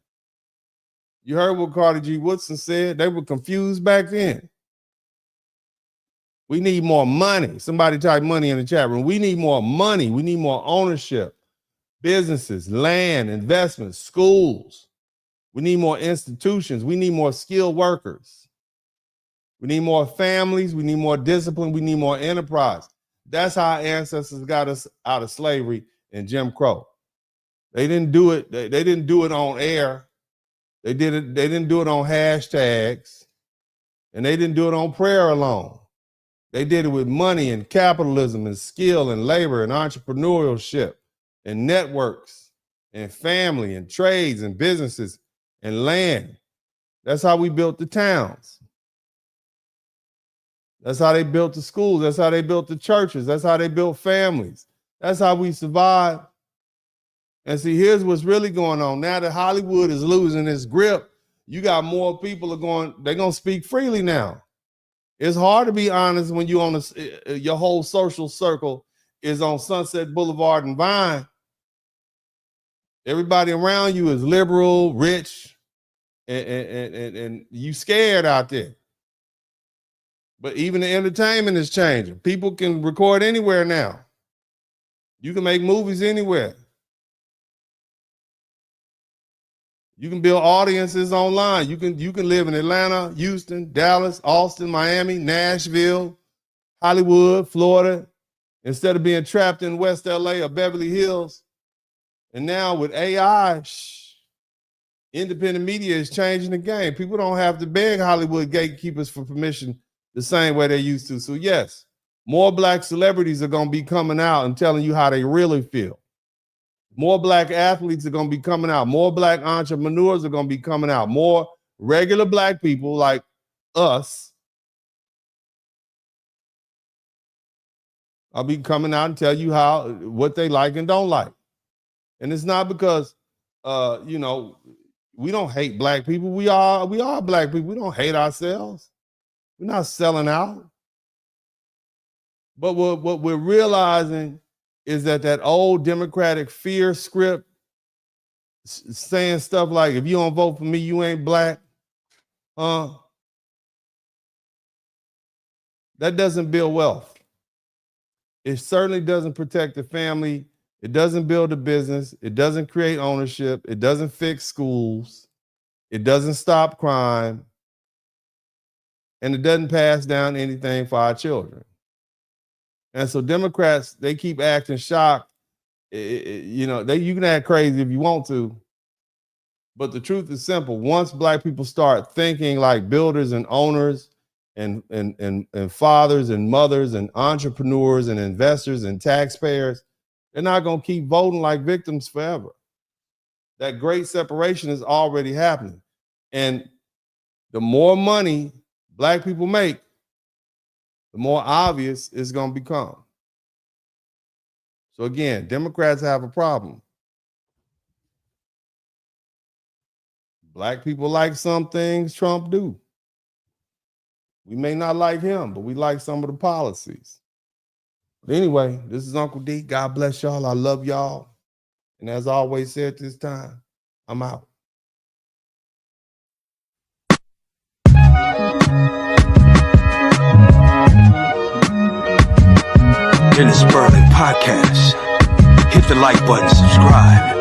You heard what Carter G. Woodson said. They were confused back then. We need more money. Somebody type money in the chat room. We need more money. We need more ownership, businesses, land, investments, schools. We need more institutions. We need more skilled workers. We need more families. We need more discipline. We need more enterprise. That's how our ancestors got us out of slavery and Jim Crow. They didn't do it. They didn't do it on air. They didn't do it on hashtags, and they didn't do it on prayer alone. They did it with money and capitalism and skill and labor and entrepreneurship and networks and family and trades and businesses and land. That's how we built the towns. That's how they built the schools. That's how they built the churches. That's how they built families. That's how we survived And see, here's what's really going on. Now that Hollywood is losing its grip, you got more people they're going to speak freely now. It's hard to be honest when you on your whole social circle is on Sunset Boulevard and Vine. Everybody around you is liberal, rich, and you scared out there. But even the entertainment is changing. People can record anywhere now. You can make movies anywhere. You can build audiences online. You can live in Atlanta, Houston, Dallas, Austin, Miami, Nashville, Hollywood, Florida, instead of being trapped in West LA or Beverly Hills. And now with AI, independent media is changing the game. People don't have to beg Hollywood gatekeepers for permission the same way they used to. So yes, more black celebrities are going to be coming out and telling you how they really feel. More black athletes are going to be coming out. More black entrepreneurs are going to be coming out. More regular black people like us I'll be coming out and tell you what they like and don't like. And it's not because, we don't hate black people. We are black people. We don't hate ourselves. We're not selling out. But what we're realizing is that old Democratic fear script saying stuff like, if you don't vote for me, you ain't black. That doesn't build wealth. It certainly doesn't protect the family. It doesn't build a business. It doesn't create ownership. It doesn't fix schools. It doesn't stop crime. And it doesn't pass down anything for our children. And so Democrats, they keep acting shocked. You can act crazy if you want to. But the truth is simple. Once black people start thinking like builders and owners and fathers and mothers and entrepreneurs and investors and taxpayers, they're not going to keep voting like victims forever. That great separation is already happening. And the more money black people make, the more obvious it's going to become. So again, Democrats have a problem. Black people like some things Trump do. We may not like him, but we like some of the policies. But anyway, this is Uncle D. God bless y'all. I love y'all. And as I always say at this time, I'm out. In the Spurling podcast. Hit the like button, subscribe.